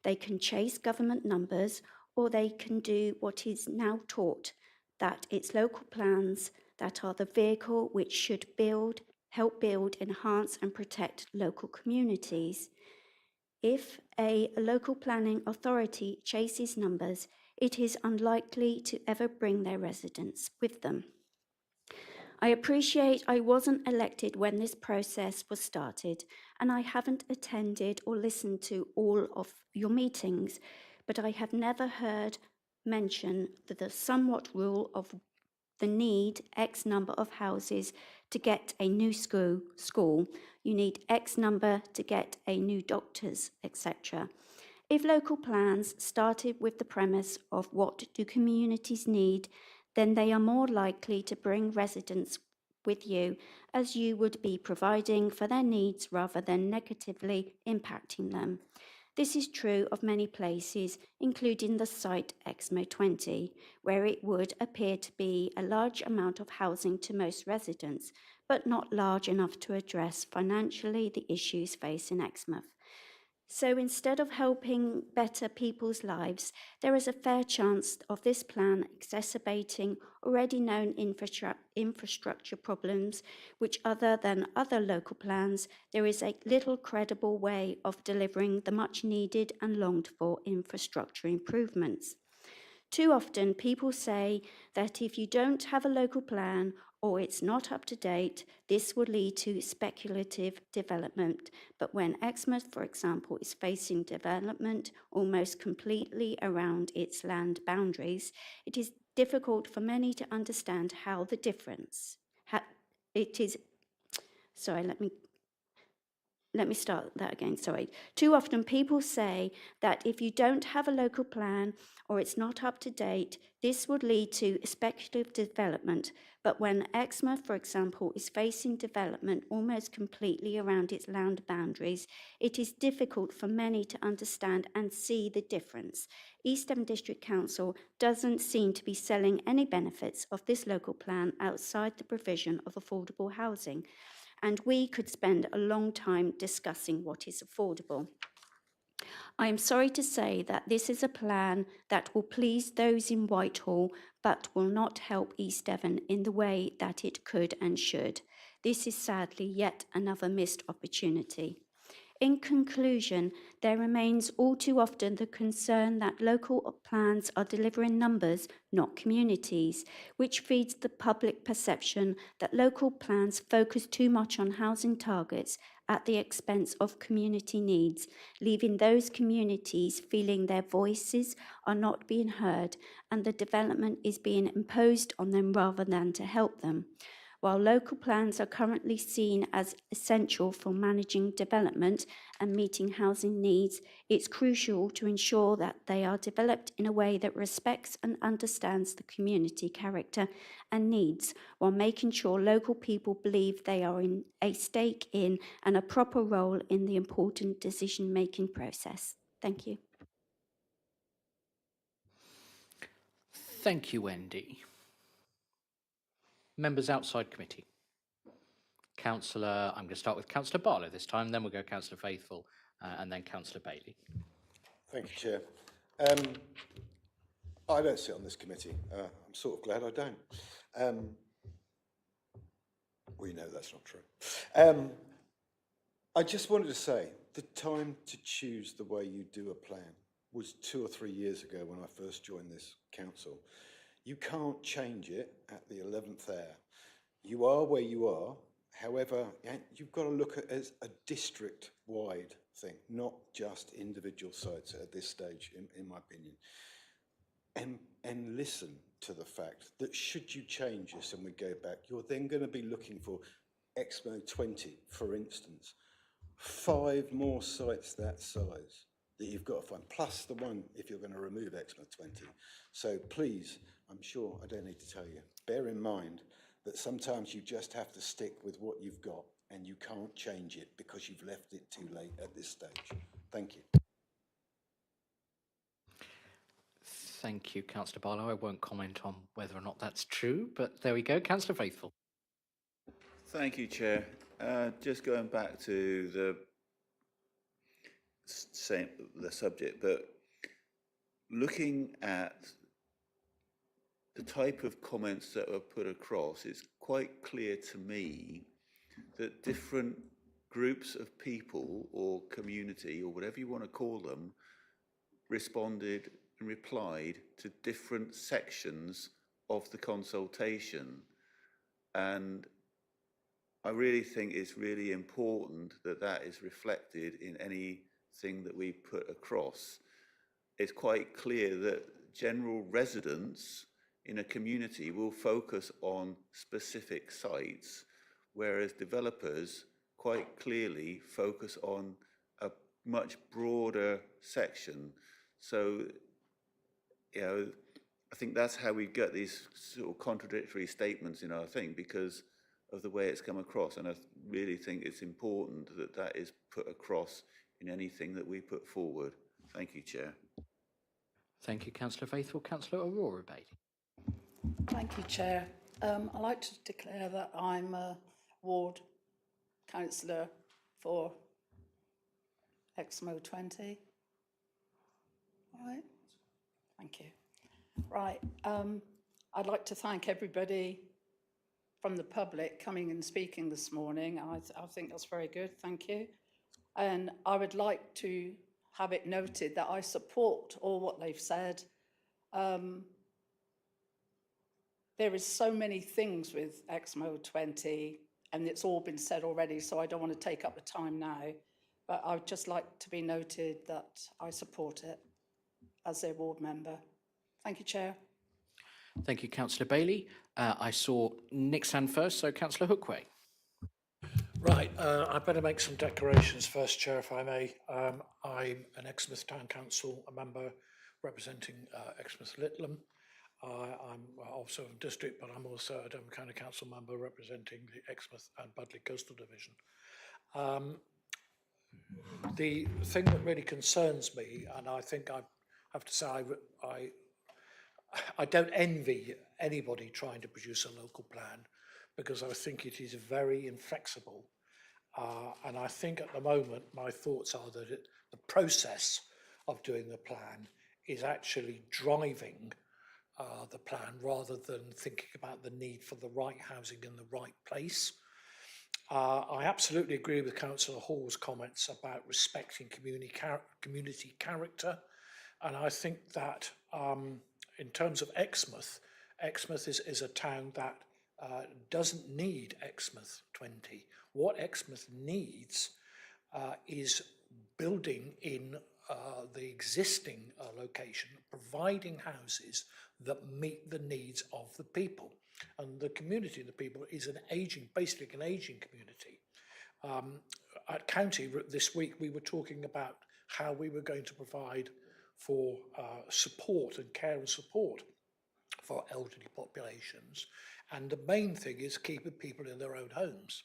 They can chase government numbers, or they can do what is now taught, that it's local plans that are the vehicle which should help build, enhance and protect local communities. If a local planning authority chases numbers, it is unlikely to ever bring their residents with them. I appreciate I wasn't elected when this process was started, and I haven't attended or listened to all of your meetings, but I have never heard mention the somewhat rule of the need X number of houses to get a new school, you need X number to get a new doctors, etc. If local plans started with the premise of what do communities need, then they are more likely to bring residents with you, as you would be providing for their needs rather than negatively impacting them. This is true of many places, including the site Exmo 20, where it would appear to be a large amount of housing to most residents, but not large enough to address financially the issues facing Exmouth. So instead of helping better people's lives, there is a fair chance of this plan exacerbating already known infrastructure problems, which other than other local plans, there is a little credible way of delivering the much needed and longed for infrastructure improvements. Too often people say that if you don't have a local plan or it's not up to date, this will lead to speculative development. But when Exmouth, for example, is facing development almost completely around its land boundaries, it is difficult for many to understand how the difference, let me start that again, sorry. Too often people say that if you don't have a local plan or it's not up to date, this would lead to speculative development. But when Exmouth, for example, is facing development almost completely around its land boundaries, it is difficult for many to understand and see the difference. East Devon District Council doesn't seem to be selling any benefits of this local plan outside the provision of affordable housing. And we could spend a long time discussing what is affordable. I am sorry to say that this is a plan that will please those in Whitehall, but will not help East Devon in the way that it could and should. This is sadly yet another missed opportunity. In conclusion, there remains all too often the concern that local plans are delivering numbers, not communities, which feeds the public perception that local plans focus too much on housing targets at the expense of community needs, leaving those communities feeling their voices are not being heard and the development is being imposed on them rather than to help them. While local plans are currently seen as essential for managing development and meeting housing needs, it's crucial to ensure that they are developed in a way that respects and understands the community character and needs, while making sure local people believe they are in a stake in and a proper role in the important decision-making process. Thank you. Thank you, Wendy. Members outside committee. Councillor, I'm going to start with Councillor Barlow this time, then we'll go Councillor Faithful and then Councillor Bailey. Thank you, Chair. I don't sit on this committee. I'm sort of glad I don't. We know that's not true. I just wanted to say, the time to choose the way you do a plan was 2 or 3 years ago when I first joined this council. You can't change it at the 11th hour. You are where you are. However, you've got to look at it as a district-wide thing, not just individual sites at this stage, in my opinion. And listen to the fact that should you change this and we go back, you're then going to be looking for Exmo 20, for instance, 5 more sites that size that you've got to find, plus the one if you're going to remove Exmo 20. So please, I'm sure I don't need to tell you, bear in mind that sometimes you just have to stick with what you've got and you can't change it because you've left it too late at this stage. Thank you. Thank you, Councillor Barlow. I won't comment on whether or not that's true, but there we go. Councillor Faithful. Thank you, Chair. Just going back to the subject, but looking at the type of comments that were put across, it's quite clear to me that different groups of people or community or whatever you want to call them responded and replied to different sections of the consultation. And I really think it's really important that that is reflected in anything that we put across. It's quite clear that general residents in a community will focus on specific sites, whereas developers quite clearly focus on a much broader section. So, you know, I think that's how we get these sort of contradictory statements in our thing, because of the way it's come across. And I really think it's important that that is put across in anything that we put forward. Thank you, Chair. Thank you, Councillor Faithful. Councillor Aurora Bailey. Thank you, Chair. I'd like to declare that I'm a ward councillor for Exmo 20. Right. Thank you. Right. I'd like to thank everybody from the public coming and speaking this morning. I think that's very good. Thank you. And I would like to have it noted that I support all what they've said. There is so many things with Exmo 20, and it's all been said already, so I don't want to take up the time now. But I would just like to be noted that I support it as their ward member. Thank you, Chair. Thank you, Councillor Bailey. I saw Nick's hand first, so Councillor Hookway. Right, I better make some declarations first, Chair, if I may. I'm an Exmouth Town Council member representing Exmouth Litlam. I'm also of district, but I'm also a Devon County Council member representing the Exmouth and Budley Coastal Division. The thing that really concerns me, and I think I have to say I don't envy anybody trying to produce a local plan, because I think it is very inflexible. And I think at the moment, my thoughts are that the process of doing the plan is actually driving the plan rather than thinking about the need for the right housing in the right place. I absolutely agree with Councillor Hall's comments about respecting community character. And I think that in terms of Exmouth, Exmouth is a town that doesn't need Exmouth 20. What Exmouth needs is building in the existing location, providing houses that meet the needs of the people. And the community of the people is basically an aging community. At County this week, we were talking about how we were going to provide for support and care and support for elderly populations. And the main thing is keeping people in their own homes.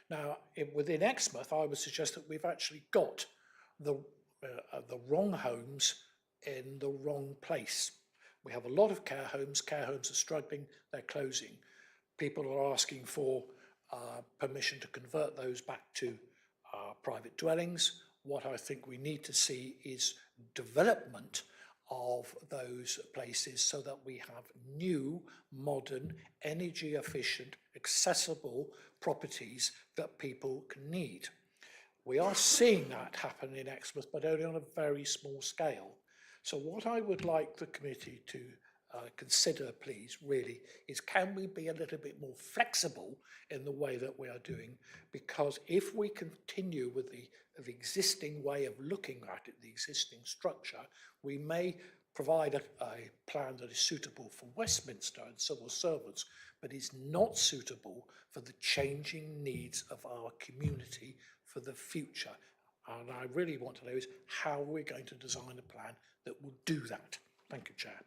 Now, within Exmouth, I would suggest that we've actually got the wrong homes in the wrong place. We have a lot of care homes. Care homes are struggling, they're closing. People are asking for permission to convert those back to private dwellings. What I think we need to see is development of those places so that we have new, modern, energy efficient, accessible properties that people can need. We are seeing that happen in Exmouth, but only on a very small scale. So what I would like the committee to consider, please, really, is can we be a little bit more flexible in the way that we are doing? Because if we continue with the existing way of looking at it, the existing structure, we may provide a plan that is suitable for Westminster and civil servants, but is not suitable for the changing needs of our community for the future. And I really want to know is how we're going to design a plan that will do that. Thank you, Chair.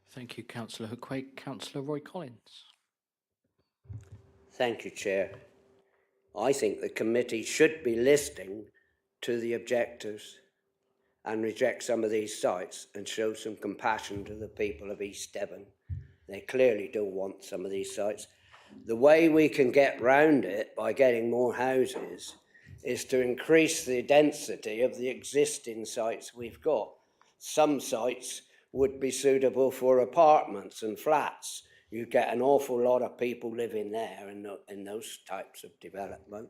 Thank you, Councillor Hookway. Councillor Roy Collins. Thank you, Chair. I think the committee should be listening to the objectives and reject some of these sites and show some compassion to the people of East Devon. They clearly don't want some of these sites. The way we can get round it by getting more houses is to increase the density of the existing sites we've got. Some sites would be suitable for apartments and flats. You get an awful lot of people living there in those types of development.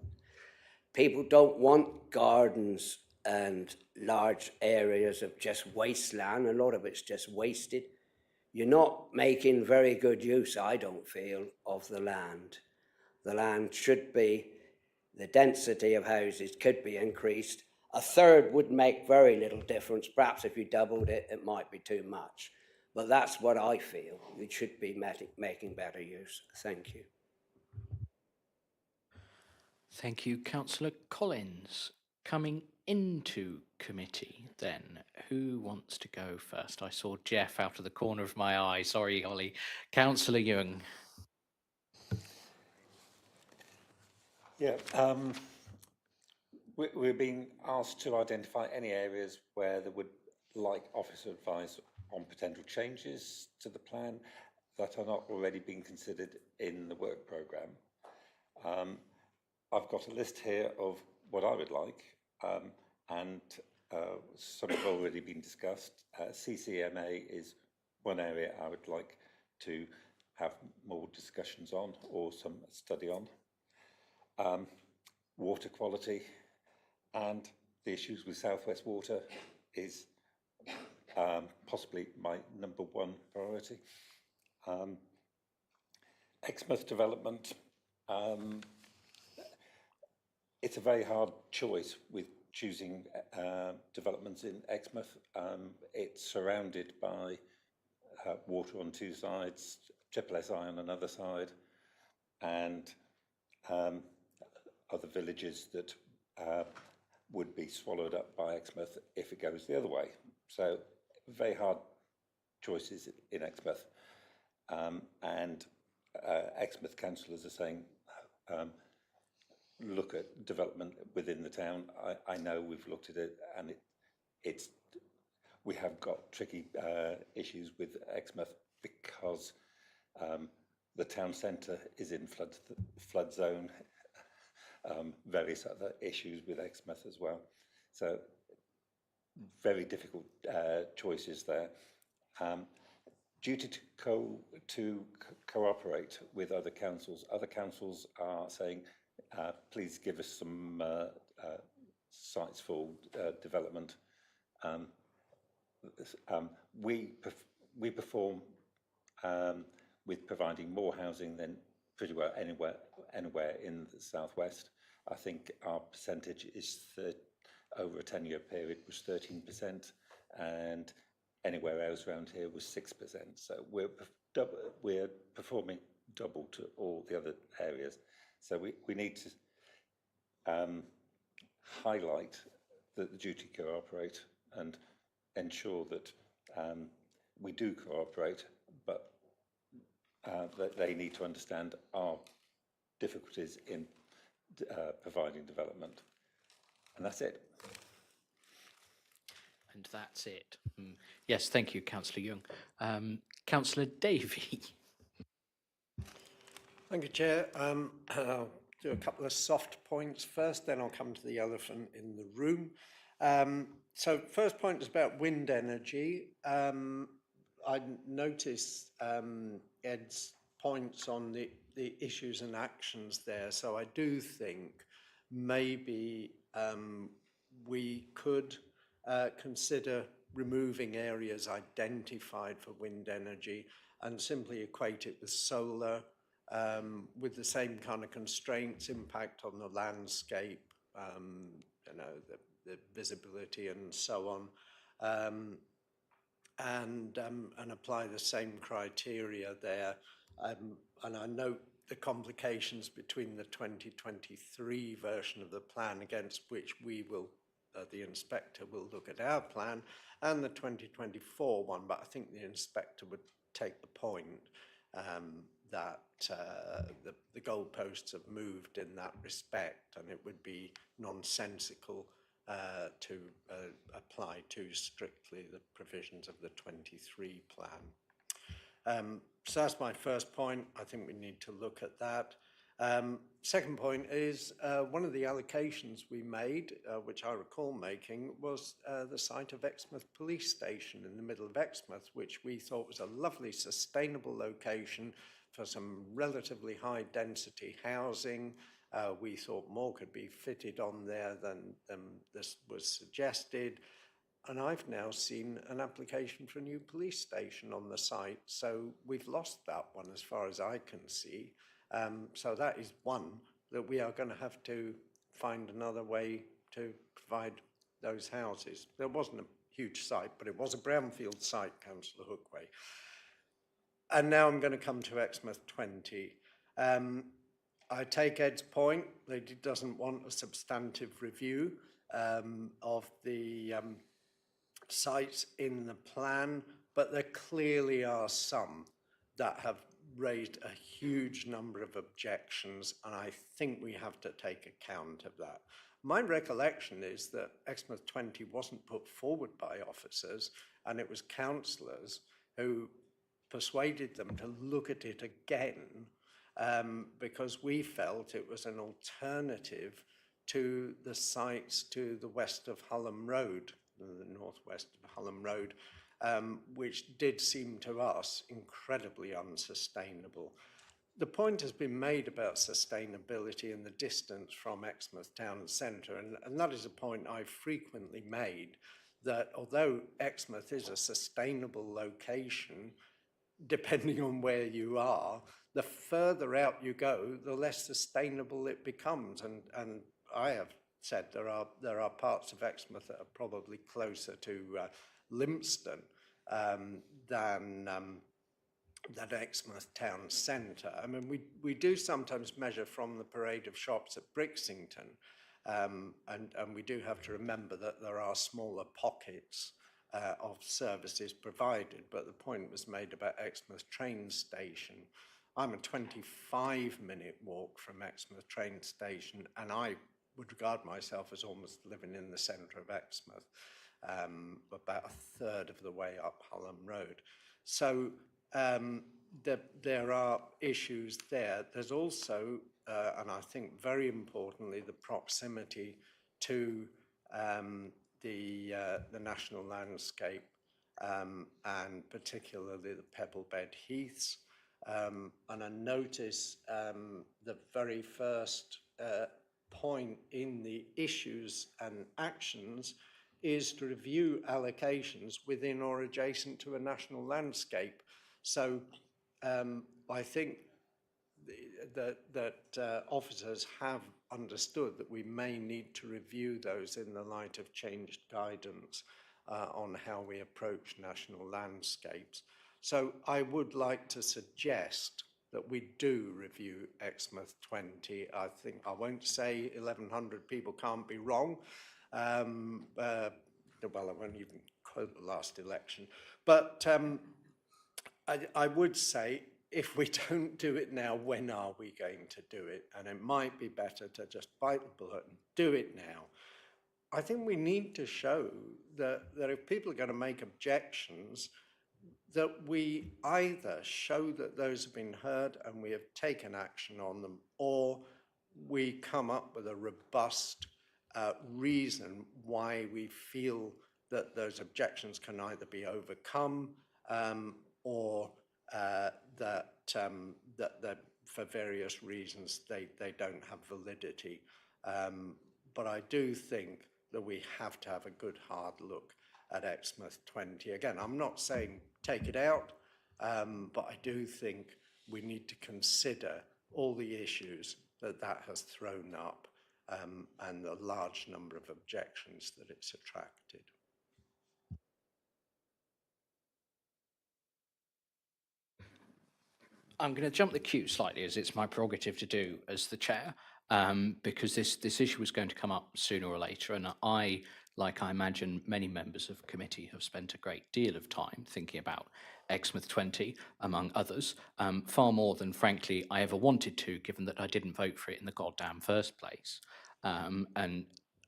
People don't want gardens and large areas of just wasteland. A lot of it's just wasted. You're not making very good use, I don't feel, of the land. The land should be, the density of houses could be increased. A third would make very little difference. Perhaps if you doubled it, it might be too much. But that's what I feel. We should be making better use. Thank you. Thank you, Councillor Collins. Coming into committee then, who wants to go first? I saw Jeff out of the corner of my eye. Sorry, Ollie. Councillor Ewing. Yeah, we're being asked to identify any areas where they would like officer advice on potential changes to the plan that are not already being considered in the work programme. I've got a list here of what I would like, and some have already been discussed. CCMA is one area I would like to have more discussions on or some study on. Water quality and the issues with South West Water is possibly my number one priority. Exmouth development, it's a very hard choice with choosing developments in Exmouth. It's surrounded by water on two sides, SSI on another side, and other villages that would be swallowed up by Exmouth if it goes the other way. So very hard choices in Exmouth. And Exmouth councillors are saying, look at development within the town. I know we've looked at it, and we have got tricky issues with Exmouth because the town centre is in flood zone. Various other issues with Exmouth as well. So very difficult choices there. Duty to cooperate with other councils are saying, please give us some sites for development. We perform with providing more housing than pretty well anywhere in the southwest. I think our percentage is over a 10-year period was 13%, and anywhere else around here was 6%. So we're performing double to all the other areas. So we need to highlight the duty to cooperate and ensure that we do cooperate, but that they need to understand our difficulties in providing development. And that's it. And that's it. Yes, thank you, Councillor Young. Councillor Davey. Thank you, Chair. I'll do a couple of soft points first, then I'll come to the elephant in the room. So first point is about wind energy. I noticed Ed's points on the issues and actions there. So I do think maybe we could consider removing areas identified for wind energy and simply equate it with solar, with the same kind of constraints, impact on the landscape, you know, the visibility and so on, and apply the same criteria there. And I note the complications between the 2023 version of the plan, against which we will, the inspector will look at our plan, and the 2024 one, but I think the inspector would take the point that the goalposts have moved in that respect, and it would be nonsensical to apply too strictly the provisions of the 23 plan. So that's my first point. I think we need to look at that. Second point is one of the allocations we made, which I recall making, was the site of Exmouth Police Station in the middle of Exmouth, which we thought was a lovely sustainable location for some relatively high density housing. We thought more could be fitted on there than this was suggested. And I've now seen an application for a new police station on the site. So we've lost that one as far as I can see. So that is one that we are going to have to find another way to provide those houses. There wasn't a huge site, but it was a brownfield site, Councillor Hookway. And now I'm going to come to Exmouth 20. I take Ed's point that he doesn't want a substantive review of the sites in the plan, but there clearly are some that have raised a huge number of objections, and I think we have to take account of that. My recollection is that Exmouth 20 wasn't put forward by officers, and it was councillors who persuaded them to look at it again because we felt it was an alternative to the sites to the west of Hullam Road, the northwest of Hullam Road, which did seem to us incredibly unsustainable. The point has been made about sustainability and the distance from Exmouth town centre, and that is a point I've frequently made, that although Exmouth is a sustainable location, depending on where you are, the further out you go, the less sustainable it becomes. And I have said there are parts of Exmouth that are probably closer to Lympstone than that Exmouth town centre. I mean, we do sometimes measure from the parade of shops at Brixington, and we do have to remember that there are smaller pockets of services provided, but the point was made about Exmouth train station. I'm a 25-minute walk from Exmouth train station, and I would regard myself as almost living in the centre of Exmouth, about a third of the way up Hallam Road. So there are issues there. There's also, and I think very importantly, the proximity to the national landscape, and particularly the Pebblebed Heaths. And I notice the very first point in the issues and actions is to review allocations within or adjacent to a national landscape. So I think that officers have understood that we may need to review those in the light of changed guidance on how we approach national landscapes. So I would like to suggest that we do review Exmouth 20. I think I won't say 1,100 people can't be wrong. Well, I won't even quote the last election. But I would say, if we don't do it now, when are we going to do it? And it might be better to just bite the bullet and do it now. I think we need to show that if people are going to make objections, that we either show that those have been heard and we have taken action on them, or we come up with a robust reason why we feel that those objections can either be overcome or that for various reasons they don't have validity. But I do think that we have to have a good hard look at Exmouth 20. Again, I'm not saying take it out, but I do think we need to consider all the issues that has thrown up and the large number of objections that it's attracted. I'm going to jump the queue slightly, as it's my prerogative to do as the chair, because this issue is going to come up sooner or later, and I, like I imagine many members of the committee, have spent a great deal of time thinking about Exmouth 20, among others, far more than, frankly, I ever wanted to, given that I didn't vote for it in the goddamn first place. And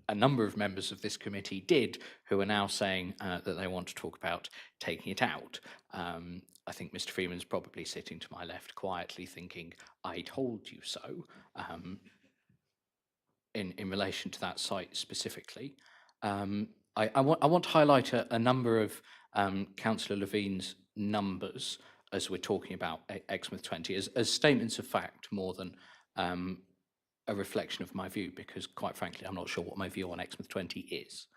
a number of members of this committee did, who are now saying that they want to talk about taking it out. I think Mr. Freeman's probably sitting to my left quietly thinking, I told you so, in relation to that site specifically. I want to highlight a number of Councillor Levine's numbers as we're talking about Exmouth 20 as statements of fact more than a reflection of my view, because quite frankly, I'm not sure what my view on Exmouth 20 is.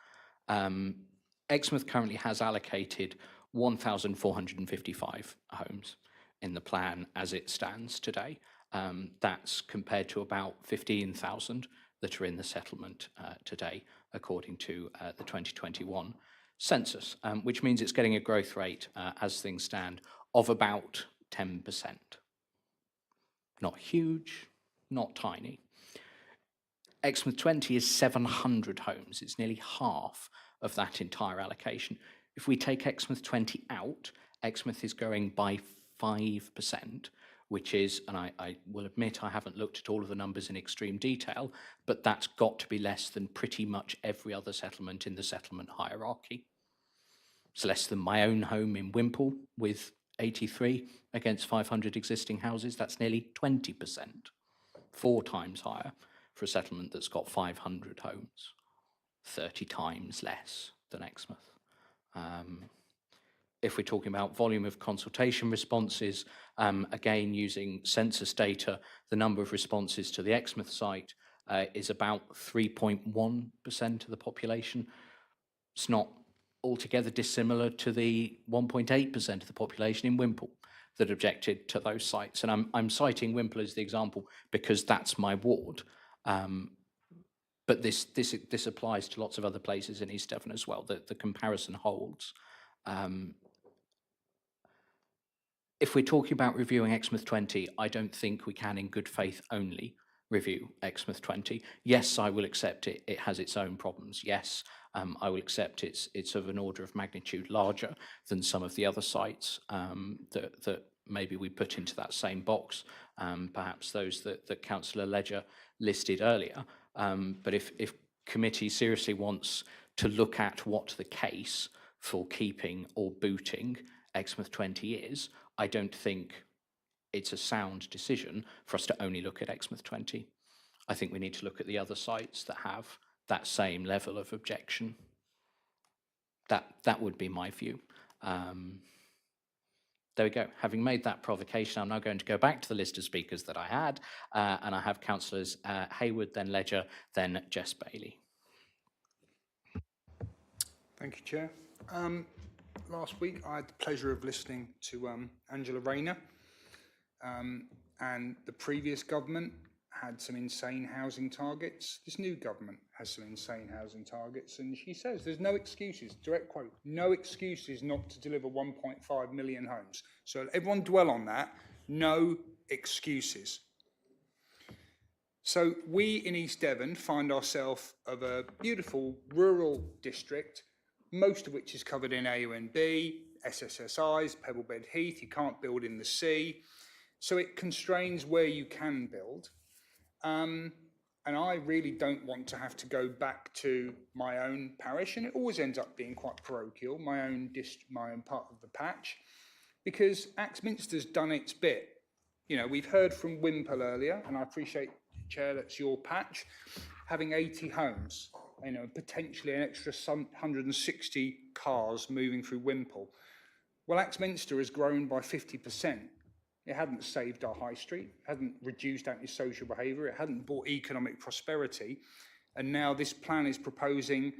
Exmouth currently has allocated 1,455 homes in the plan as it stands today. That's compared to about 15,000 that are in the settlement today, according to the 2021 census, which means it's getting a growth rate, as things stand, of about 10%. Not huge, not tiny. Exmouth 20 is 700 homes. It's nearly half of that entire allocation. If we take Exmouth 20 out, Exmouth is growing by 5%, which is, and I will admit I haven't looked at all of the numbers in extreme detail, but that's got to be less than pretty much every other settlement in the settlement hierarchy. It's less than my own home in Wimple with 83 against 500 existing houses. That's nearly 20%, 4 times higher for a settlement that's got 500 homes, 30 times less than Exmouth. If we're talking about volume of consultation responses, again, using census data, the number of responses to the Exmouth site is about 3.1% of the population. It's not altogether dissimilar to the 1.8% of the population in Wimple that objected to those sites. And I'm citing Wimple as the example because that's my ward. But this applies to lots of other places in East Devon as well. The comparison holds. if we're talking about reviewing Exmouth 20, I don't think we can in good faith only review Exmouth 20. Yes, I will accept it. It has its own problems. Yes, I will accept it's of an order of magnitude larger than some of the other sites that maybe we put into that same box, perhaps those that Councillor Ledger listed earlier. But if committee seriously wants to look at what the case for keeping or booting Exmouth 20 is, I don't think it's a sound decision for us to only look at Exmouth 20. I think we need to look at the other sites that have that same level of objection. That would be my view. There we go. Having made that provocation, I'm now going to go back to the list of speakers that I had, and I have Councillors Hayward, then Ledger, then Jess Bailey. Thank you, Chair. Last week, I had the pleasure of listening to Angela Rayner, and the previous government had some insane housing targets. This new government has some insane housing targets, and she says there's no excuses, direct quote, no excuses not to deliver 1.5 million homes. So everyone dwell on that, no excuses. So we in East Devon find ourselves of a beautiful rural district, most of which is covered in AUNB, SSSIs, Pebblebed Heath. You can't build in the sea. So it constrains where you can build. And I really don't want to have to go back to my own parish, and it always ends up being quite parochial, my own part of the patch, because Axminster's done its bit. You know, we've heard from Wimpole earlier, and I appreciate, Chair, that's your patch, having 80 homes, you know, potentially an extra 160 cars moving through Wimpole. Well, Axminster has grown by 50%. It hadn't saved our high street, hadn't reduced antisocial behaviour, it hadn't brought economic prosperity, and now this plan is proposing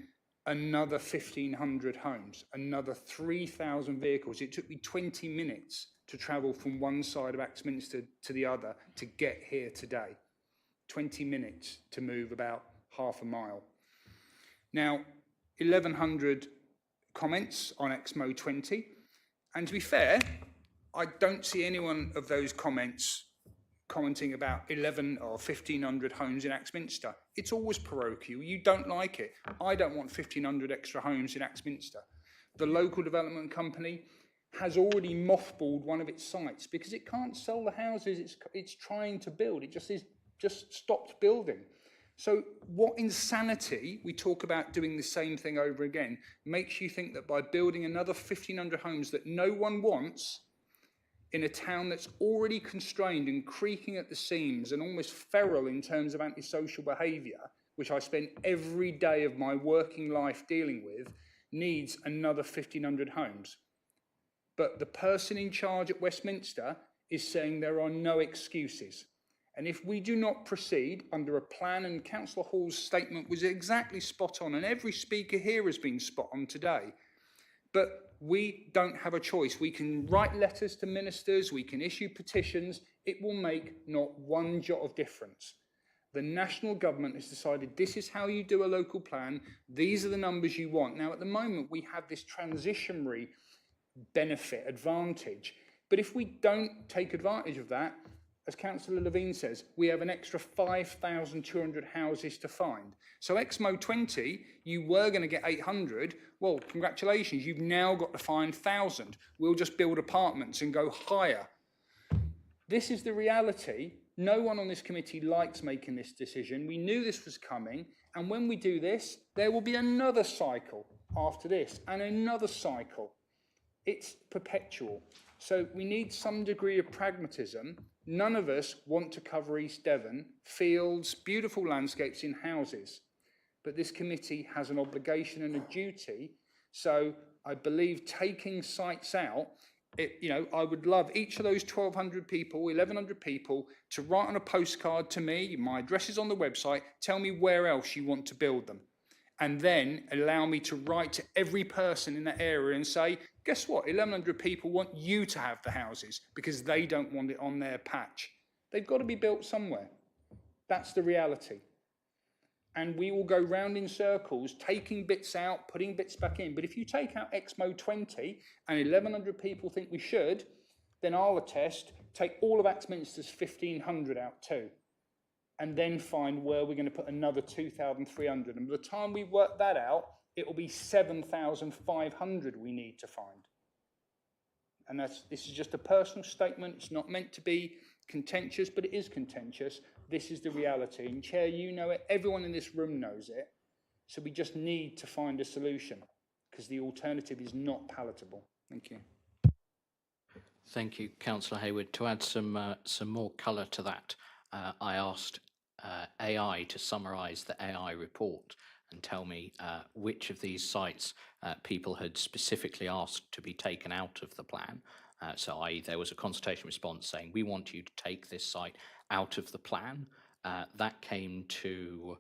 another 1,500 homes, another 3,000 vehicles. It took me 20 minutes to travel from one side of Axminster to the other to get here today. 20 minutes to move about half a mile. Now, 1,100 comments on Exmo 20, and to be fair, I don't see any one of those comments commenting about 11 or 1,500 homes in Axminster. It's always parochial. You don't like it. I don't want 1,500 extra homes in Axminster. The local development company has already mothballed one of its sites because it can't sell the houses it's trying to build. It just stopped building. So what insanity, we talk about doing the same thing over again, makes you think that by building another 1,500 homes that no one wants in a town that's already constrained and creaking at the seams and almost feral in terms of antisocial behaviour, which I spend every day of my working life dealing with, needs another 1,500 homes. But the person in charge at Westminster is saying there are no excuses. And if we do not proceed under a plan, and Councillor Hall's statement was exactly spot on, and every speaker here has been spot on today, but we don't have a choice. We can write letters to ministers, we can issue petitions, it will make not one jot of difference. The national government has decided this is how you do a local plan, these are the numbers you want. Now, at the moment, we have this transitionary benefit, advantage, but if we don't take advantage of that, as Councillor Levine says, we have an extra 5,200 houses to find. So Exmo 20, you were going to get 800. Well, congratulations, you've now got to find 1,000. We'll just build apartments and go higher. This is the reality. No one on this committee likes making this decision. We knew this was coming. And when we do this, there will be another cycle after this and another cycle. It's perpetual. So we need some degree of pragmatism. None of us want to cover East Devon, fields, beautiful landscapes in houses. But this committee has an obligation and a duty. So I believe taking sites out, I would love each of those 1,200 people, 1,100 people to write on a postcard to me, my address is on the website, tell me where else you want to build them. And then allow me to write to every person in that area and say, guess what, 1,100 people want you to have the houses because they don't want it on their patch. They've got to be built somewhere. That's the reality. And we will go round in circles, taking bits out, putting bits back in. But if you take out Exmo 20 and 1,100 people think we should, then I'll attest, take all of Axminster's 1,500 out too, and then find where we're going to put another 2,300. And by the time we work that out, it will be 7,500 we need to find. And this is just a personal statement. It's not meant to be contentious, but it is contentious. This is the reality. And Chair, you know it. Everyone in this room knows it. So we just need to find a solution because the alternative is not palatable. Thank you. Thank you, Councillor Hayward. To add some more colour to that, I asked AI to summarise the AI report and tell me which of these sites people had specifically asked to be taken out of the plan. So i.e. there was a consultation response saying, we want you to take this site out of the plan. That came to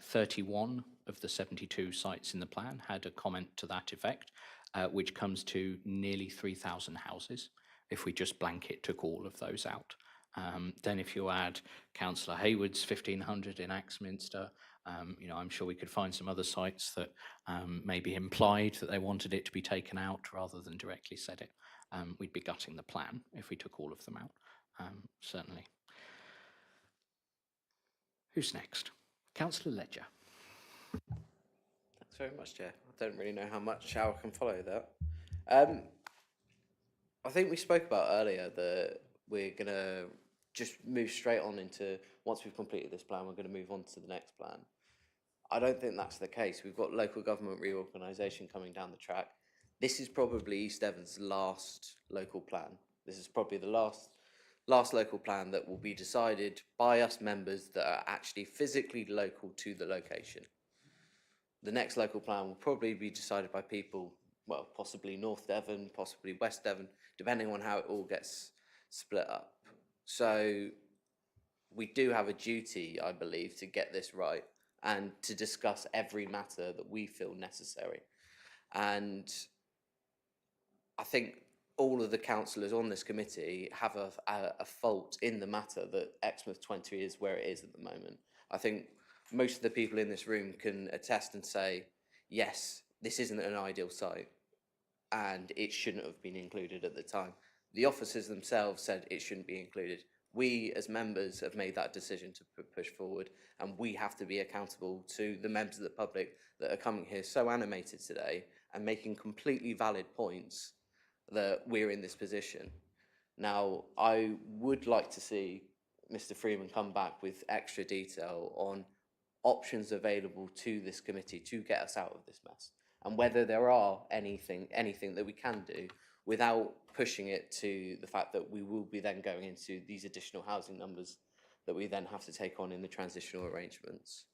31 of the 72 sites in the plan had a comment to that effect, which comes to nearly 3,000 houses if we just blanket took all of those out. Then if you add Councillor Hayward's 1,500 in Axminster, you know, I'm sure we could find some other sites that maybe implied that they wanted it to be taken out rather than directly said it. We'd be gutting the plan if we took all of them out, certainly. Who's next? Councillor Ledger. Thanks very much, Chair. I don't really know how I can follow that. I think we spoke about earlier that we're going to just move straight on into, once we've completed this plan, we're going to move on to the next plan. I don't think that's the case. We've got local government reorganisation coming down the track. This is probably East Devon's last local plan. This is probably the last local plan that will be decided by us members that are actually physically local to the location. The next local plan will probably be decided by people, well, possibly North Devon, possibly West Devon, depending on how it all gets split up. So we do have a duty, I believe, to get this right and to discuss every matter that we feel necessary. And I think all of the councillors on this committee have a fault in the matter that Exmouth 20 is where it is at the moment. I think most of the people in this room can attest and say, yes, this isn't an ideal site and it shouldn't have been included at the time. The officers themselves said it shouldn't be included. We as members have made that decision to push forward, and we have to be accountable to the members of the public that are coming here so animated today and making completely valid points that we're in this position. Now, I would like to see Mr. Freeman come back with extra detail on options available to this committee to get us out of this mess, and whether there are anything that we can do without pushing it to the fact that we will be then going into these additional housing numbers that we then have to take on in the transitional arrangements.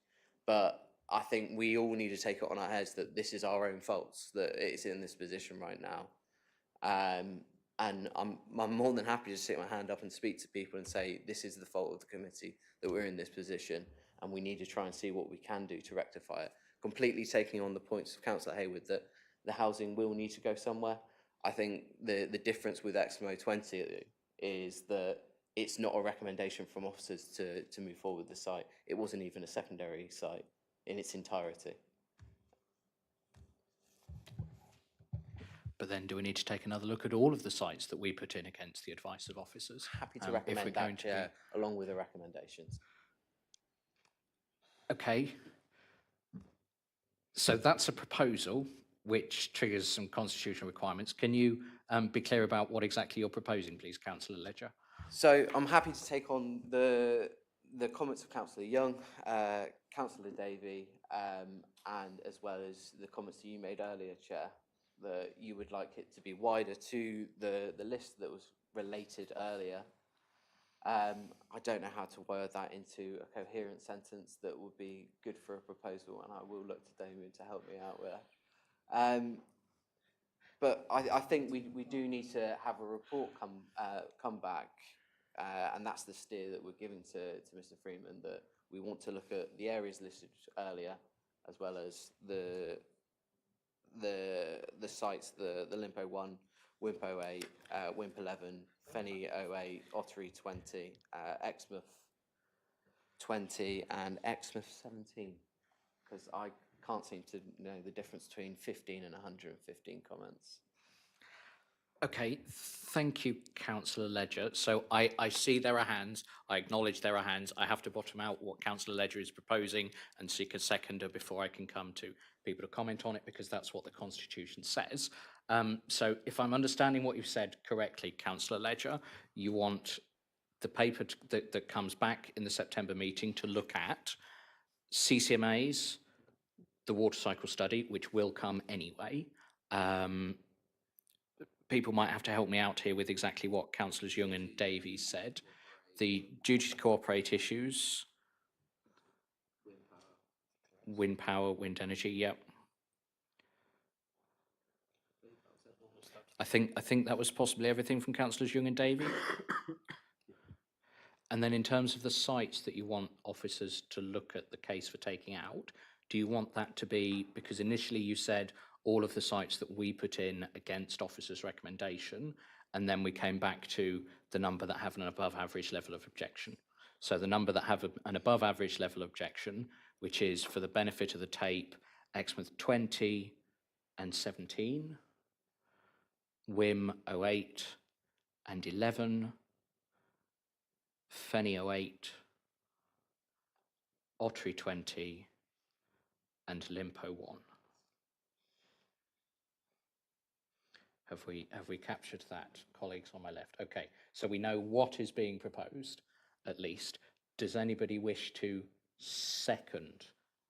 But I think we all need to take it on our heads that this is our own faults, that it's in this position right now. And I'm more than happy to stick my hand up and speak to people and say, this is the fault of the committee, that we're in this position, and we need to try and see what we can do to rectify it. Completely taking on the points of Councillor Hayward that the housing will need to go somewhere. I think the difference with XMO 20 is that it's not a recommendation from officers to move forward with the site. It wasn't even a secondary site in its entirety. But then do we need to take another look at all of the sites that we put in against the advice of officers? Happy to recommend that, Chair, along with the recommendations. Okay. So that's a proposal which triggers some constitutional requirements. Can you be clear about what exactly you're proposing, please, Councillor Ledger? So I'm happy to take on the comments of Councillor Young, Councillor Davey, and as well as the comments that you made earlier, Chair, that you would like it to be wider to the list that was related earlier. I don't know how to word that into a coherent sentence that would be good for a proposal, and I will look to Damien to help me out with that. But I think we do need to have a report come back, and that's the steer that we're giving to Mr. Freeman, that we want to look at the areas listed earlier, as well as the sites, the Limpo 1, Wimpo 8, Wimp 11, Fenny 08, Ottery 20, Exmouth 20, and Exmouth 17, because I can't seem to know the difference between 15 and 115 comments. Okay, thank you, Councillor Ledger. So I see there are hands, I acknowledge there are hands. I have to bottom out what Councillor Ledger is proposing and seek a seconder before I can come to people to comment on it, because that's what the Constitution says. So if I'm understanding what you've said correctly, Councillor Ledger, you want the paper that comes back in the September meeting to look at CCMAs, the water cycle study, which will come anyway. People might have to help me out here with exactly what Councillors Young and Davies said. The duty to cooperate issues, wind power, wind energy, yep. I think that was possibly everything from Councillors Young and Davies. And then in terms of the sites that you want officers to look at the case for taking out, do you want that to be, because initially you said all of the sites that we put in against officers' recommendation, and then we came back to the number that have an above average level of objection. So the number that have an above average level of objection, which is for the benefit of the tape, Exmouth 20 and 17, Wim 08 and 11, Fenny 08, Ottery 20, and Limpo 1. Have we captured that, colleagues on my left? Okay, so we know what is being proposed, at least. Does anybody wish to second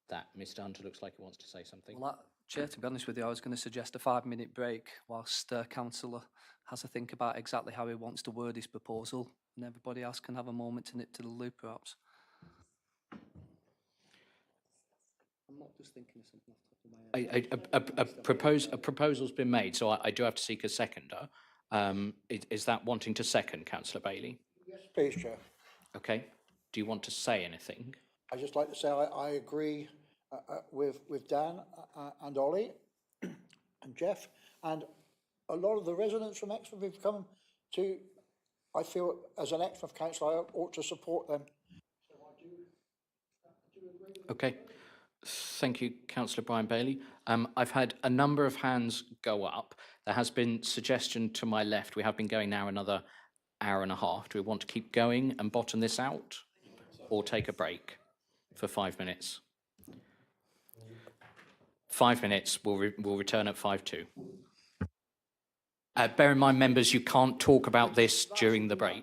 that? Mr. Hunter looks like he wants to say something. Well, Chair, to be honest with you, I was going to suggest a 5-minute break whilst Councillor has a think about exactly how he wants to word his proposal, and everybody else can have a moment to nip to the loo, perhaps. I'm not just thinking of something off the top of my head. A proposal's been made, so I do have to seek a seconder. Is that wanting to second, Councillor Bailey? Yes, please, Chair. Okay. Do you want to say anything? I'd just like to say I agree with Dan and Ollie and Jeff, and a lot of the residents from Exmouth have come to, I feel, as an Exmouth councillor, I ought to support them. So I do agree. Okay. Thank you, Councillor Brian Bailey. I've had a number of hands go up. There has been suggestion to my left. We have been going now another hour and a half. Do we want to keep going and bottom this out, or take a break for 5 minutes? 5 minutes. We'll return at 5:02. Bear in mind, members, you can't talk about this during the break.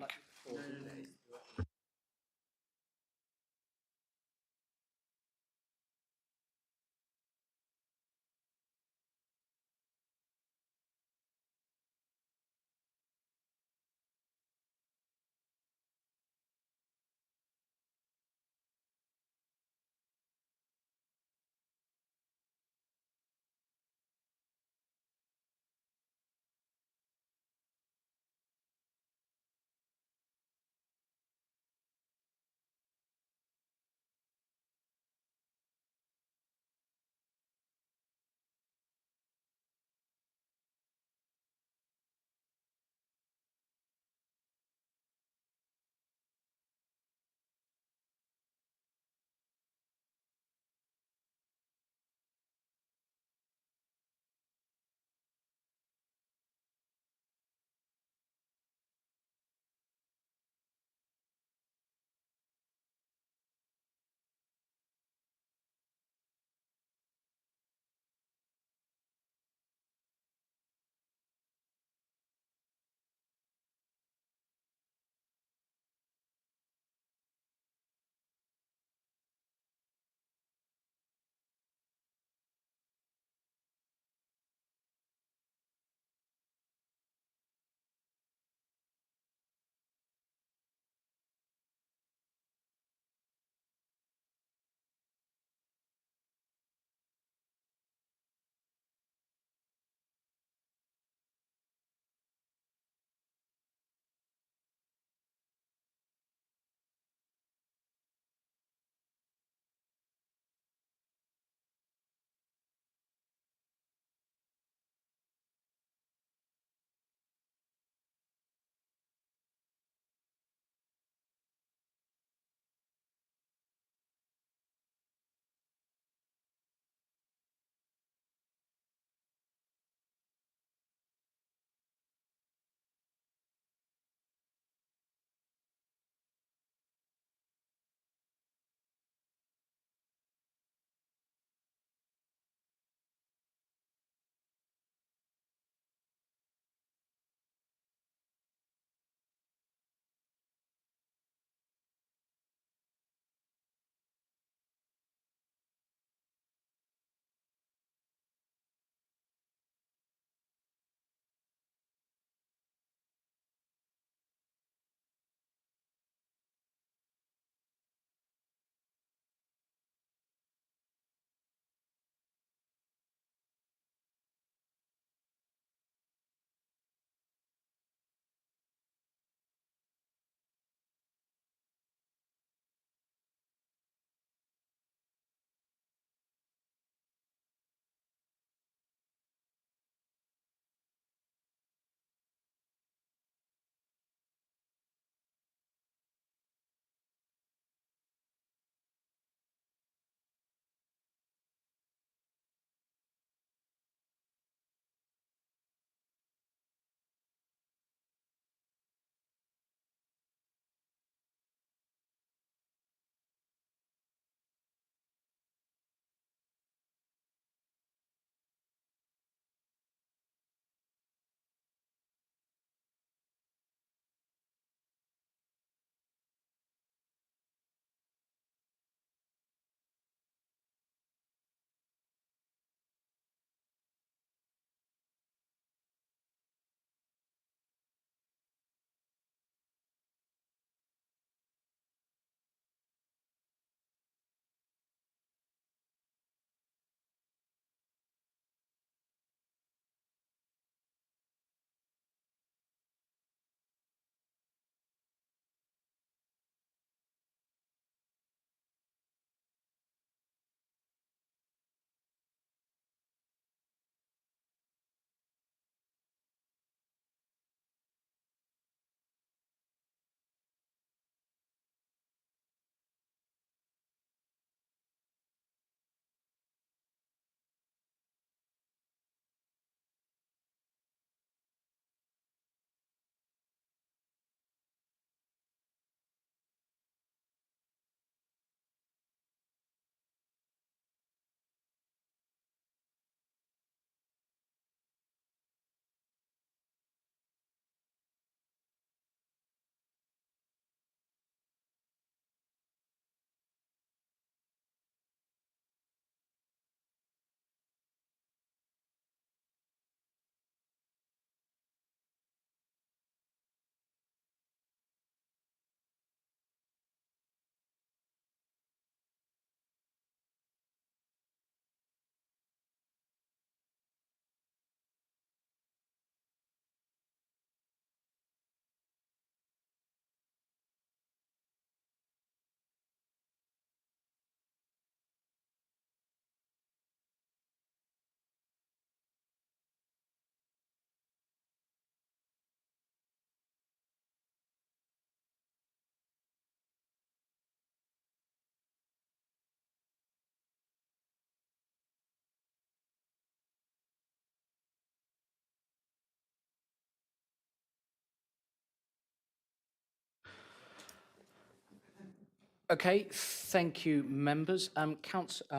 Okay, thank you, members. Oh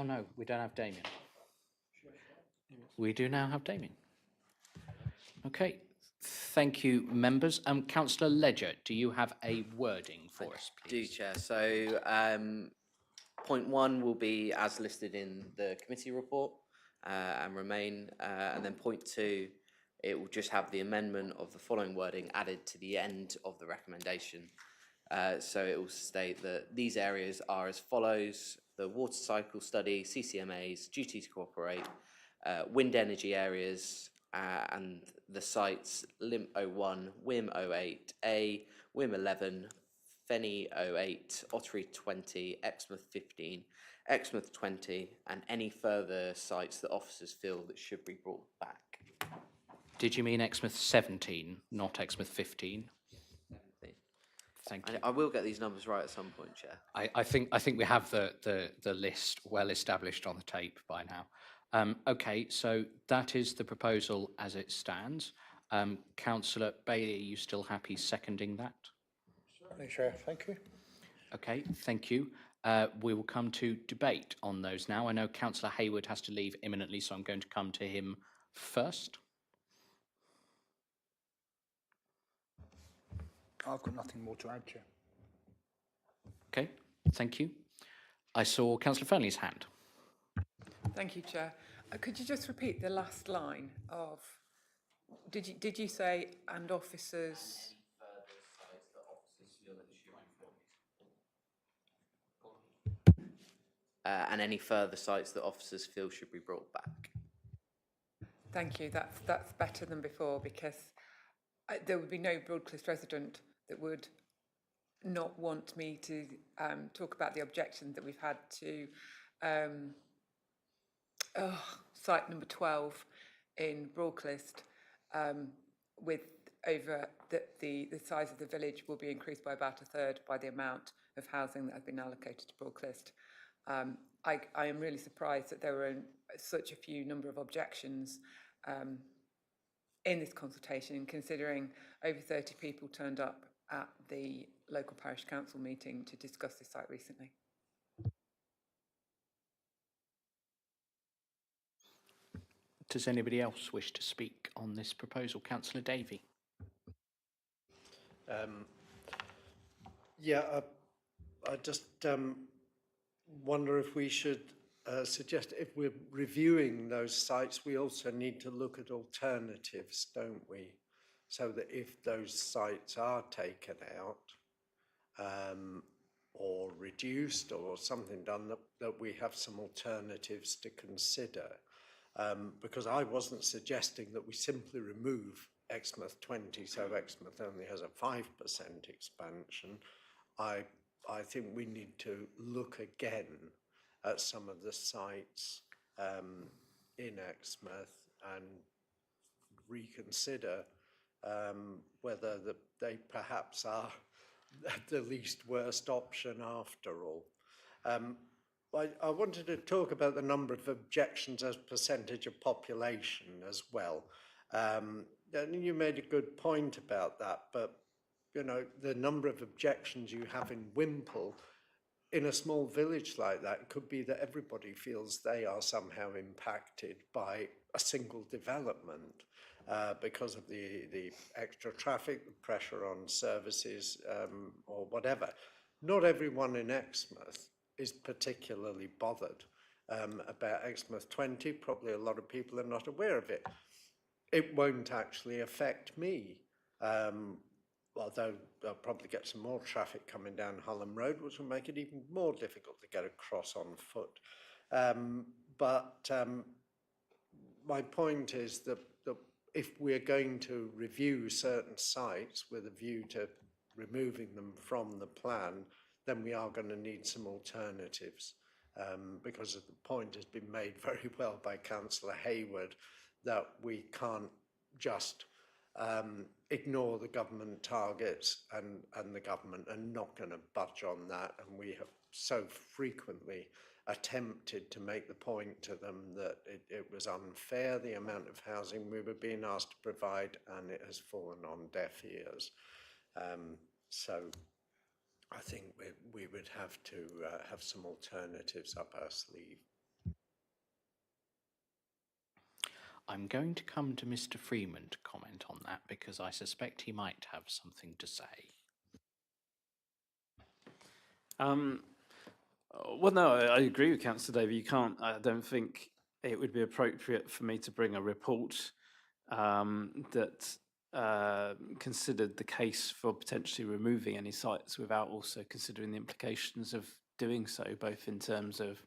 no, we don't have Damien. We do now have Damien. Okay, thank you, members. Councillor Ledger, do you have a wording for us, please? Do, Chair. So point 1 will be as listed in the committee report and remain. And then point 2, it will just have the amendment of the following wording added to the end of the recommendation. So it will state that these areas are as follows: the water cycle study, CCMAs, duty to cooperate, wind energy areas, and the sites LIMP 01, WIM 08A, WIM 11, Fenny 08, Ottery 20, Exmouth 15, Exmouth 20, and any further sites that officers feel that should be brought back. Did you mean Exmouth 17, not Exmouth 15? Thank you. I will get these numbers right at some point, Chair. I think we have the list well established on the tape by now. Okay, so that is the proposal as it stands. Councillor Bailey, are you still happy seconding that? Certainly, Chair. Thank you. Okay, thank you. We will come to debate on those now. I know Councillor Hayward has to leave imminently, so I'm going to come to him first. I've got nothing more to add, Chair. Okay, thank you. I saw Councillor Fernley's hand. Thank you, Chair. Could you just repeat the last line of, did you say, and officers? And any further sites that officers feel should be brought back. Thank you. That's better than before, because there would be no Broadcliffe resident that would not want me to talk about the objections that we've had to site number 12 in Broadcliffe, with over the size of the village will be increased by about a third by the amount of housing that has been allocated to Broadcliffe. I am really surprised that there were such a few number of objections in this consultation, considering over 30 people turned up at the local parish council meeting to discuss this site recently. Does anybody else wish to speak on this proposal? Councillor Davey. I just wonder if we should suggest, if we're reviewing those sites, we also need to look at alternatives, don't we? So that if those sites are taken out or reduced or something done, that we have some alternatives to consider. Because I wasn't suggesting that we simply remove Exmouth 20, so Exmouth only has a 5% expansion. I think we need to look again at some of the sites in Exmouth and reconsider whether they perhaps are the least worst option after all. I wanted to talk about the number of objections as percentage of population as well. And you made a good point about that, but you know, the number of objections you have in Wimple, in a small village like that, it could be that everybody feels they are somehow impacted by a single development because of the extra traffic, the pressure on services or whatever. Not everyone in Exmouth is particularly bothered about Exmouth 20. Probably a lot of people are not aware of it. It won't actually affect me. Although I'll probably get some more traffic coming down Holland Road, which will make it even more difficult to get across on foot. My point is that if we're going to review certain sites with a view to removing them from the plan, then we are going to need some alternatives. Because the point has been made very well by Councillor Hayward that we can't just ignore the government targets and the government are not going to budge on that. And we have so frequently attempted to make the point to them that it was unfair, the amount of housing we were being asked to provide, and it has fallen on deaf ears. So I think we would would have to have some alternatives up our sleeve. I'm going to come to Mr. Freeman to comment on that because I suspect he might have something to say. Well, no, I agree with Councillor Davey. You can't. I don't think it would be appropriate for me to bring a report that considered the case for potentially removing any sites without also considering the implications of doing so, both in terms of,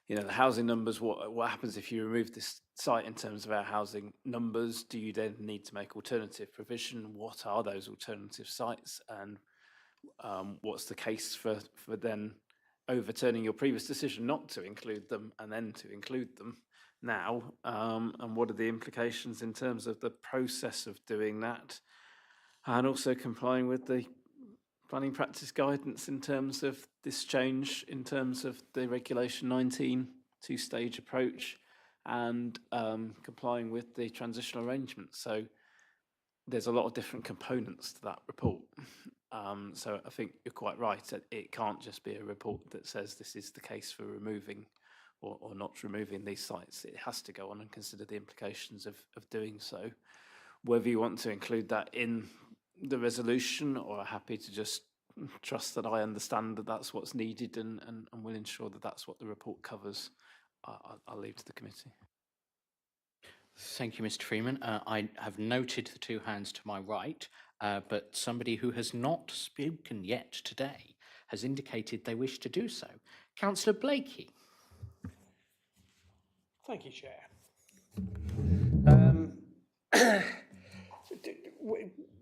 the housing numbers. What happens if you remove this site in terms of our housing numbers? Do you then need to make alternative provision? What are those alternative sites, and what's the case for then overturning your previous decision not to include them and then to include them now? And what are the implications in terms of the process of doing that, and also complying with the planning practice guidance in terms of this change, in terms of the Regulation 19 two-stage approach, and complying with the transitional arrangement. So there's a lot of different components to that report. So I think you're quite right. It can't just be a report that says this is the case for removing or not removing these sites. It has to go on and consider the implications of doing so. Whether you want to include that in the resolution or are happy to just trust that I understand that that's what's needed and will ensure that that's what the report covers, I'll leave to the committee. Thank you, Mr. Freeman. I have noted the two hands to my right, but somebody who has not spoken yet today has indicated they wish to do so. Councillor Blakey. Thank you, Chair.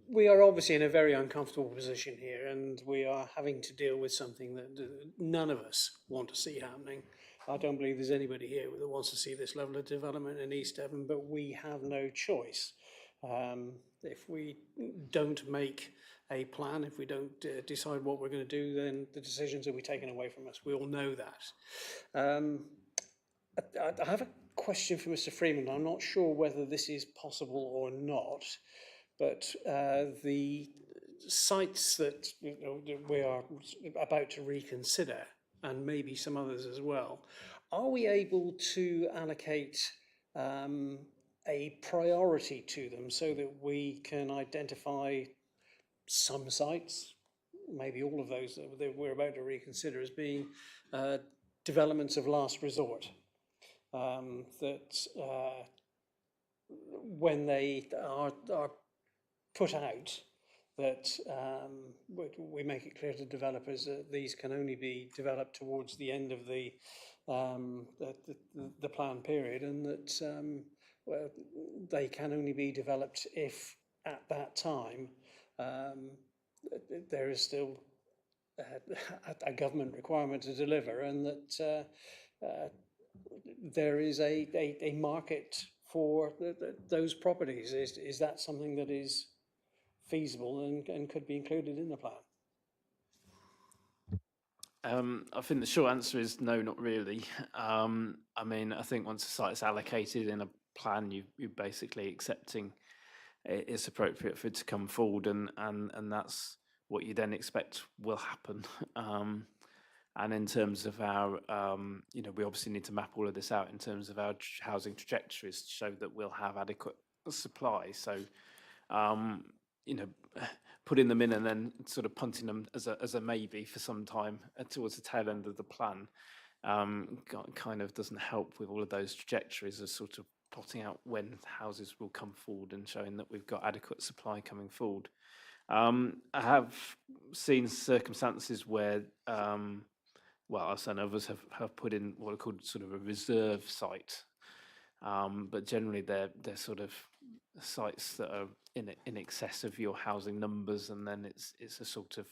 We are obviously in a very uncomfortable position here, and we are having to deal with something that none of us want to see happening. I don't believe there's anybody here that wants to see this level of development in East Devon, but we have no choice. If we don't make a plan, if we don't decide what we're going to do, then the decisions will be taken away from us. We all know that. I have a question for Mr. Freeman. I'm not sure whether this is possible or not, but the sites that we are about to reconsider, and maybe some others as well, are we able to allocate a priority to them so that we can identify some sites, maybe all of those that we're about to reconsider, as being developments of last resort? That when they are put out, that we make it clear to developers that these can only be developed towards the end of the plan period, and that they can only be developed if at that time there is still a government requirement to deliver, and that there is a market for those properties. Is that something that is feasible and could be included in the plan? I think the short answer is no, not really. I mean, I think once a site is allocated in a plan, you're basically accepting it's appropriate for it to come forward, and that's what you then expect will happen. And in terms of our, we obviously need to map all of this out in terms of our housing trajectories to show that we'll have adequate supply. So, putting them in and then sort of punting them as a maybe for some time towards the tail end of the plan kind of doesn't help with all of those trajectories of sort of plotting out when houses will come forward and showing that we've got adequate supply coming forward. I have seen circumstances where us and others have put in what are called sort of a reserve site, but generally they're sort of sites that are in excess of your housing numbers, and then it's a sort of,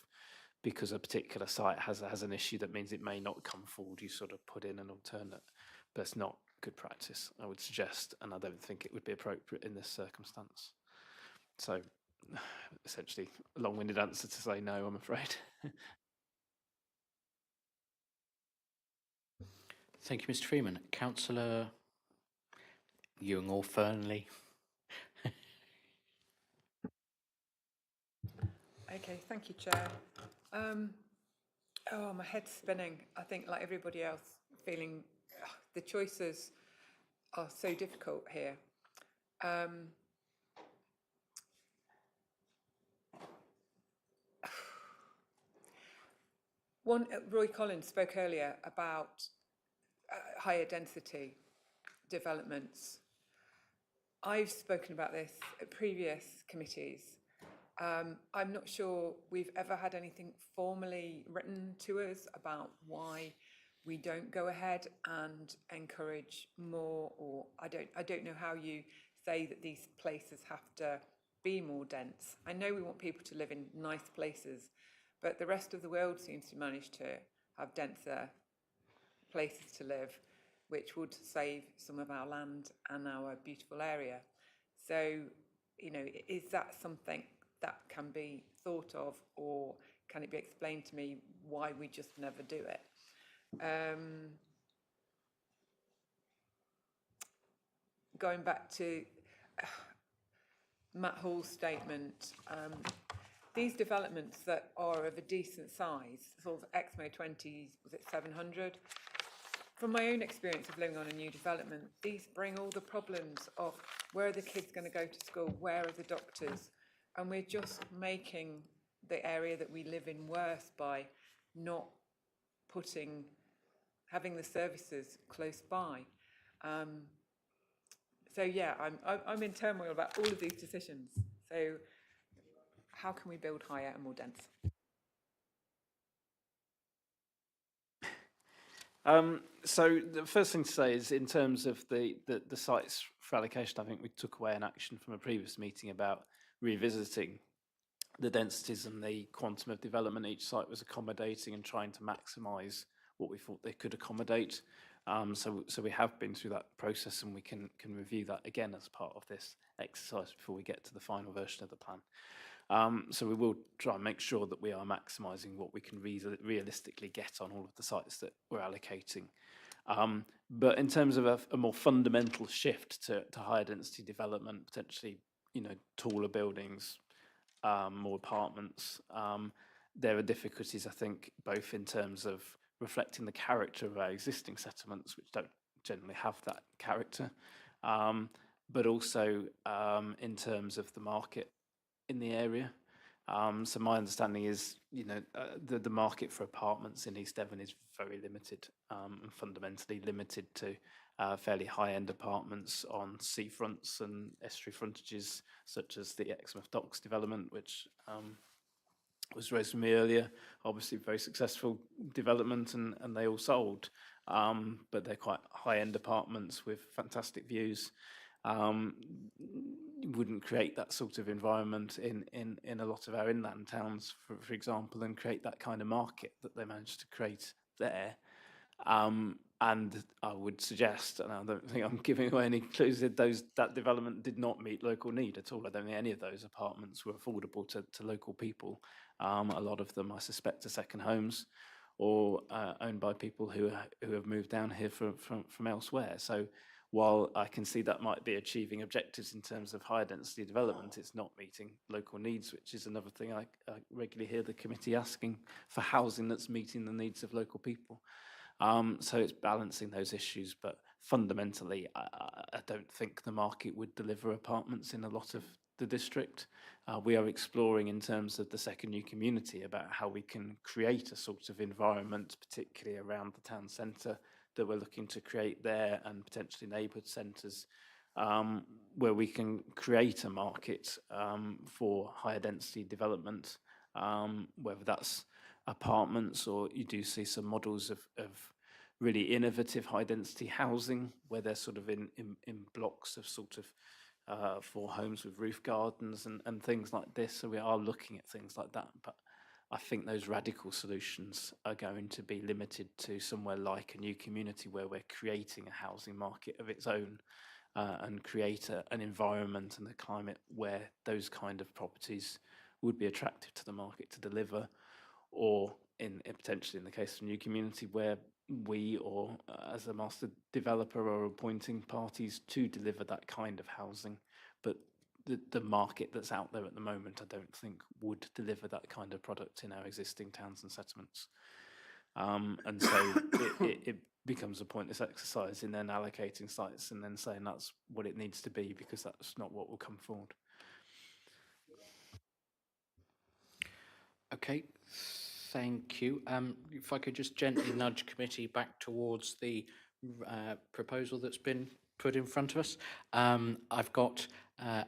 because a particular site has an issue that means it may not come forward, you sort of put in an alternate, but it's not good practice, I would suggest, and I don't think it would be appropriate in this circumstance. So essentially a long-winded answer to say no, I'm afraid. Thank you, Mr. Freeman. Councillor Ewing or Fernley. Okay, thank you, Chair. Oh, my head's spinning. I think, like everybody else, feeling the choices are so difficult here. Roy Collins spoke earlier about higher density developments. I've spoken about this at previous committees. I'm not sure we've ever had anything formally written to us about why we don't go ahead and encourage more, or I don't know how you say that these places have to be more dense. I know we want people to live in nice places, but the rest of the world seems to manage to have denser places to live, which would save some of our land and our beautiful area. So, you know, is that something that can be thought of, or can it be explained to me why we just never do it? Going back to Matt Hall's statement, these developments that are of a decent size, sort of Exmo 20s, was it 700? From my own experience of living on a new development, these bring all the problems of where are the kids going to go to school, where are the doctors, and we're just making the area that we live in worse by not having the services close by. So yeah, I'm in turmoil about all of these decisions. So how can we build higher and more dense? So the first thing to say is, in terms of the sites for allocation, I think we took away an action from a previous meeting about revisiting the densities and the quantum of development each site was accommodating and trying to maximise what we thought they could accommodate. So we have been through that process, and we can review that again as part of this exercise before we get to the final version of the plan. So we will try and make sure that we are maximising what we can realistically get on all of the sites that we're allocating. But in terms of a more fundamental shift to higher density development, potentially, you know, taller buildings, more apartments, there are difficulties, I think, both in terms of reflecting the character of our existing settlements, which don't generally have that character, but also in terms of the market in the area. So my understanding is, you know, the market for apartments in East Devon is very limited, and fundamentally limited to fairly high-end apartments on seafronts and estuary frontages, such as the Exmouth Docks development, which was raised from me earlier. Obviously, very successful development, and they all sold. But they're quite high-end apartments with fantastic views. Wouldn't create that sort of environment in a lot of our inland towns, for example, and create that kind of market that they managed to create there. And I would suggest, and I don't think I'm giving away any clues, that development did not meet local need at all. I don't think any of those apartments were affordable to local people. A lot of them, I suspect, are second homes or owned by people who have moved down here from elsewhere. So while I can see that might be achieving objectives in terms of high density development, it's not meeting local needs, which is another thing I regularly hear the committee asking for: housing that's meeting the needs of local people. So it's balancing those issues, but fundamentally, I don't think the market would deliver apartments in a lot of the district. We are exploring, in terms of the second new community, about how we can create a sort of environment, particularly around the town centre, that we're looking to create there, and potentially neighbourhood centres, where we can create a market for higher density development, whether that's apartments, or you do see some models of really innovative high density housing where they're sort of in blocks of sort of 4 homes with roof gardens and things like this. So we are looking at things like that, but I think those radical solutions are going to be limited to somewhere like a new community, where we're creating a housing market of its own, and create an environment and a climate where those kind of properties would be attractive to the market to deliver, or potentially in the case of a new community, where we, or as a master developer, are appointing parties to deliver that kind of housing. But the market that's out there at the moment, I don't think would deliver that kind of product in our existing towns and settlements. And so it becomes a pointless exercise in then allocating sites and then saying that's what it needs to be, because that's not what will come forward. Okay, thank you. If I could just gently nudge committee back towards the proposal that's been put in front of us. I've got,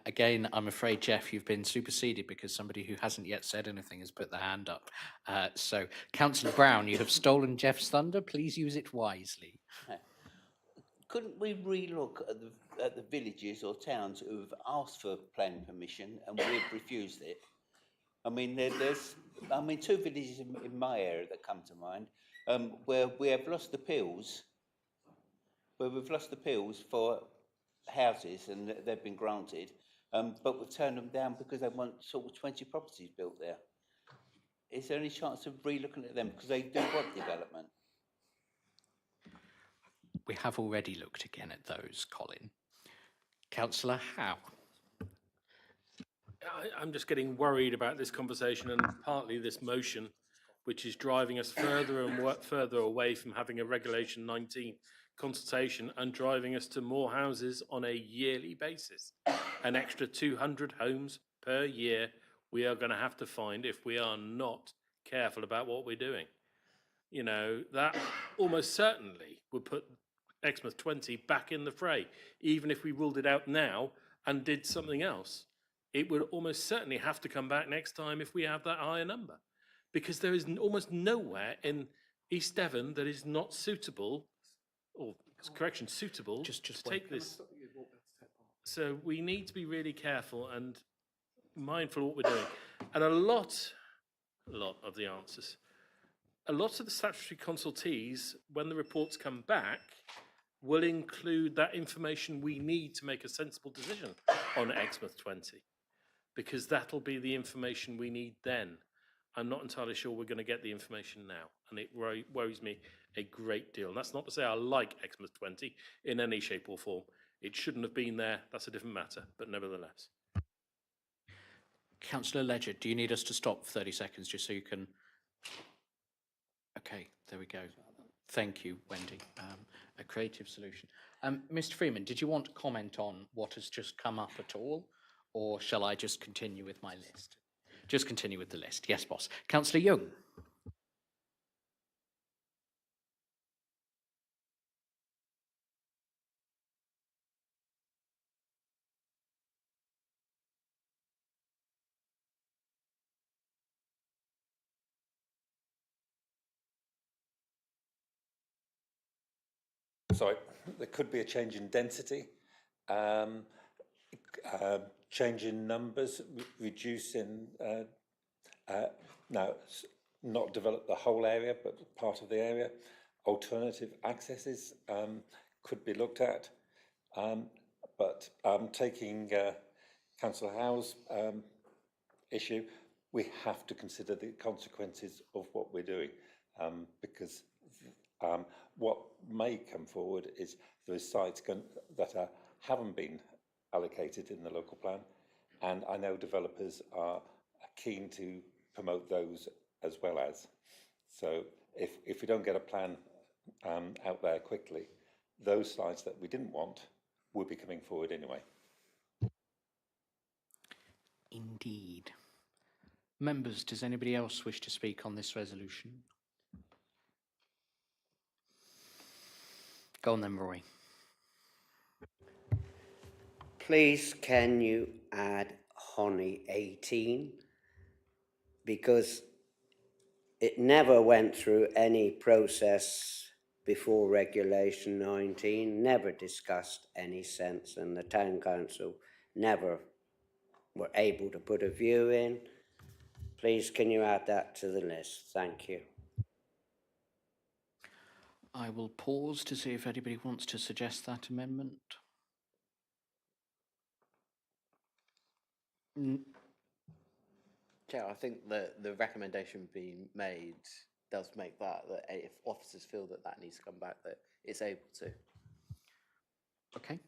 again, I'm afraid, Jeff, you've been superseded because somebody who hasn't yet said anything has put their hand up. So, Councillor Brown, you have stolen Jeff's thunder. Please use it wisely. Couldn't we relook at the villages or towns who have asked for planning permission and we've refused it? I mean, there's 2 villages in my area that come to mind, where we have lost appeals, where we've lost appeals for houses and they've been granted, but we've turned them down because they want sort of 20 properties built there. Is there any chance of re-looking at them, because they do want development? We have already looked again at those, Colin. Councillor Howe. I'm just getting worried about this conversation and partly this motion, which is driving us further and further away from having a Regulation 19 consultation and driving us to more houses on a yearly basis. An extra 200 homes per year we are going to have to find if we are not careful about what we're doing. You know, that almost certainly would put Exmouth 20 back in the fray, even if we ruled it out now and did something else. It would almost certainly have to come back next time if we have that higher number, because there is almost nowhere in East Devon that is not suitable, or correction, suitable to take this. So we need to be really careful and mindful of what we're doing. And a lot of the answers, a lot of the statutory consultees, when the reports come back, will include that information we need to make a sensible decision on Exmouth 20. Because that'll be the information we need then. I'm not entirely sure we're going to get the information now, and it worries me a great deal. And that's not to say I like Exmouth 20 in any shape or form. It shouldn't have been there, that's a different matter, but nevertheless. Councillor Ledger, do you need us to stop for 30 seconds just so you can... Okay, there we go. Thank you, Wendy. A creative solution. Mr. Freeman, did you want to comment on what has just come up at all? Or shall I just continue with my list? Just continue with the list. Yes, boss. Councillor Young. Sorry, there could be a change in density, change in numbers, reduce in, now, not develop the whole area, but part of the area. Alternative accesses could be looked at. But taking Councillor Howe's issue, we have to consider the consequences of what we're doing, because what may come forward is there are sites that haven't been allocated in the local plan, and I know developers are keen to promote those as well as. So if we don't get a plan out there quickly, those sites that we didn't want will be coming forward anyway. Indeed. Members, does anybody else wish to speak on this resolution? Go on then, Roy. Please, can you add Honey 18? Because it never went through any process before Regulation 19, never discussed any sense, and the Town Council never were able to put a view in. Please, can you add that to the list? Thank you. I will pause to see if anybody wants to suggest that amendment. Chair, I think that the recommendation being made does make that if officers feel that that needs to come back, that it's able to. Okay.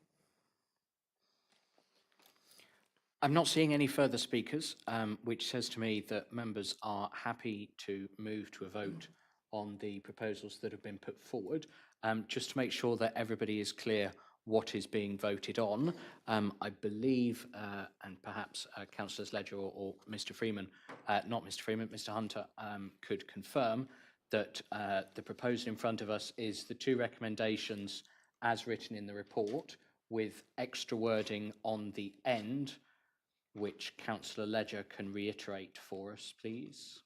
I'm not seeing any further speakers, which says to me that members are happy to move to a vote on the proposals that have been put forward. Just to make sure that everybody is clear what is being voted on, I believe, and perhaps Councillors Ledger or Mr Freeman, not Mr Freeman, Mr Hunter, could confirm that the proposal in front of us is the two recommendations as written in the report, with extra wording on the end, which Councillor Ledger can reiterate for us, please.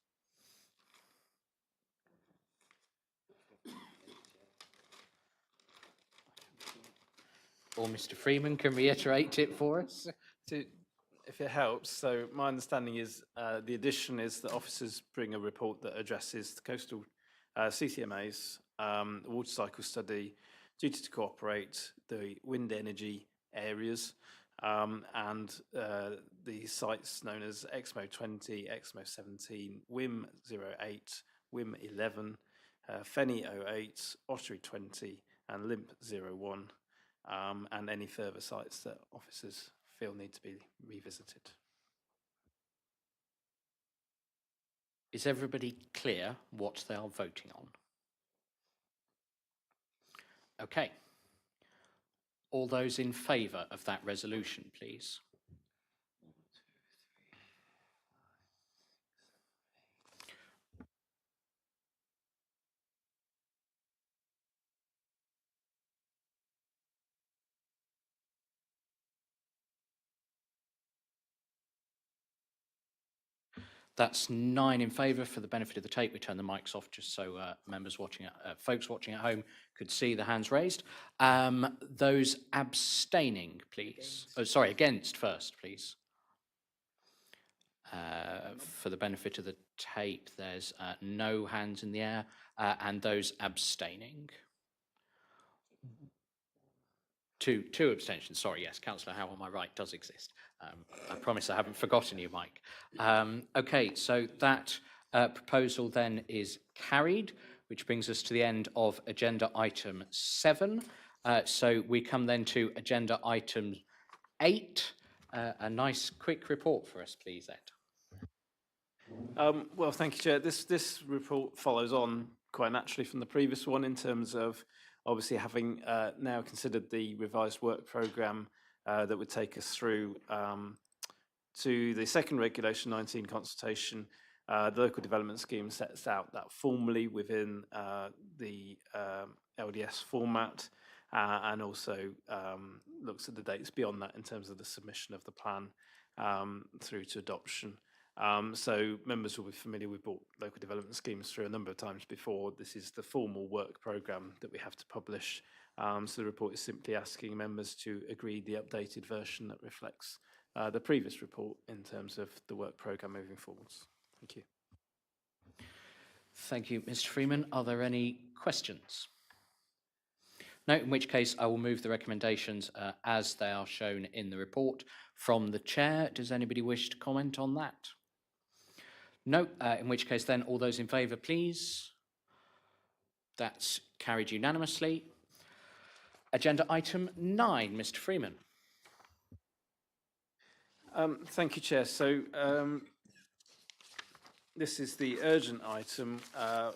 Or Mr Freeman can reiterate it for us. If it helps, so my understanding is the addition is that officers bring a report that addresses the coastal CCMAs, the water cycle study, duty to cooperate, the wind energy areas, and the sites known as EXMO 20, EXMO 17, WIM 08, WIM 11, FENI 08, Ottery 20, and LIMP 01, and any further sites that officers feel need to be revisited. Is everybody clear what they are voting on? Okay. All those in favour of that resolution, please. That's 9 in favour. For the benefit of the tape, we turn the mics off just so members watching, folks watching at home could see the hands raised. Those abstaining, please. Oh, sorry, against first, please. For the benefit of the tape, there's no hands in the air, and those abstaining. Two abstentions, sorry, yes, Councillor Howe on my right does exist. I promise I haven't forgotten you, Mike. Okay, so that proposal then is carried, which brings us to the end of agenda item 7. So we come then to agenda item 8. A nice quick report for us, please, Ed. Well, thank you, Chair. This report follows on quite naturally from the previous one in terms of obviously having now considered the revised work programme that would take us through to the second Regulation 19 consultation. The local development scheme sets out that formally within the LDS format and also looks at the dates beyond that in terms of the submission of the plan through to adoption. So members will be familiar, we've brought local development schemes through a number of times before. This is the formal work programme that we have to publish. So the report is simply asking members to agree the updated version that reflects the previous report in terms of the work programme moving forwards. Thank you. Thank you, Mr. Freeman. Are there any questions? No, in which case I will move the recommendations as they are shown in the report from the chair. Does anybody wish to comment on that? No, in which case then all those in favour, please. That's carried unanimously. Agenda item 9, Mr. Freeman. Thank you, Chair. So this is the urgent item,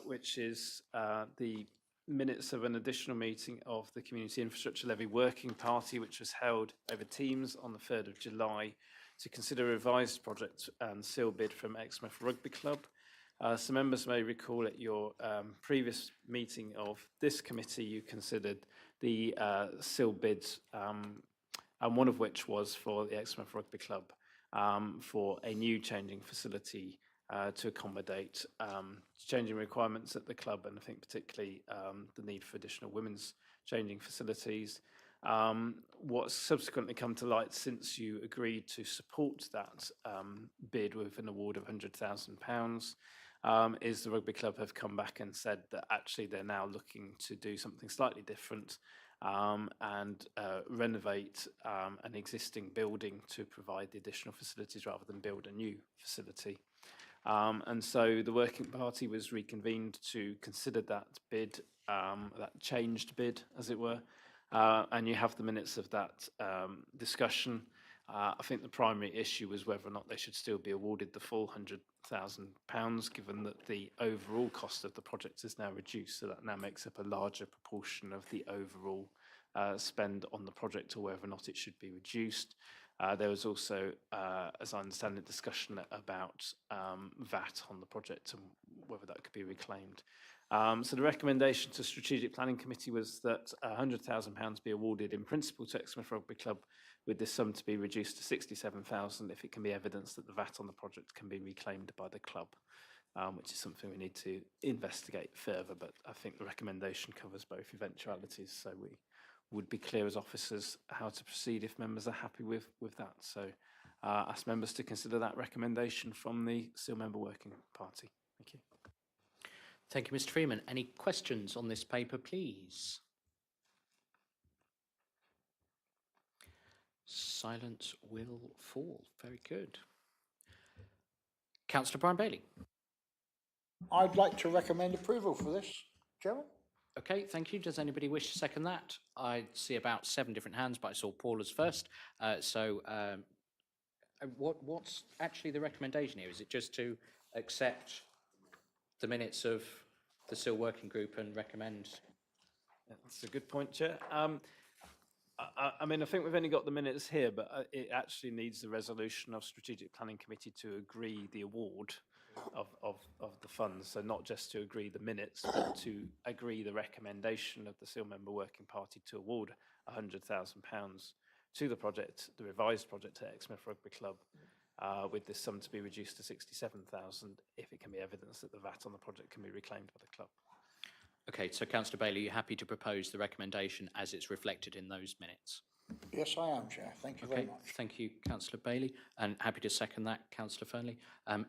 which is the minutes of an additional meeting of the Community Infrastructure Levy Working Party, which was held over Teams on the 3rd of July to consider a revised project and seal bid from Exmouth Rugby Club. So members may recall at your previous meeting of this committee, you considered the seal bids, and one of which was for the Exmouth Rugby Club for a new changing facility to accommodate changing requirements at the club, and I think particularly the need for additional women's changing facilities. What's subsequently come to light since you agreed to support that bid with an award of £100,000 is the rugby club have come back and said that actually they're now looking to do something slightly different and renovate an existing building to provide the additional facilities rather than build a new facility. And so the working party was reconvened to consider that bid, that changed bid, as it were, and you have the minutes of that discussion. I think the primary issue was whether or not they should still be awarded the full £100,000, given that the overall cost of the project is now reduced, so that now makes up a larger proportion of the overall spend on the project, or whether or not it should be reduced. There was also, as I understand it, discussion about VAT on the project and whether that could be reclaimed. So the recommendation to Strategic Planning Committee was that £100,000 be awarded in principle to Exmouth Rugby Club, with this sum to be reduced to £67,000 if it can be evidenced that the VAT on the project can be reclaimed by the club, which is something we need to investigate further. But I think the recommendation covers both eventualities, so we would be clear as officers how to proceed if members are happy with that. So ask members to consider that recommendation from the SEAL Member Working Party. Thank you. Thank you, Mr. Freeman. Any questions on this paper, please? Silence will fall. Very good. Councillor Brian Bailey. I'd like to recommend approval for this, Chairman. Okay, thank you. Does anybody wish to second that? I see about 7 different hands, but I saw Paula's first. What's actually the recommendation here? Is it just to accept the minutes of the SEAL Working Group and recommend? Yeah, that's a good point, Chair. I mean, I think we've only got the minutes here, but it actually needs the resolution of Strategic Planning Committee to agree the award of the funds. So not just to agree the minutes, but to agree the recommendation of the SEAL Member Working Party to award £100,000 to the project, the revised project at Exmouth Rugby Club, with this sum to be reduced to £67,000 if it can be evidence that the VAT on the project can be reclaimed by the club. Okay, so Councillor Bailey, are you happy to propose the recommendation as it's reflected in those minutes? Yes, I am, Chair. Thank you very much. Thank you, Councillor Bailey, and happy to second that, Councillor Fernley.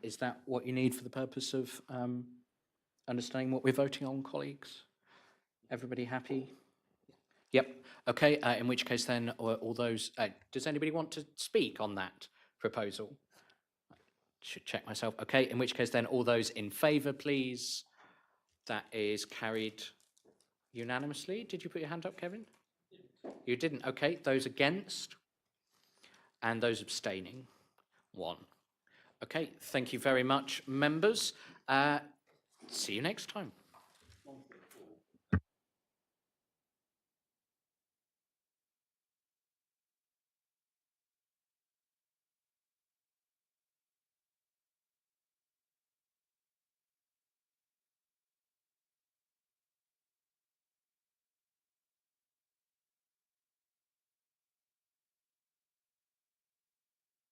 Is that what you need for the purpose of understanding what we're voting on, colleagues? Everybody happy? Yep. Okay, in which case then, all those, does anybody want to speak on that proposal? Should check myself. Okay, in which case then, all those in favour, please. That is carried unanimously. Did you put your hand up, Kevin? You didn't. Okay, those against and those abstaining, 1. Okay, thank you very much, members. See you next time.